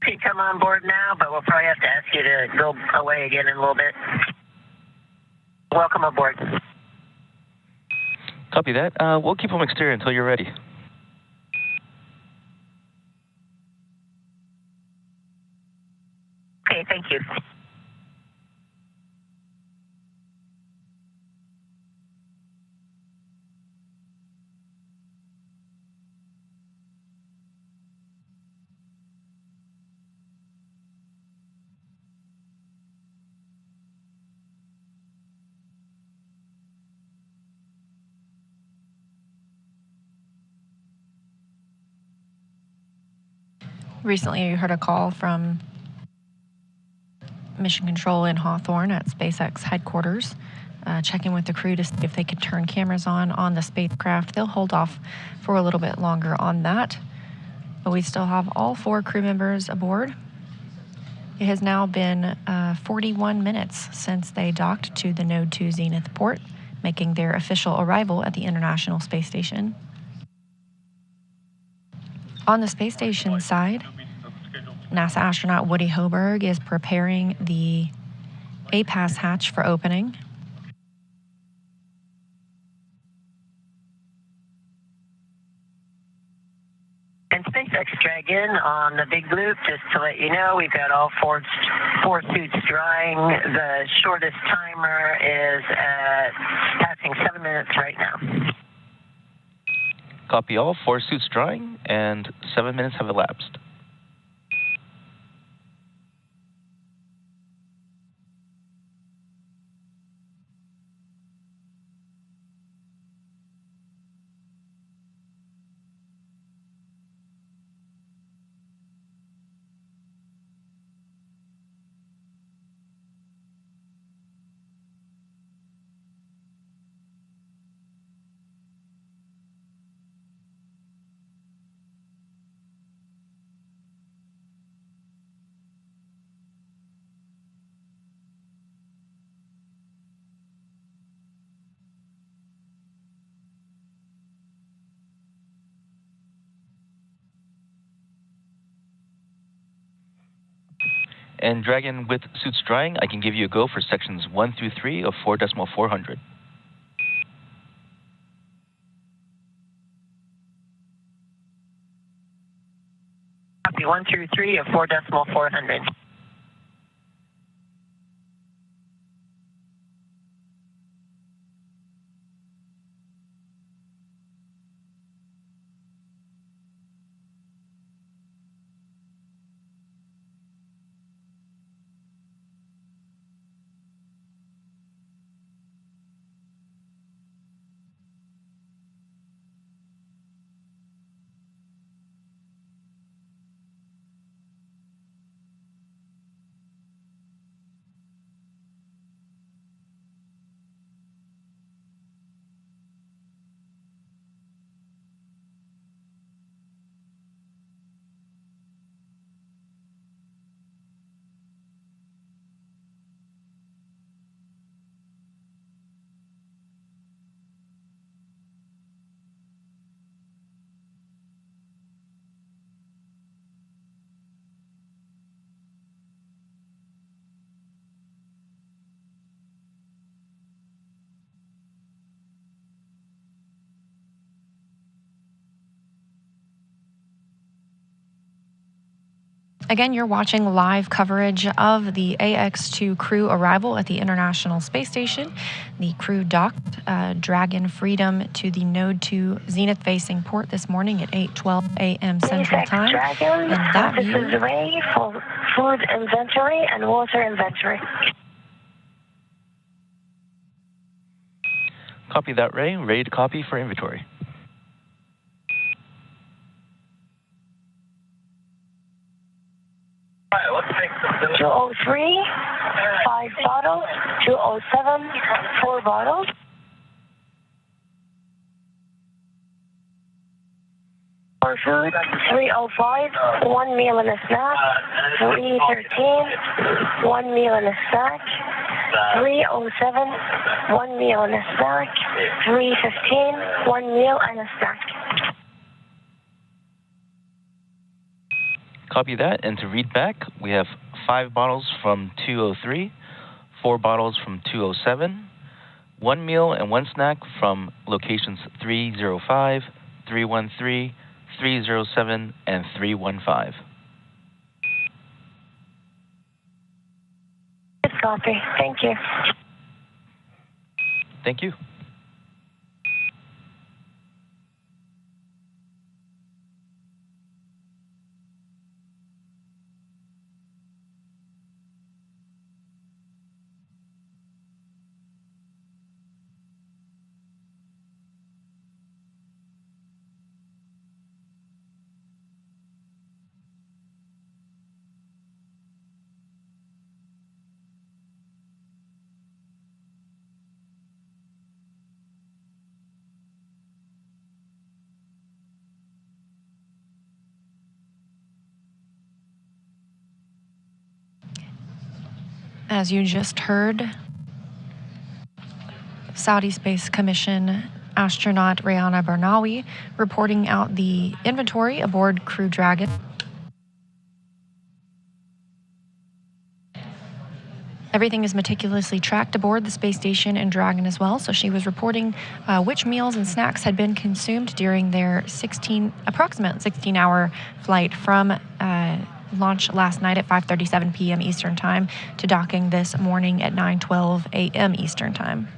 You come on board now, but we'll probably have to ask you to go away again in a little bit. Welcome aboard. Copy that. We'll keep them exterior until you're ready. Okay, thank you. Recently, you heard a call from Mission Control in Hawthorne at SpaceX headquarters, checking with the crew to see if they could turn cameras on the spacecraft. They'll hold off for a little bit longer on that, but we still have all 4 crew members aboard. It has now been 41 minutes since they docked to the Node 2 Zenith port, making their official arrival at the International Space Station. On the space station side, NASA astronaut Woody Hoberg is preparing the APAS hatch for opening. And SpaceX Dragon on the big loop, just to let you know, we've got all four suits drying. The shortest timer is at passing 7 minutes right now. Copy all, 4 suits drying, and 7 minutes have elapsed. And Dragon with suits drying, I can give you a go for sections 1 through 3 of 4.400. Copy 1 through 3 of 4.400. Again, you're watching live coverage of the Ax-2 crew arrival at the International Space Station. The crew docked Dragon Freedom to the Node 2 zenith-facing port this morning at 8:12 a.m. Central Time. Dragon, and that this view is Ray for food inventory and water inventory. Copy that, Ray. Ready to copy for inventory. 203, 5 bottles. 207, 4 bottles. For food, 305, 1 meal and a snack. 313, 1 meal and a snack. 307, 1 meal and a snack. 315, 1 meal and a snack. Copy that, and to read back, we have 5 bottles from 203, 4 bottles from 207, 1 meal and 1 snack from locations 305, 313, 307, and 315. Good copy. Thank you. Thank you. As you just heard, Saudi Space Commission astronaut Rayana Barnawi reporting out the inventory aboard Crew Dragon. Everything is meticulously tracked aboard the space station and Dragon as well, so she was reporting which meals and snacks had been consumed during their approximate 16-hour flight from launch last night at 5:37 p.m. Eastern Time to docking this morning at 9:12 a.m. Eastern Time.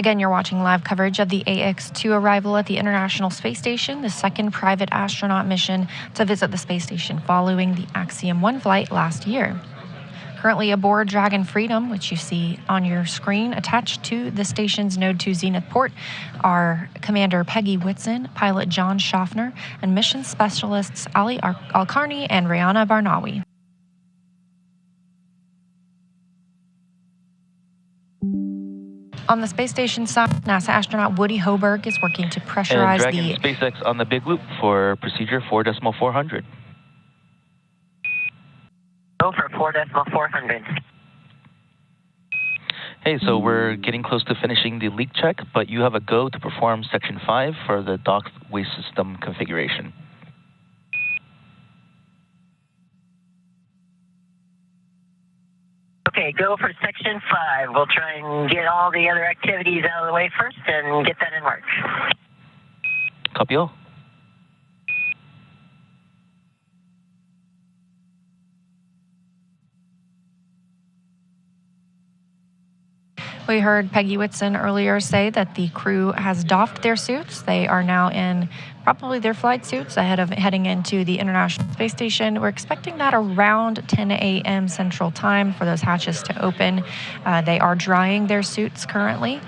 Again, you're watching live coverage of the Ax-2 arrival at the International Space Station, the second private astronaut mission to visit the space station following the Axiom-1 flight last year. Currently aboard Dragon Freedom, which you see on your screen, attached to the station's Node 2 Zenith port, are Commander Peggy Whitson, pilot John Schaffner, and mission specialists Ali Alkarni and Rihanna Barnawi. On the space station side, NASA astronaut Woody Hoberg is working to pressurize Dragon SpaceX on the big loop for procedure 4.400. Go for 4.400. Hey, so we're getting close to finishing the leak check, but you have a go to perform Section 5 for the dock waste system configuration. Okay, go for Section 5. We'll try and get all the other activities out of the way first and get that in March. Copy all. We heard Peggy Whitson earlier say that the crew has doffed their suits. They are now in probably their flight suits ahead of heading into the International Space Station. We're expecting that around 10 a.m. Central Time for those hatches to open. They are drying their suits currently,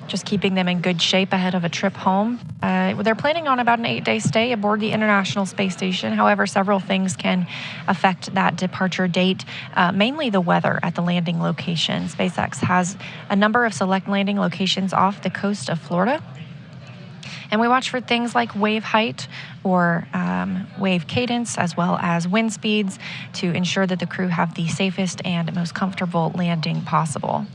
just keeping them in good shape ahead of a trip home. They're planning on about an 8-day stay aboard the International Space Station. However, several things can affect that departure date, mainly the weather at the landing location. SpaceX has a number of select landing locations off the coast of Florida. And we watch for things like wave height or wave cadence, as well as wind speeds, to ensure that the crew have the safest and most comfortable landing possible.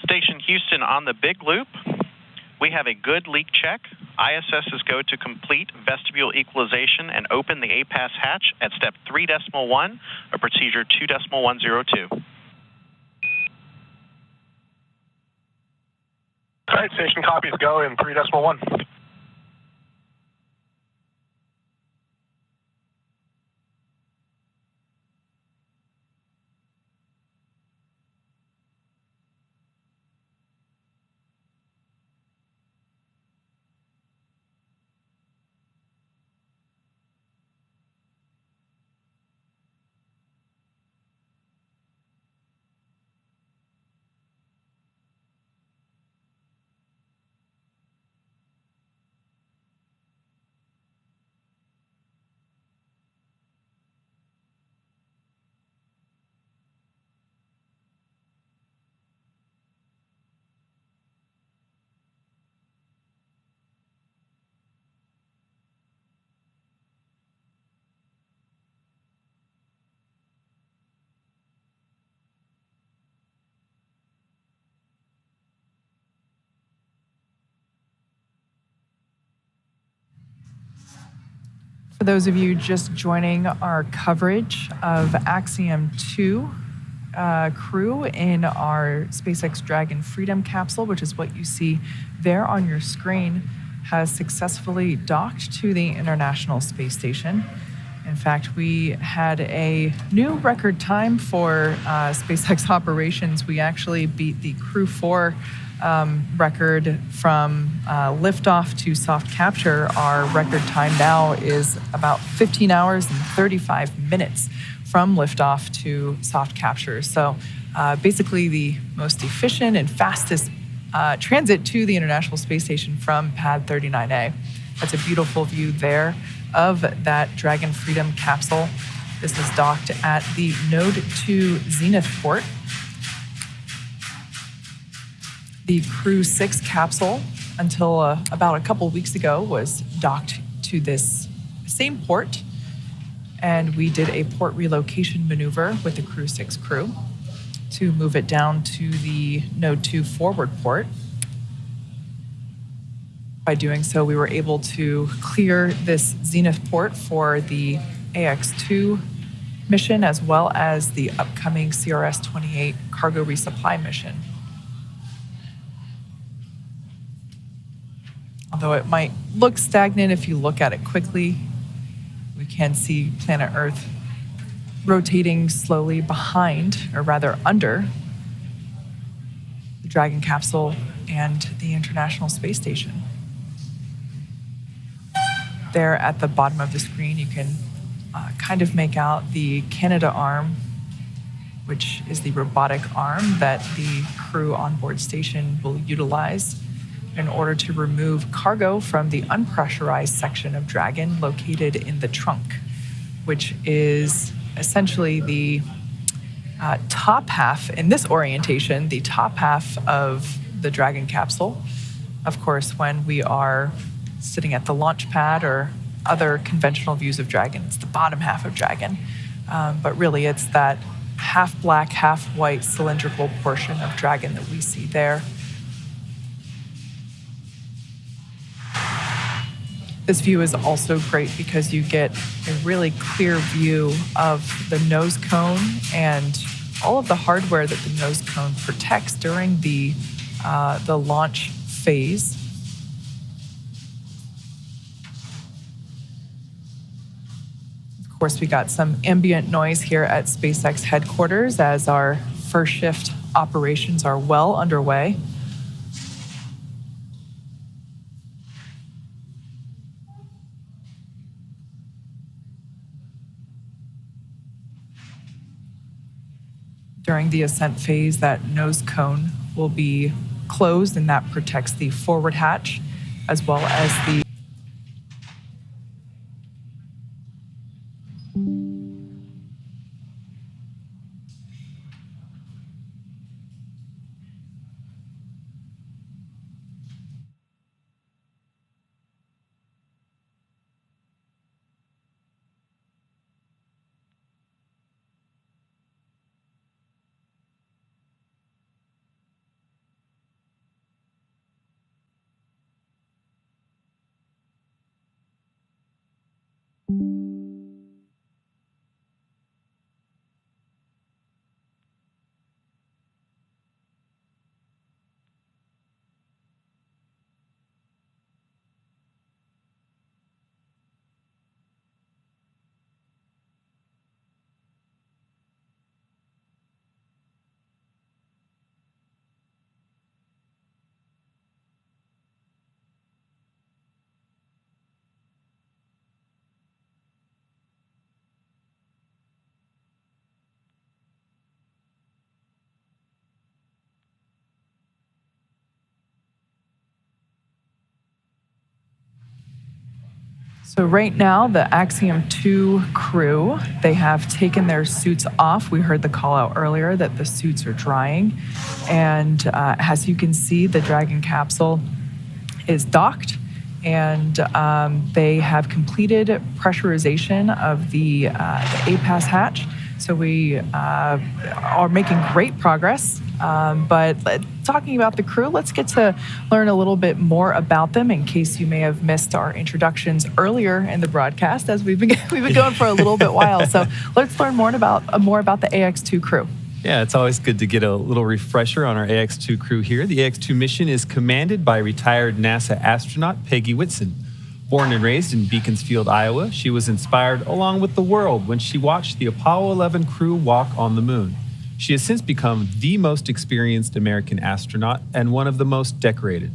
Station Houston on the big loop. We have a good leak check. ISS is go to complete vestibule equalization and open the APAS hatch at step 3.1 of procedure 2.102. All right, station copies go in 3.1. For those of you just joining our coverage of Axiom-2 crew in our SpaceX Dragon Freedom capsule, which is what you see there on your screen, has successfully docked to the International Space Station. In fact, we had a new record time for SpaceX operations. We actually beat the Crew 4 record from liftoff to soft capture. Our record time now is about 15 hours and 35 minutes from liftoff to soft capture. So basically the most efficient and fastest transit to the International Space Station from Pad 39A. That's a beautiful view there of that Dragon Freedom capsule. This is docked at the Node 2 Zenith port. The Crew 6 capsule, until about a couple weeks ago, was docked to this same port, and we did a port relocation maneuver with the Crew 6 crew to move it down to the Node 2 forward port. By doing so, we were able to clear this Zenith port for the Ax-2 mission, as well as the upcoming CRS-28 cargo resupply mission. Although it might look stagnant if you look at it quickly, we can see planet Earth rotating slowly behind, or rather under, the Dragon capsule and the International Space Station. There at the bottom of the screen, you can kind of make out the Canada arm, which is the robotic arm that the crew on board station will utilize in order to remove cargo from the unpressurized section of Dragon located in the trunk, which is essentially the top half, in this orientation, the top half of the Dragon capsule. Of course, when we are sitting at the launch pad or other conventional views of Dragon, it's the bottom half of Dragon. But really, it's that half black, half white cylindrical portion of Dragon that we see there. This view is also great because you get a really clear view of the nose cone and all of the hardware that the nose cone protects during the launch phase. Of course, we got some ambient noise here at SpaceX headquarters as our first shift operations are well underway. During the ascent phase, that nose cone will be closed, and that protects the forward hatch as well as the So right now, the Axiom-2 crew, they have taken their suits off. We heard the call out earlier that the suits are drying. And as you can see, the Dragon capsule is docked, and they have completed pressurization of the APAS hatch. So we are making great progress. But talking about the crew, let's get to learn a little bit more about them in case you may have missed our introductions earlier in the broadcast, as we've been going for a little bit while. So let's learn more about the Ax-2 crew. Yeah, it's always good to get a little refresher on our Ax-2 crew here. The Ax-2 mission is commanded by retired NASA astronaut Peggy Whitson. Born and raised in Beaconsfield, Iowa, she was inspired along with the world when she watched the Apollo 11 crew walk on the moon. She has since become the most experienced American astronaut and one of the most decorated.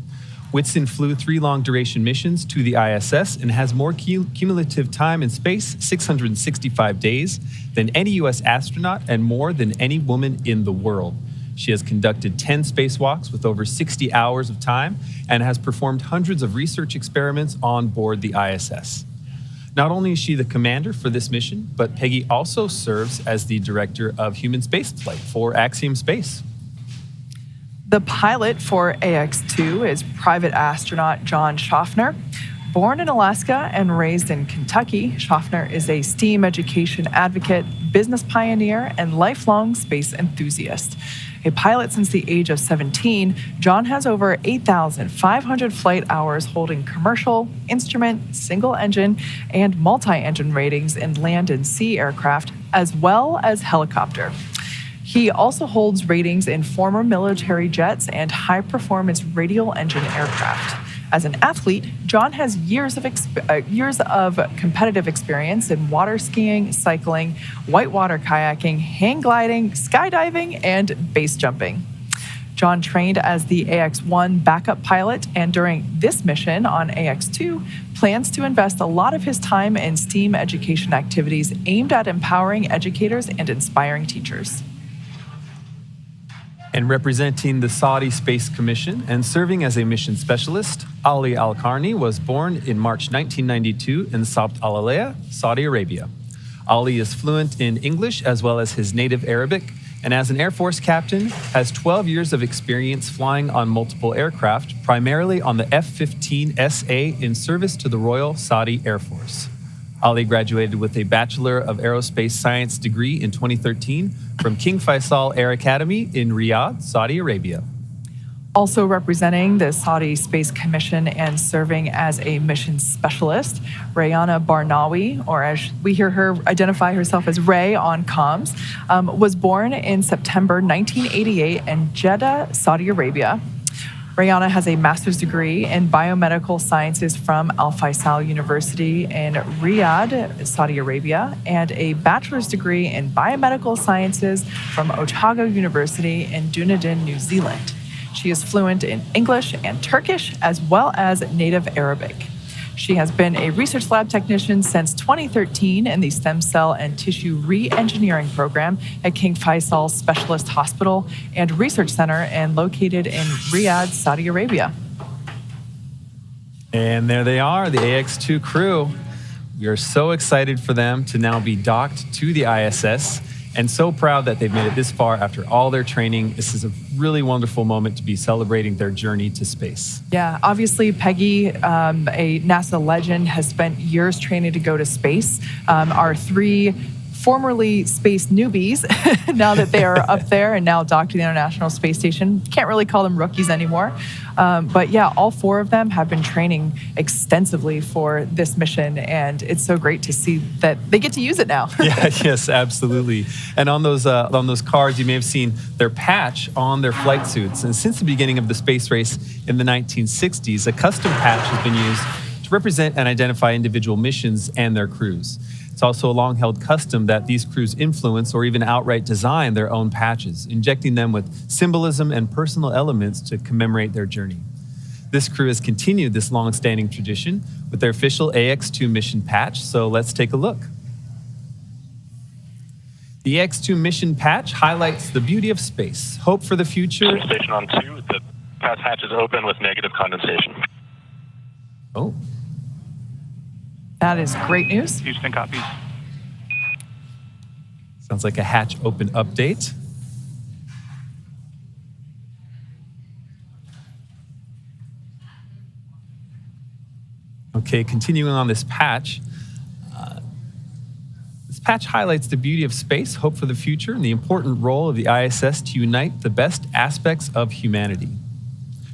Whitson flew 3 long-duration missions to the ISS and has more cumulative time in space, 665 days, than any U.S. astronaut and more than any woman in the world. She has conducted 10 spacewalks with over 60 hours of time and has performed hundreds of research experiments on board the ISS. Not only is she the commander for this mission, but Peggy also serves as the director of human spaceflight for Axiom Space. The pilot for Ax-2 is private astronaut John Schaffner. Born in Alaska and raised in Kentucky, Schaffner is a STEAM education advocate, business pioneer, and lifelong space enthusiast. A pilot since the age of 17, John has over 8,500 flight hours holding commercial, instrument, single-engine, and multi-engine ratings in land and sea aircraft, as well as helicopter. He also holds ratings in former military jets and high-performance radial engine aircraft. As an athlete, John has years of competitive experience in water skiing, cycling, whitewater kayaking, hang gliding, skydiving, and base jumping. John trained as the Ax-1 backup pilot, and during this mission on Ax-2, plans to invest a lot of his time in STEAM education activities aimed at empowering educators and inspiring teachers. And representing the Saudi Space Commission and serving as a mission specialist, Ali Al-Qarni was born in March 1992 in Sabt al-Alaya, Saudi Arabia. Ali is fluent in English as well as his native Arabic, and as an Air Force captain, has 12 years of experience flying on multiple aircraft, primarily on the F-15SA in service to the Royal Saudi Air Force. Ali graduated with a Bachelor of Aerospace Science degree in 2013 from King Faisal Air Academy in Riyadh, Saudi Arabia. Also representing the Saudi Space Commission and serving as a mission specialist, Rayana Barnawi, or as we hear her identify herself as Ray on comms, was born in September 1988 in Jeddah, Saudi Arabia. Rayana has a master's degree in biomedical sciences from Al Faisal University in Riyadh, Saudi Arabia, and a bachelor's degree in biomedical sciences from Otago University in Dunedin, New Zealand. She is fluent in English and Turkish, as well as native Arabic. She has been a research lab technician since 2013 in the Stem Cell and Tissue Re-Engineering Program at King Faisal Specialist Hospital and Research Center, and located in Riyadh, Saudi Arabia. And there they are, the Ax-2 crew. We are so excited for them to now be docked to the ISS, and so proud that they've made it this far after all their training. This is a really wonderful moment to be celebrating their journey to space. Yeah, obviously Peggy, a NASA legend, has spent years training to go to space. Our 3 formerly space newbies, now that they are up there and now docked to the International Space Station. Can't really call them rookies anymore. But yeah, all 4 of them have been training extensively for this mission, and it's so great to see that they get to use it now. Yes, absolutely. And on those cards, you may have seen their patch on their flight suits. And since the beginning of the space race in the 1960s, a custom patch has been used to represent and identify individual missions and their crews. It's also a long-held custom that these crews influence or even outright design their own patches, injecting them with symbolism and personal elements to commemorate their journey. This crew has continued this long-standing tradition with their official Ax-2 mission patch, so let's take a look. The Ax-2 mission patch highlights the beauty of space, hope for the future. Station on 2, the hatch is open with negative condensation. Oh. That is great news. Houston copies. Sounds like a hatch open update. Okay, continuing on this patch. This patch highlights the beauty of space, hope for the future, and the important role of the ISS to unite the best aspects of humanity.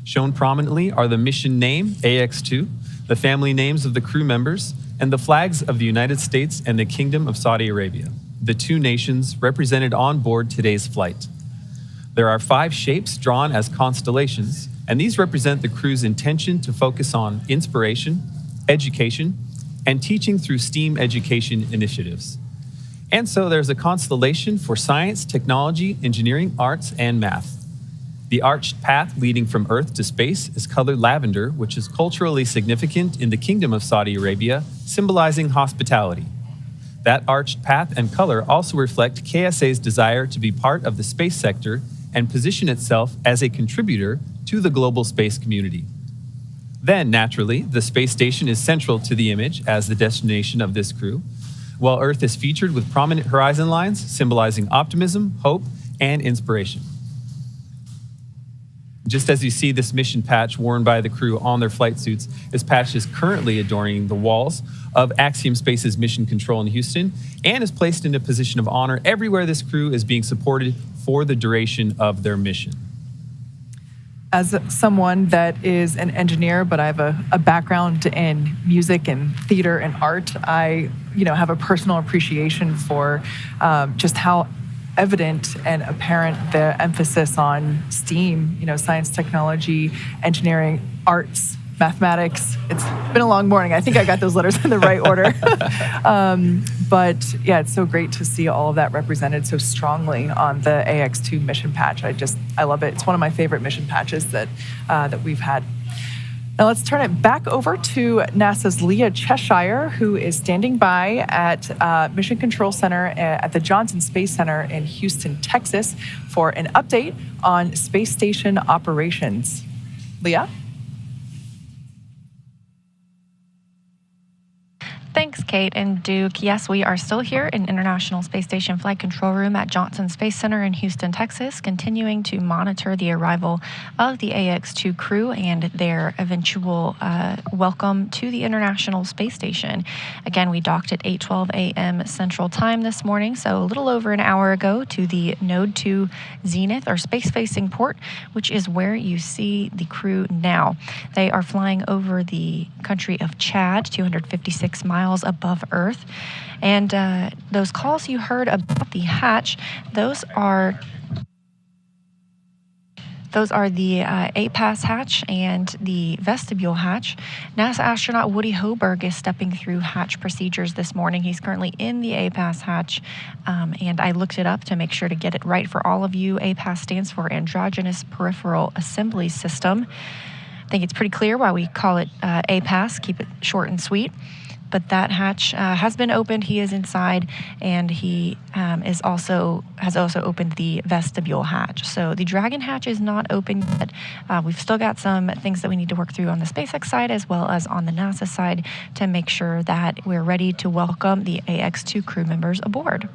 Shown prominently are the mission name, Ax-2, the family names of the crew members, and the flags of the United States and the Kingdom of Saudi Arabia, the two nations represented on board today's flight. There are 5 shapes drawn as constellations, and these represent the crew's intention to focus on inspiration, education, and teaching through STEAM education initiatives. And so there's a constellation for science, technology, engineering, arts, and math. The arched path leading from Earth to space is colored lavender, which is culturally significant in the Kingdom of Saudi Arabia, symbolizing hospitality. That arched path and color also reflect KSA's desire to be part of the space sector and position itself as a contributor to the global space community. Then, naturally, the space station is central to the image as the destination of this crew, while Earth is featured with prominent horizon lines symbolizing optimism, hope, and inspiration. Just as you see this mission patch worn by the crew on their flight suits, this patch is currently adorning the walls of Axiom Space's mission control in Houston and is placed in a position of honor everywhere this crew is being supported for the duration of their mission. As someone that is an engineer, but I have a background in music and theater and art, I have a personal appreciation for just how evident and apparent the emphasis on STEAM, science, technology, engineering, arts, mathematics. It's been a long morning. I think I got those letters in the right order. But yeah, it's so great to see all of that represented so strongly on the Ax-2 mission patch. I love it. It's one of my favorite mission patches that we've had. Now let's turn it back over to NASA's Leah Cheshire, who is standing by at Mission Control Center at the Johnson Space Center in Houston, Texas, for an update on space station operations. Leah? Thanks, Kate and Duke. Yes, we are still here in International Space Station Flight Control Room at Johnson Space Center in Houston, Texas, continuing to monitor the arrival of the Ax-2 crew and their eventual welcome to the International Space Station. Again, we docked at 8:12 a.m. Central Time this morning, so a little over an hour ago, to the Node 2 Zenith, or space-facing port, which is where you see the crew now. They are flying over the country of Chad, 256 miles above Earth. And those calls you heard about the hatch, those are the A-Pass hatch and the vestibule hatch. NASA astronaut Woody Hoburg is stepping through hatch procedures this morning. He's currently in the A-Pass hatch, and I looked it up to make sure to get it right for all of you. A-Pass stands for Androgynous Peripheral Assembly System. I think it's pretty clear why we call it A-Pass, keep it short and sweet. But that hatch has been opened. He is inside, and he has also opened the vestibule hatch. So the Dragon hatch is not open yet. We've still got some things that we need to work through on the SpaceX side as well as on the NASA side to make sure that we're ready to welcome the Ax-2 crew members aboard.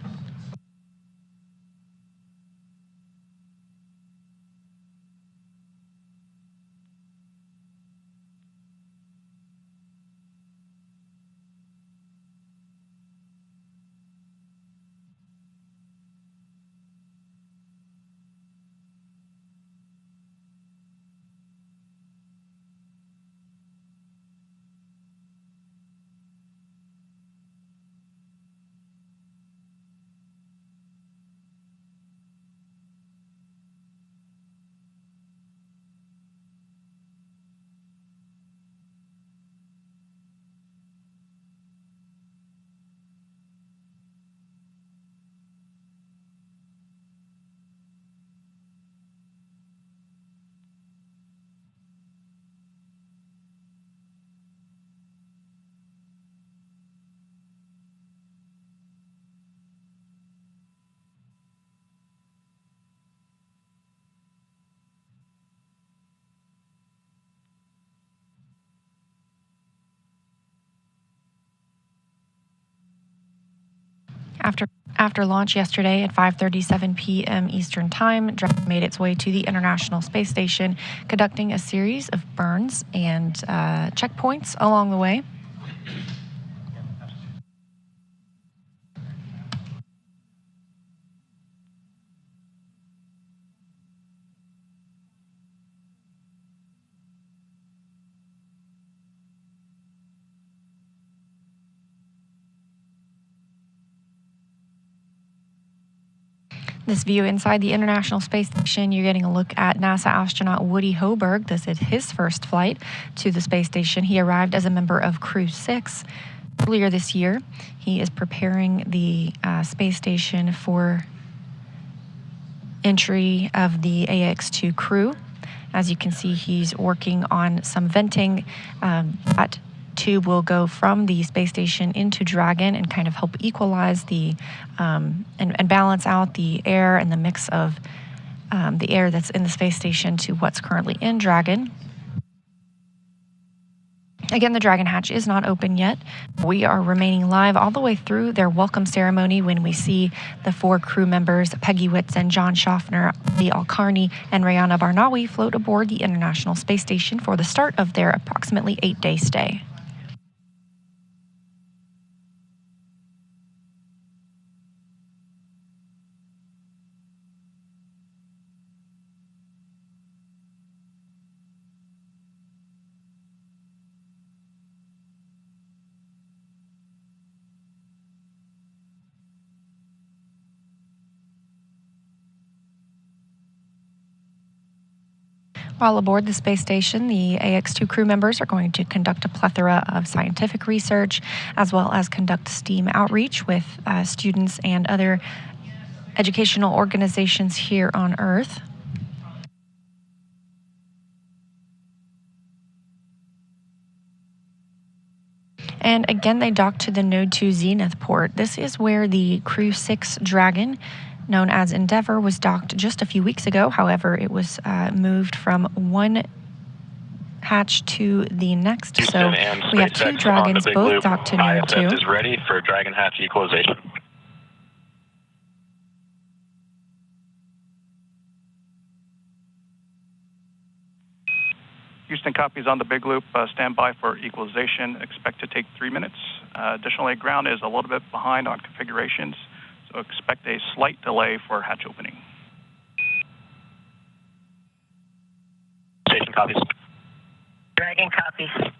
After launch yesterday at 5:37 p.m. Eastern Time, Dragon made its way to the International Space Station, conducting a series of burns and checkpoints along the way. This view inside the International Space Station, you're getting a look at NASA astronaut Woody Hoberg. This is his first flight to the space station. He arrived as a member of Crew 6 earlier this year. He is preparing the space station for entry of the Ax-2 crew. As you can see, he's working on some venting. That tube will go from the space station into Dragon and kind of help equalize the and balance out the air and the mix of the air that's in the space station to what's currently in Dragon. Again, the Dragon hatch is not open yet. We are remaining live all the way through their welcome ceremony when we see the 4 crew members, Peggy Whitson, John Schaffner, Lee Alcarney, and Rihanna Barnawi, float aboard the International Space Station for the start of their approximately 8-day stay. While aboard the space station, the Ax-2 crew members are going to conduct a plethora of scientific research, as well as conduct STEAM outreach with students and other educational organizations here on Earth. And again, they dock to the Node 2 Zenith port. This is where the Crew 6 Dragon, known as Endeavour, was docked just a few weeks ago. However, it was moved from one hatch to the next. Houston, so we have 2 Dragons, both docked to Node 2. ISS is ready for Dragon hatch equalization. Houston copies on the big loop. Stand by for equalization. Expect to take 3 minutes. Additionally, ground is a little bit behind on configurations, so expect a slight delay for hatch opening. Station copies. Dragon copies.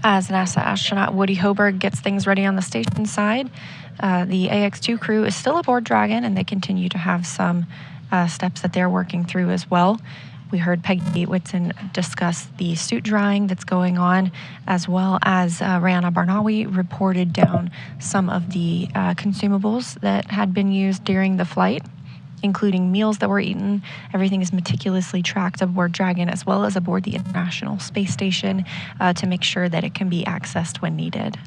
As NASA astronaut Woody Hoberg gets things ready on the station side, the Ax-2 crew is still aboard Dragon, and they continue to have some steps that they're working through as well. We heard Peggy Whitson discuss the suit drying that's going on, as well as Rihanna Barnawi reported down some of the consumables that had been used during the flight, including meals that were eaten. Everything is meticulously tracked aboard Dragon, as well as aboard the International Space Station, to make sure that it can be accessed when needed.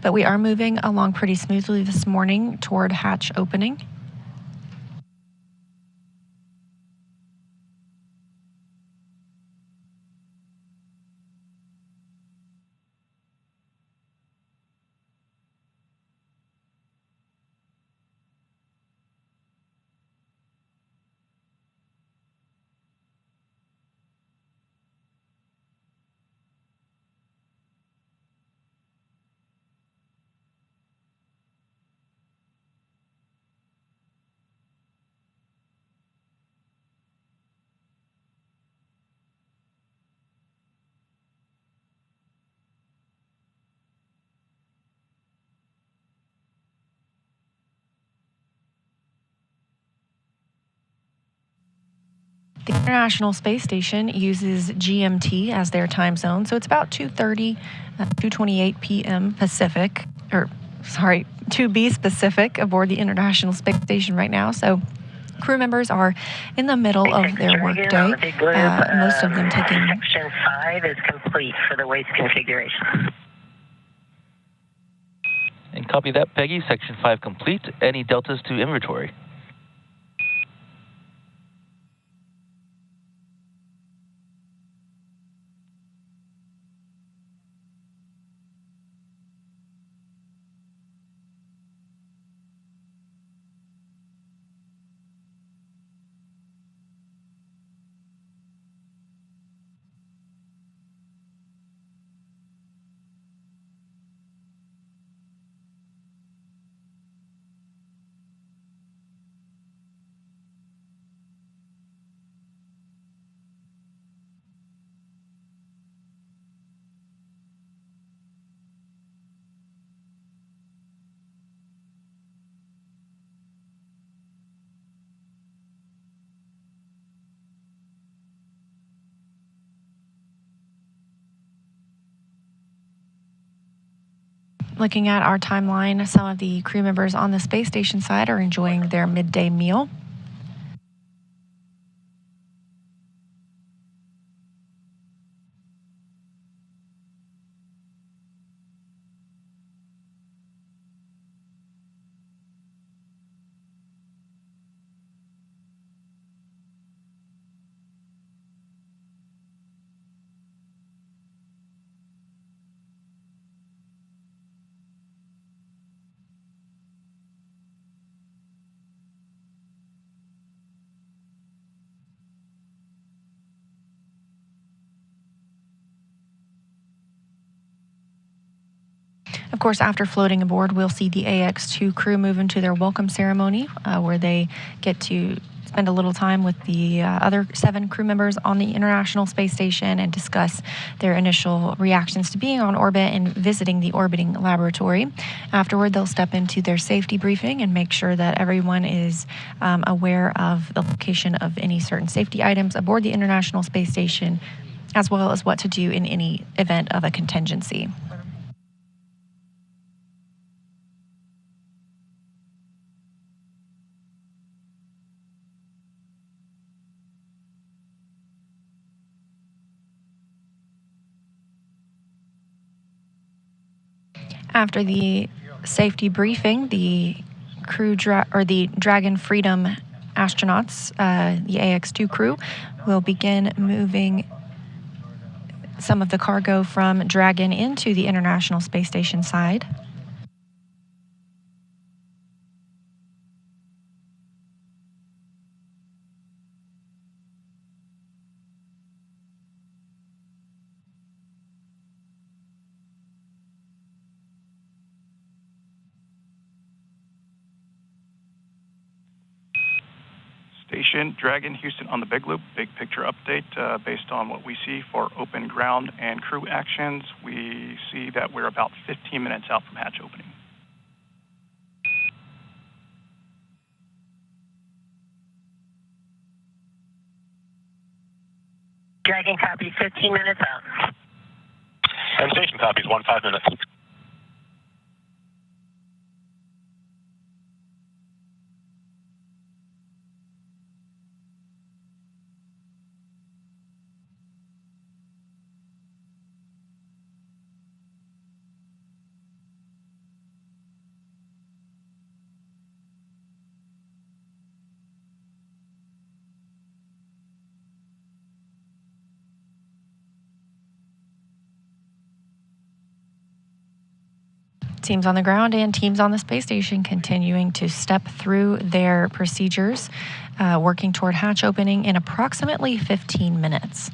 But we are moving along pretty smoothly this morning toward hatch opening. The International Space Station uses GMT as their time zone, so it's about 2:28 p.m. Pacific, 2B Pacific aboard the International Space Station right now. So Crew members are in the middle of their workday, most of them taking... Section 5 is complete for the waste configuration. And copy that, Peggy. Section 5 complete. Any deltas to inventory? Looking at our timeline, some of the crew members on the space station side are enjoying their midday meal. Of course, after floating aboard, we'll see the Ax-2 crew move into their welcome ceremony, where they get to spend a little time with the other 7 crew members on the International Space Station and discuss their initial reactions to being on orbit and visiting the orbiting laboratory. Afterward, they'll step into their safety briefing and make sure that everyone is aware of the location of any certain safety items aboard the International Space Station, as well as what to do in any event of a contingency. After the safety briefing, the Dragon Freedom astronauts, the Ax-2 crew, will begin moving some of the cargo from Dragon into the International Space Station side. Station Dragon Houston on the Big Loop. Big picture update based on what we see for open ground and crew actions. We see that we're about 15 minutes out from hatch opening. Dragon copies 15 minutes out. And station copies 15 minutes. Teams on the ground and teams on the space station continuing to step through their procedures, working toward hatch opening in approximately 15 minutes.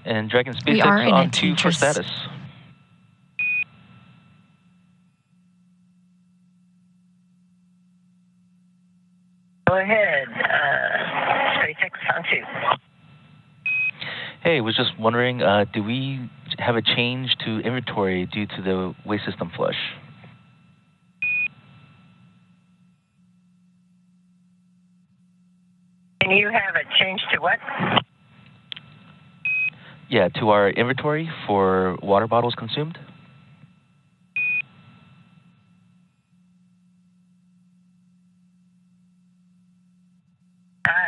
And Dragon SpaceX on 2 for status. SpaceX on 2. Hey, was just wondering, do we have a change to inventory due to the waste system flush? Can you have a change to what? Yeah, to our inventory for water bottles consumed.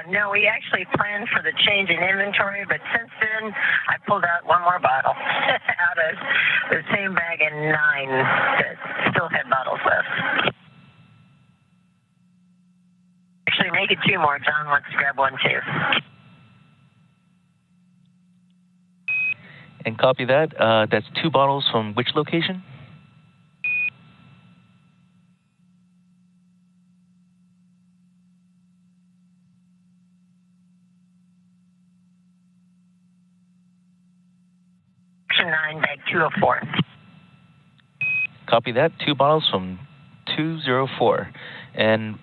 No, we actually planned for the change in inventory, but since then, I pulled out one more bottle out of the same bag and 9 that still had bottles left. Actually, make it 2 more. John wants to grab one too. And copy that. That's 2 bottles from which location? Section 9, bag 204. Copy that. 2 bottles from 204. And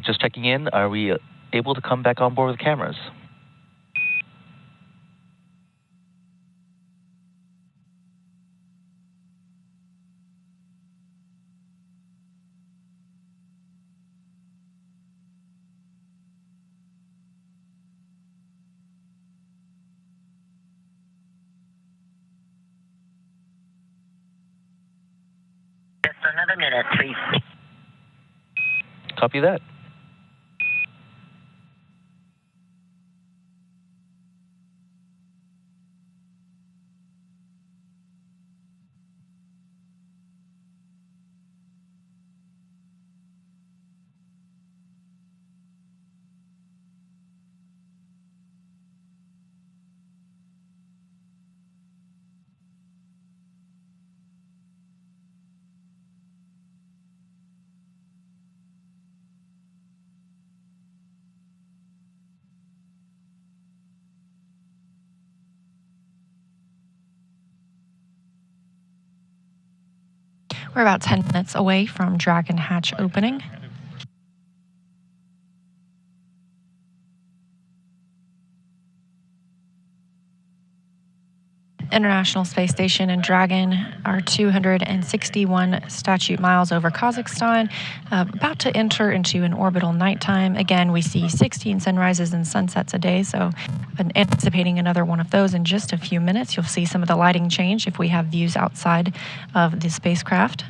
just checking in, are we able to come back on board with cameras? Just another minute, please. Copy that. We're about 10 minutes away from Dragon hatch opening. International Space Station and Dragon are 261 statute miles over Kazakhstan, about to enter into an orbital nighttime. Again, we see 16 sunrises and sunsets a day, so anticipating another one of those in just a few minutes. You'll see some of the lighting change if we have views outside of the spacecraft.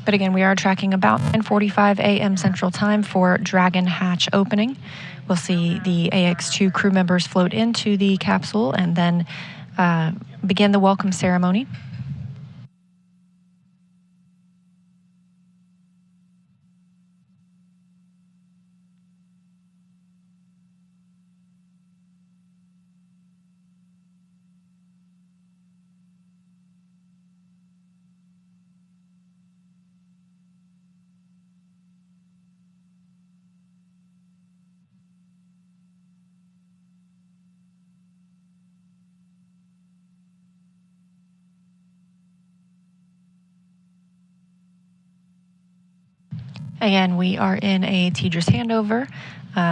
But again, we are tracking about 9:45 a.m. Central Time for Dragon hatch opening. We'll see the Ax-2 crew members float into the capsule and then begin the welcome ceremony. Again, we are in a TDRS handover,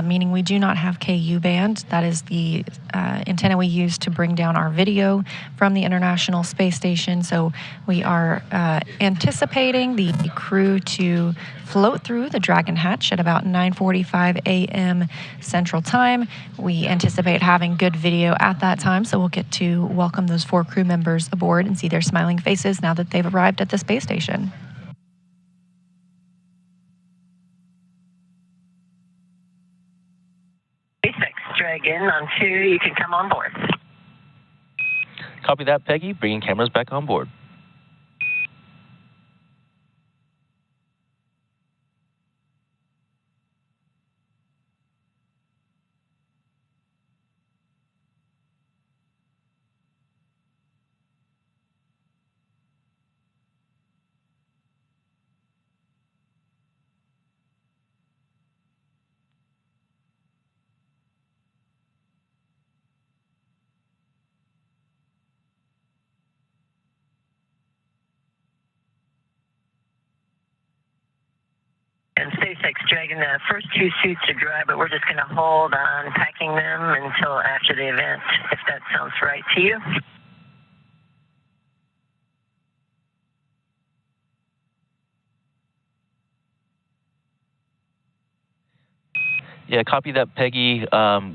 meaning we do not have KU band. That is the antenna we use to bring down our video from the International Space Station. So we are anticipating the crew to float through the Dragon hatch at about 9:45 a.m. Central Time. We anticipate having good video at that time, so we'll get to welcome those 4 crew members aboard and see their smiling faces now that they've arrived at the space station. SpaceX Dragon on 2, you can come on board. Copy that, Peggy. Bringing cameras back on board. SpaceX Dragon. The first two suits are dry, but we're just going to hold on packing them until after the event, if that sounds right to you. Yeah, copy that, Peggy.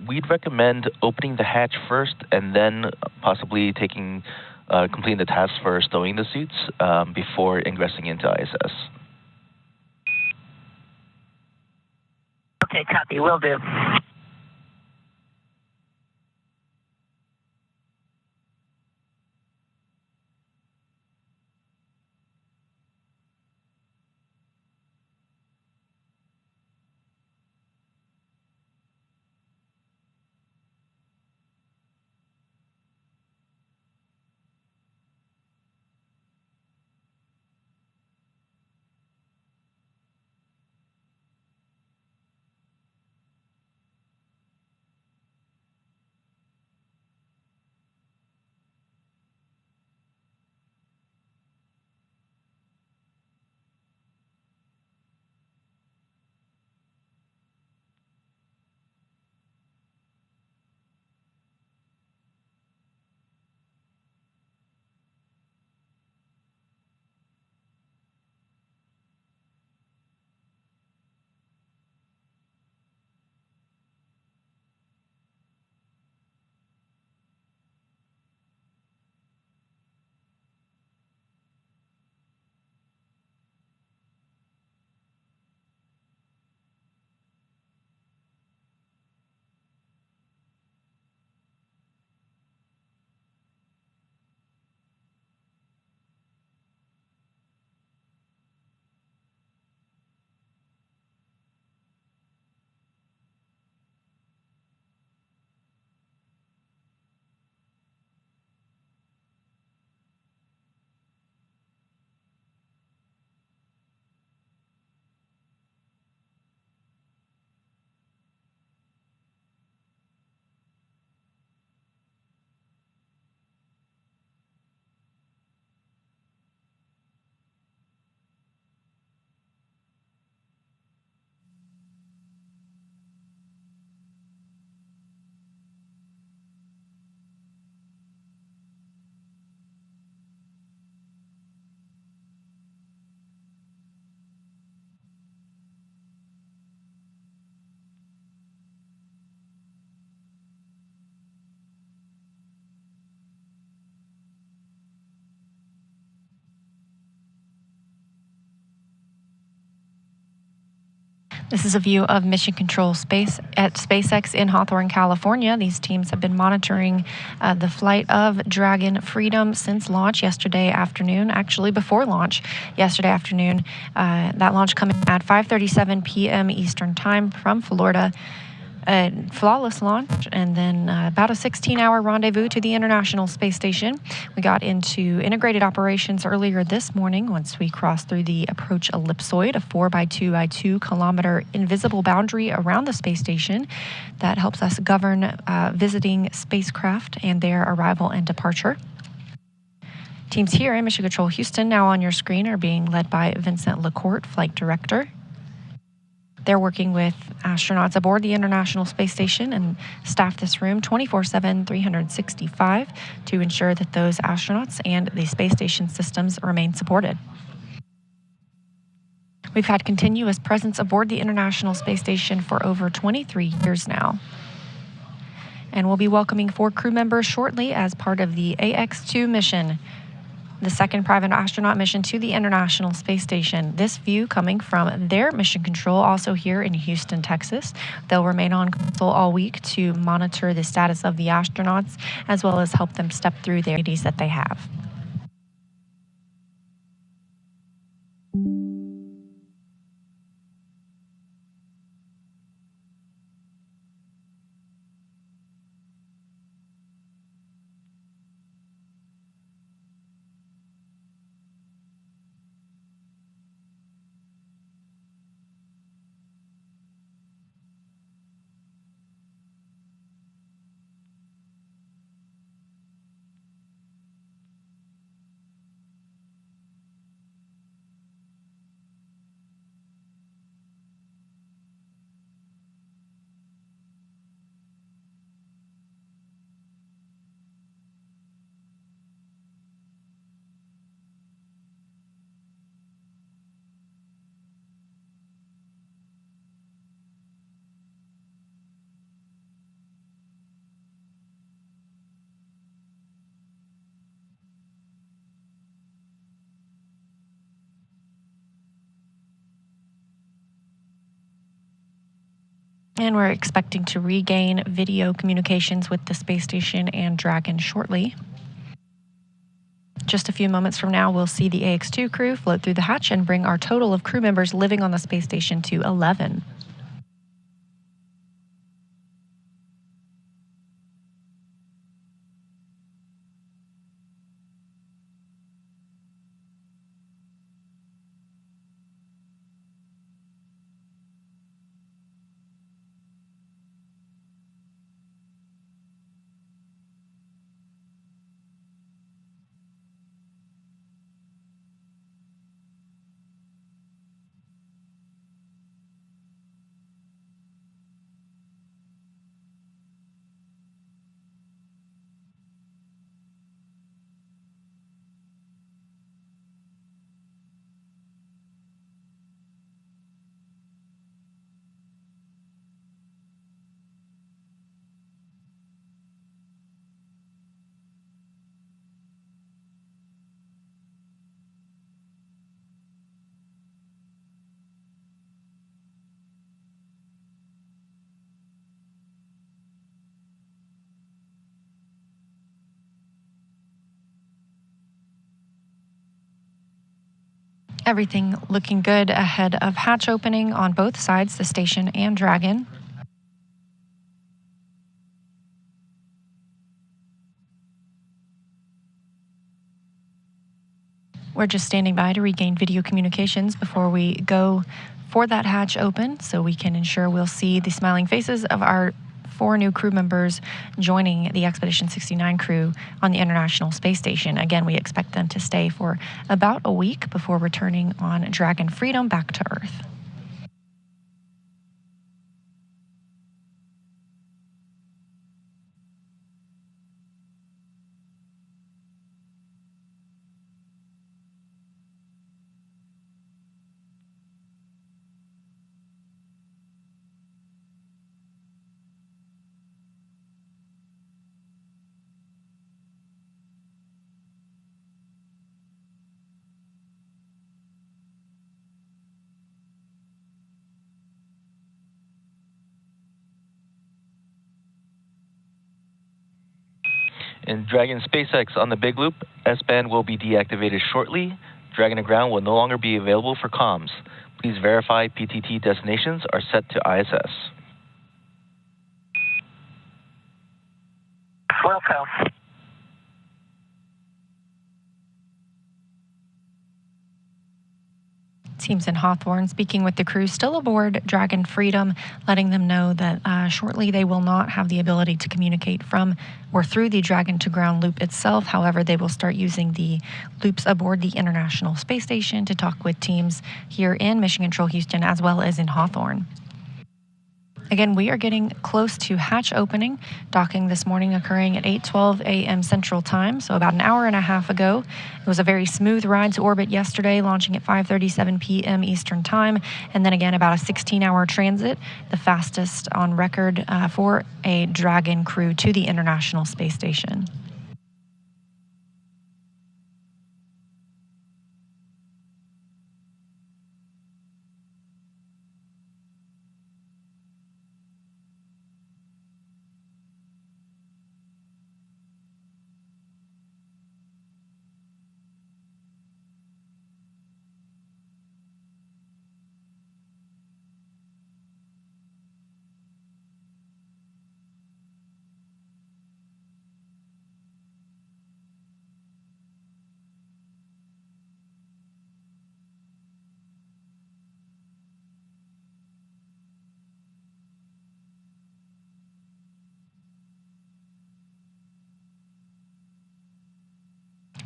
We'd recommend opening the hatch first and then possibly completing the task for stowing the suits before ingressing into ISS. Okay, copy. Will do. This is a view of Mission Control Space at SpaceX in Hawthorne, California. These teams have been monitoring the flight of Dragon Freedom since launch yesterday afternoon, actually before launch yesterday afternoon. That launch coming at 5:37 p.m. Eastern Time from Florida. A flawless launch, and then about a 16-hour rendezvous to the International Space Station. We got into integrated operations earlier this morning once we crossed through the approach ellipsoid, a 4 by 2 by 2 kilometer invisible boundary around the space station that helps us govern visiting spacecraft and their arrival and departure. Teams here in Mission Control Houston, now on your screen, are being led by Vincent Lacourt, Flight Director. They're working with astronauts aboard the International Space Station and staff this room 24/7, 365 to ensure that those astronauts and the space station systems remain supported. We've had continuous presence aboard the International Space Station for over 23 years now. And we'll be welcoming 4 crew members shortly as part of the Ax-2 mission, the second private astronaut mission to the International Space Station. This view coming from their mission control, also here in Houston, Texas. They'll remain on console all week to monitor the status of the astronauts, as well as help them step through their duties that they have. And we're expecting to regain video communications with the space station and Dragon shortly. Just a few moments from now, we'll see the Ax-2 crew float through the hatch and bring our total of crew members living on the space station to 11. Everything looking good ahead of hatch opening on both sides, the station and Dragon. We're just standing by to regain video communications before we go for that hatch open so we can ensure we'll see the smiling faces of our 4 new crew members joining the Expedition 69 crew on the International Space Station. Again, we expect them to stay for about a week before returning on Dragon Freedom back to Earth. In Dragon SpaceX on the Big Loop, S-band will be deactivated shortly. Dragon to ground will no longer be available for comms. Please verify PTT destinations are set to ISS. Welcome. Teams in Hawthorne speaking with the crew still aboard Dragon Freedom, letting them know that shortly they will not have the ability to communicate from or through the Dragon to ground loop itself. However, they will start using the loops aboard the International Space Station to talk with teams here in Mission Control Houston as well as in Hawthorne. Again, we are getting close to hatch opening. Docking this morning occurring at 8:12 a.m. Central Time, so about an hour and a half ago. It was a very smooth ride to orbit yesterday, launching at 5:37 p.m. Eastern Time, and then again about a 16-hour transit, the fastest on record for a Dragon crew to the International Space Station.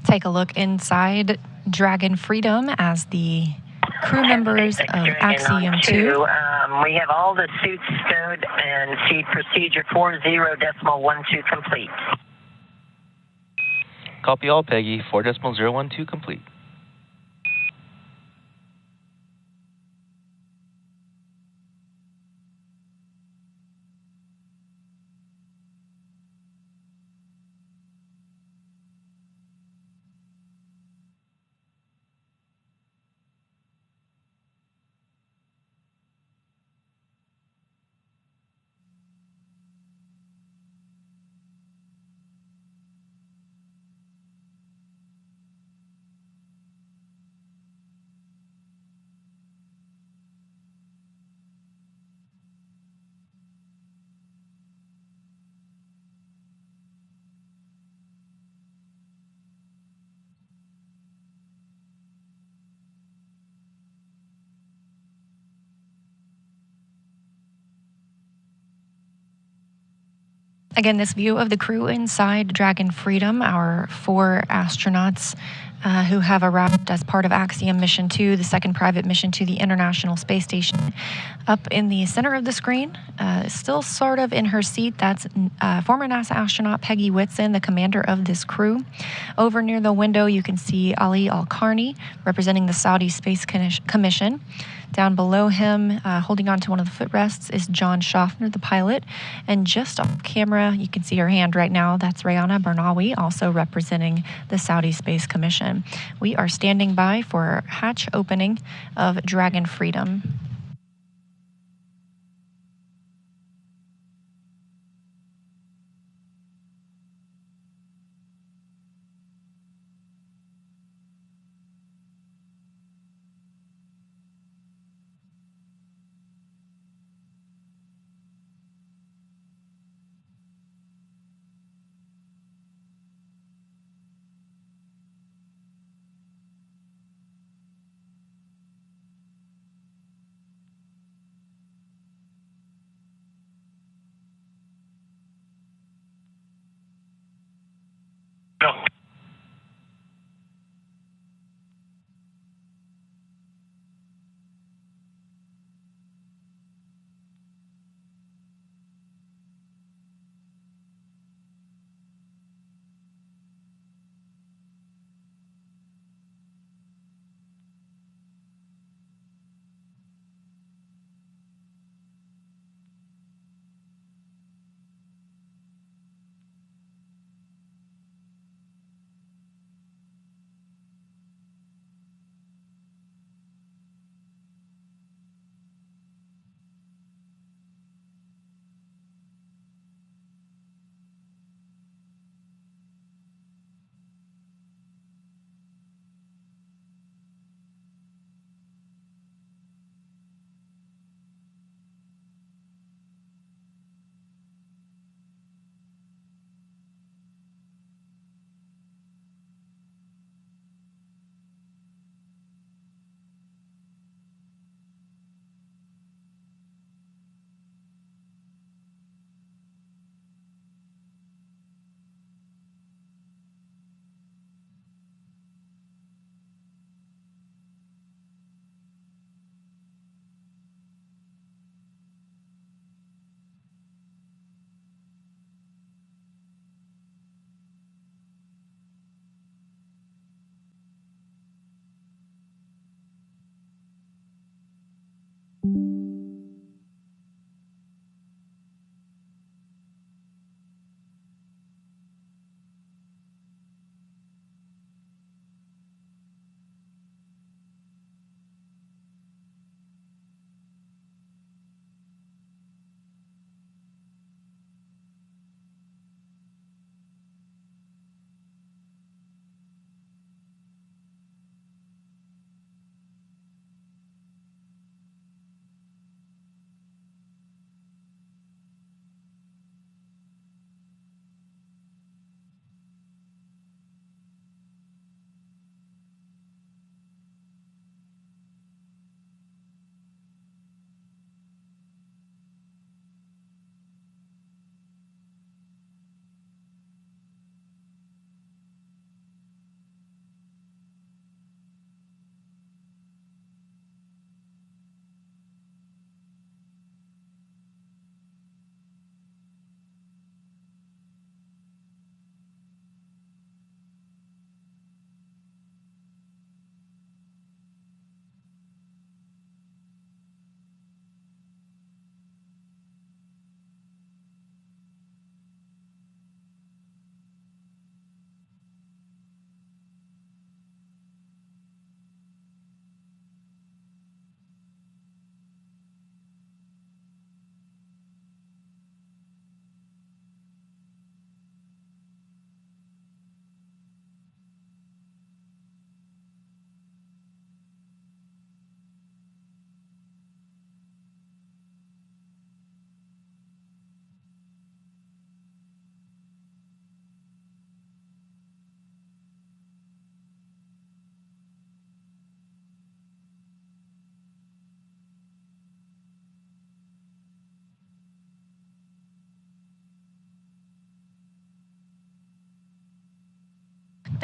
Take a look inside Dragon Freedom as the crew members of Axiom-2. We have all the suits stowed and see procedure 40.12 complete. Copy all, Peggy. 4.012 complete. Again, this view of the crew inside Dragon Freedom, our 4 astronauts who have arrived as part of Axiom Mission 2, the second private mission to the International Space Station. Up in the center of the screen, still sort of in her seat, that's former NASA astronaut Peggy Whitson, the commander of this crew. Over near the window, you can see Ali Al-Karni, representing the Saudi Space Commission. Down below him, holding on to one of the footrests, is John Schaffner, the pilot. And just off camera, you can see her hand right now. That's Rayana Barnawi, also representing the Saudi Space Commission. We are standing by for hatch opening of Dragon Freedom. No.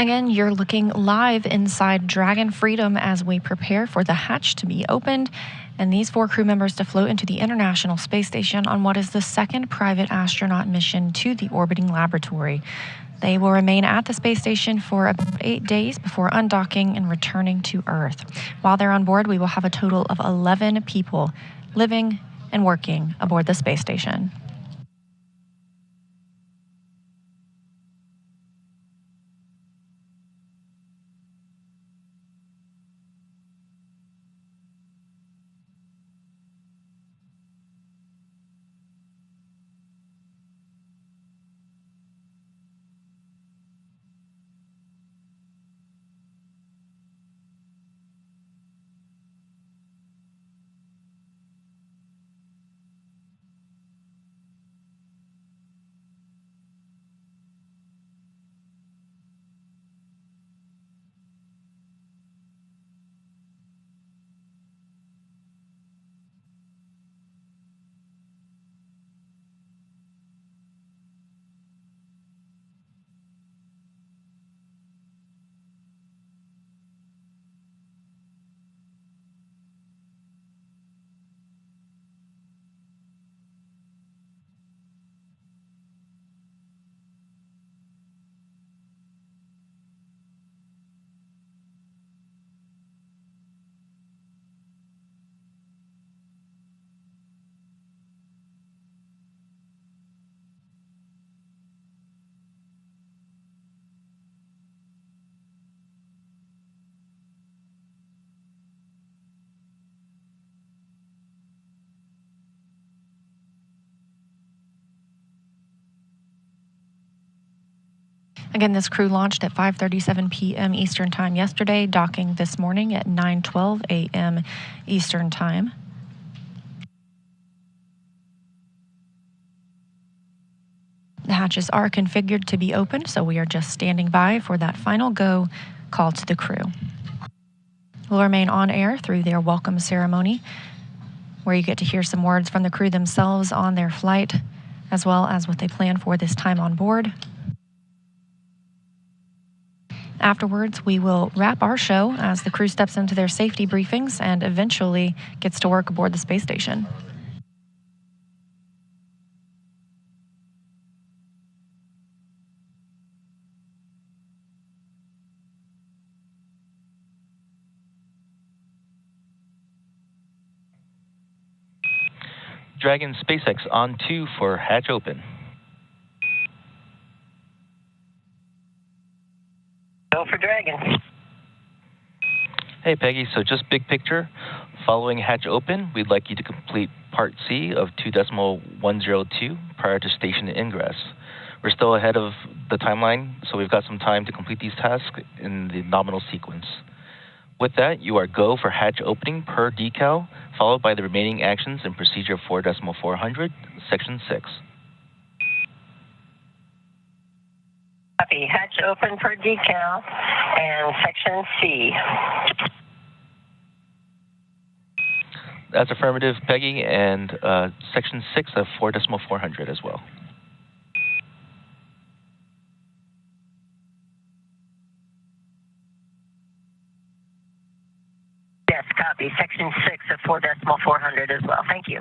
Again, you're looking live inside Dragon Freedom as we prepare for the hatch to be opened and these 4 crew members to float into the International Space Station on what is the second private astronaut mission to the orbiting laboratory. They will remain at the space station for about 8 days before undocking and returning to Earth. While they're on board, we will have a total of 11 people living and working aboard the space station. Again, this crew launched at 5:37 p.m. Eastern Time yesterday, docking this morning at 9:12 a.m. Eastern Time. The hatches are configured to be opened, so we are just standing by for that final go call to the crew. We'll remain on air through their welcome ceremony, where you get to hear some words from the crew themselves on their flight, as well as what they plan for this time on board. Afterwards, we will wrap our show as the crew steps into their safety briefings and eventually gets to work aboard the space station. Dragon SpaceX on 2 for hatch open. Go for Dragon. Hey Peggy, so just big picture. Following hatch open, we'd like you to complete Part C of 2.102 prior to station ingress. We're still ahead of the timeline, so we've got some time to complete these tasks in the nominal sequence. With that, you are go for hatch opening per decal, followed by the remaining actions in procedure 4.400, section 6. Copy. Hatch open per decal and section C. That's affirmative, Peggy, and section 6 of 4.400 as well. Yes, copy. Section 6 of 4.400 as well. Thank you.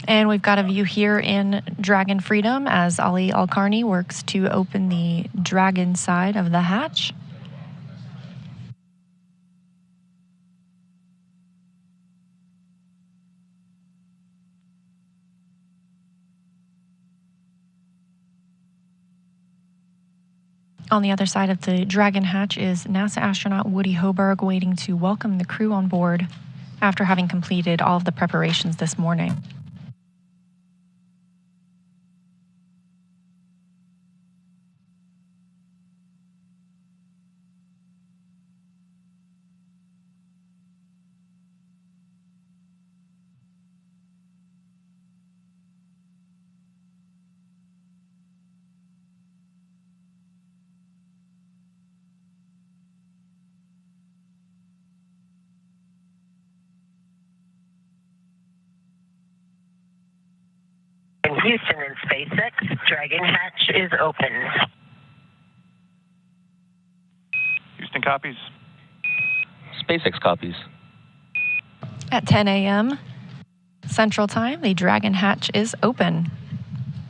And we've got a view here in Dragon Freedom as Ali Alkarni works to open the Dragon side of the hatch. On the other side of the Dragon hatch is NASA astronaut Woody Hoburg waiting to welcome the crew on board after having completed all of the preparations this morning. Houston and SpaceX, Dragon hatch is open. Houston copies. SpaceX copies. At 10 a.m. Central Time, the Dragon hatch is open,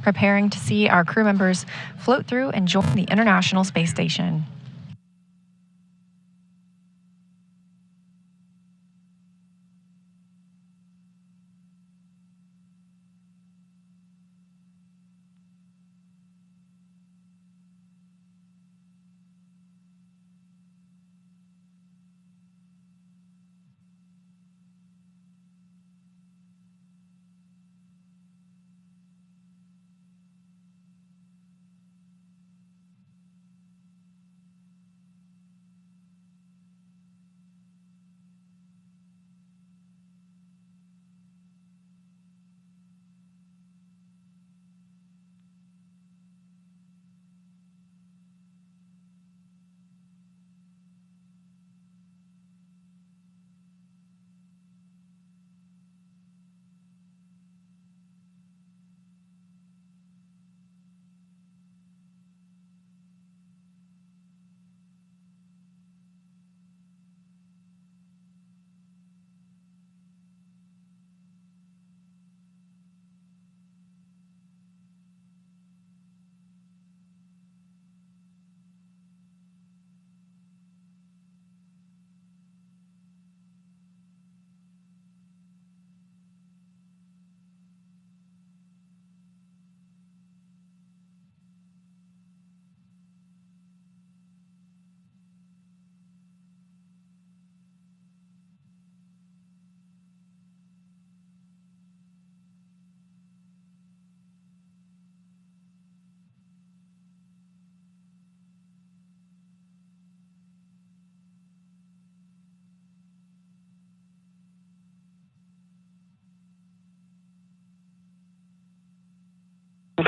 preparing to see our crew members float through and join the International Space Station.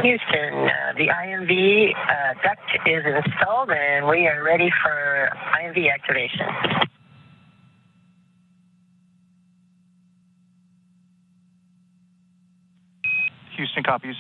Houston, the IMV duct is installed and we are ready for IMV activation. Houston copies.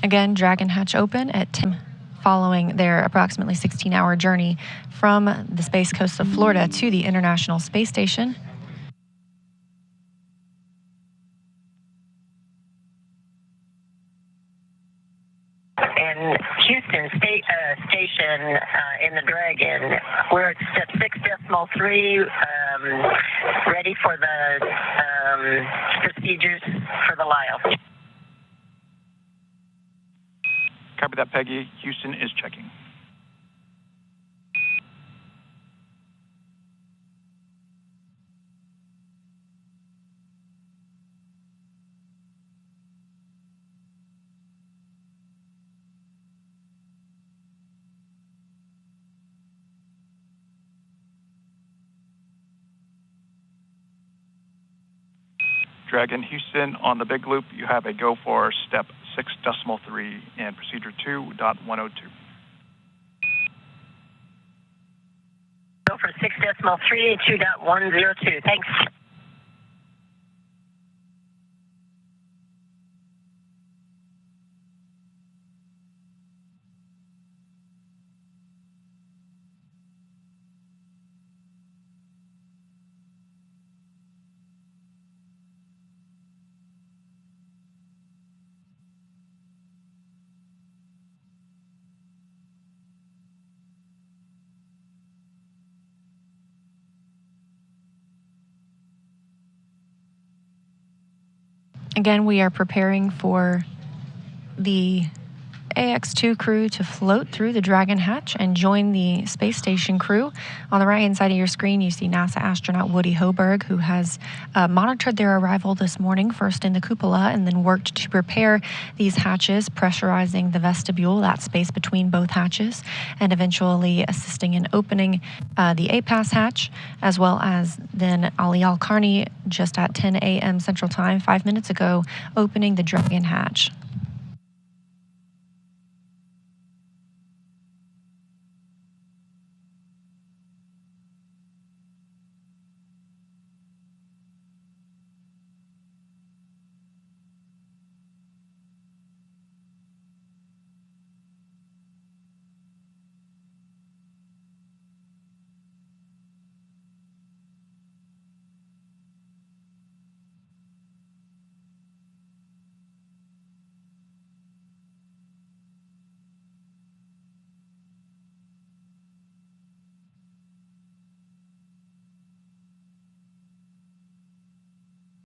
Again, Dragon hatch open at 10, following their approximately 16-hour journey from the Space Coast of Florida to the International Space Station. And Houston Station in the Dragon, we're at step 6.3, ready for the procedures for the LIO. Copy that, Peggy. Houston is checking. Dragon Houston, on the big loop, you have a go for step 6.3 and procedure 2.102. Go for 6.3, 2.102. Thanks. Again, we are preparing for the Ax-2 crew to float through the Dragon hatch and join the space station crew. On the right-hand side of your screen, you see NASA astronaut Woody Hoberg, who has monitored their arrival this morning, first in the cupola, and then worked to prepare these hatches, pressurizing the vestibule, that space between both hatches, and eventually assisting in opening the APAS hatch, as well as then Ali Al-Karni, just at 10 a.m. Central Time, 5 minutes ago, opening the Dragon hatch.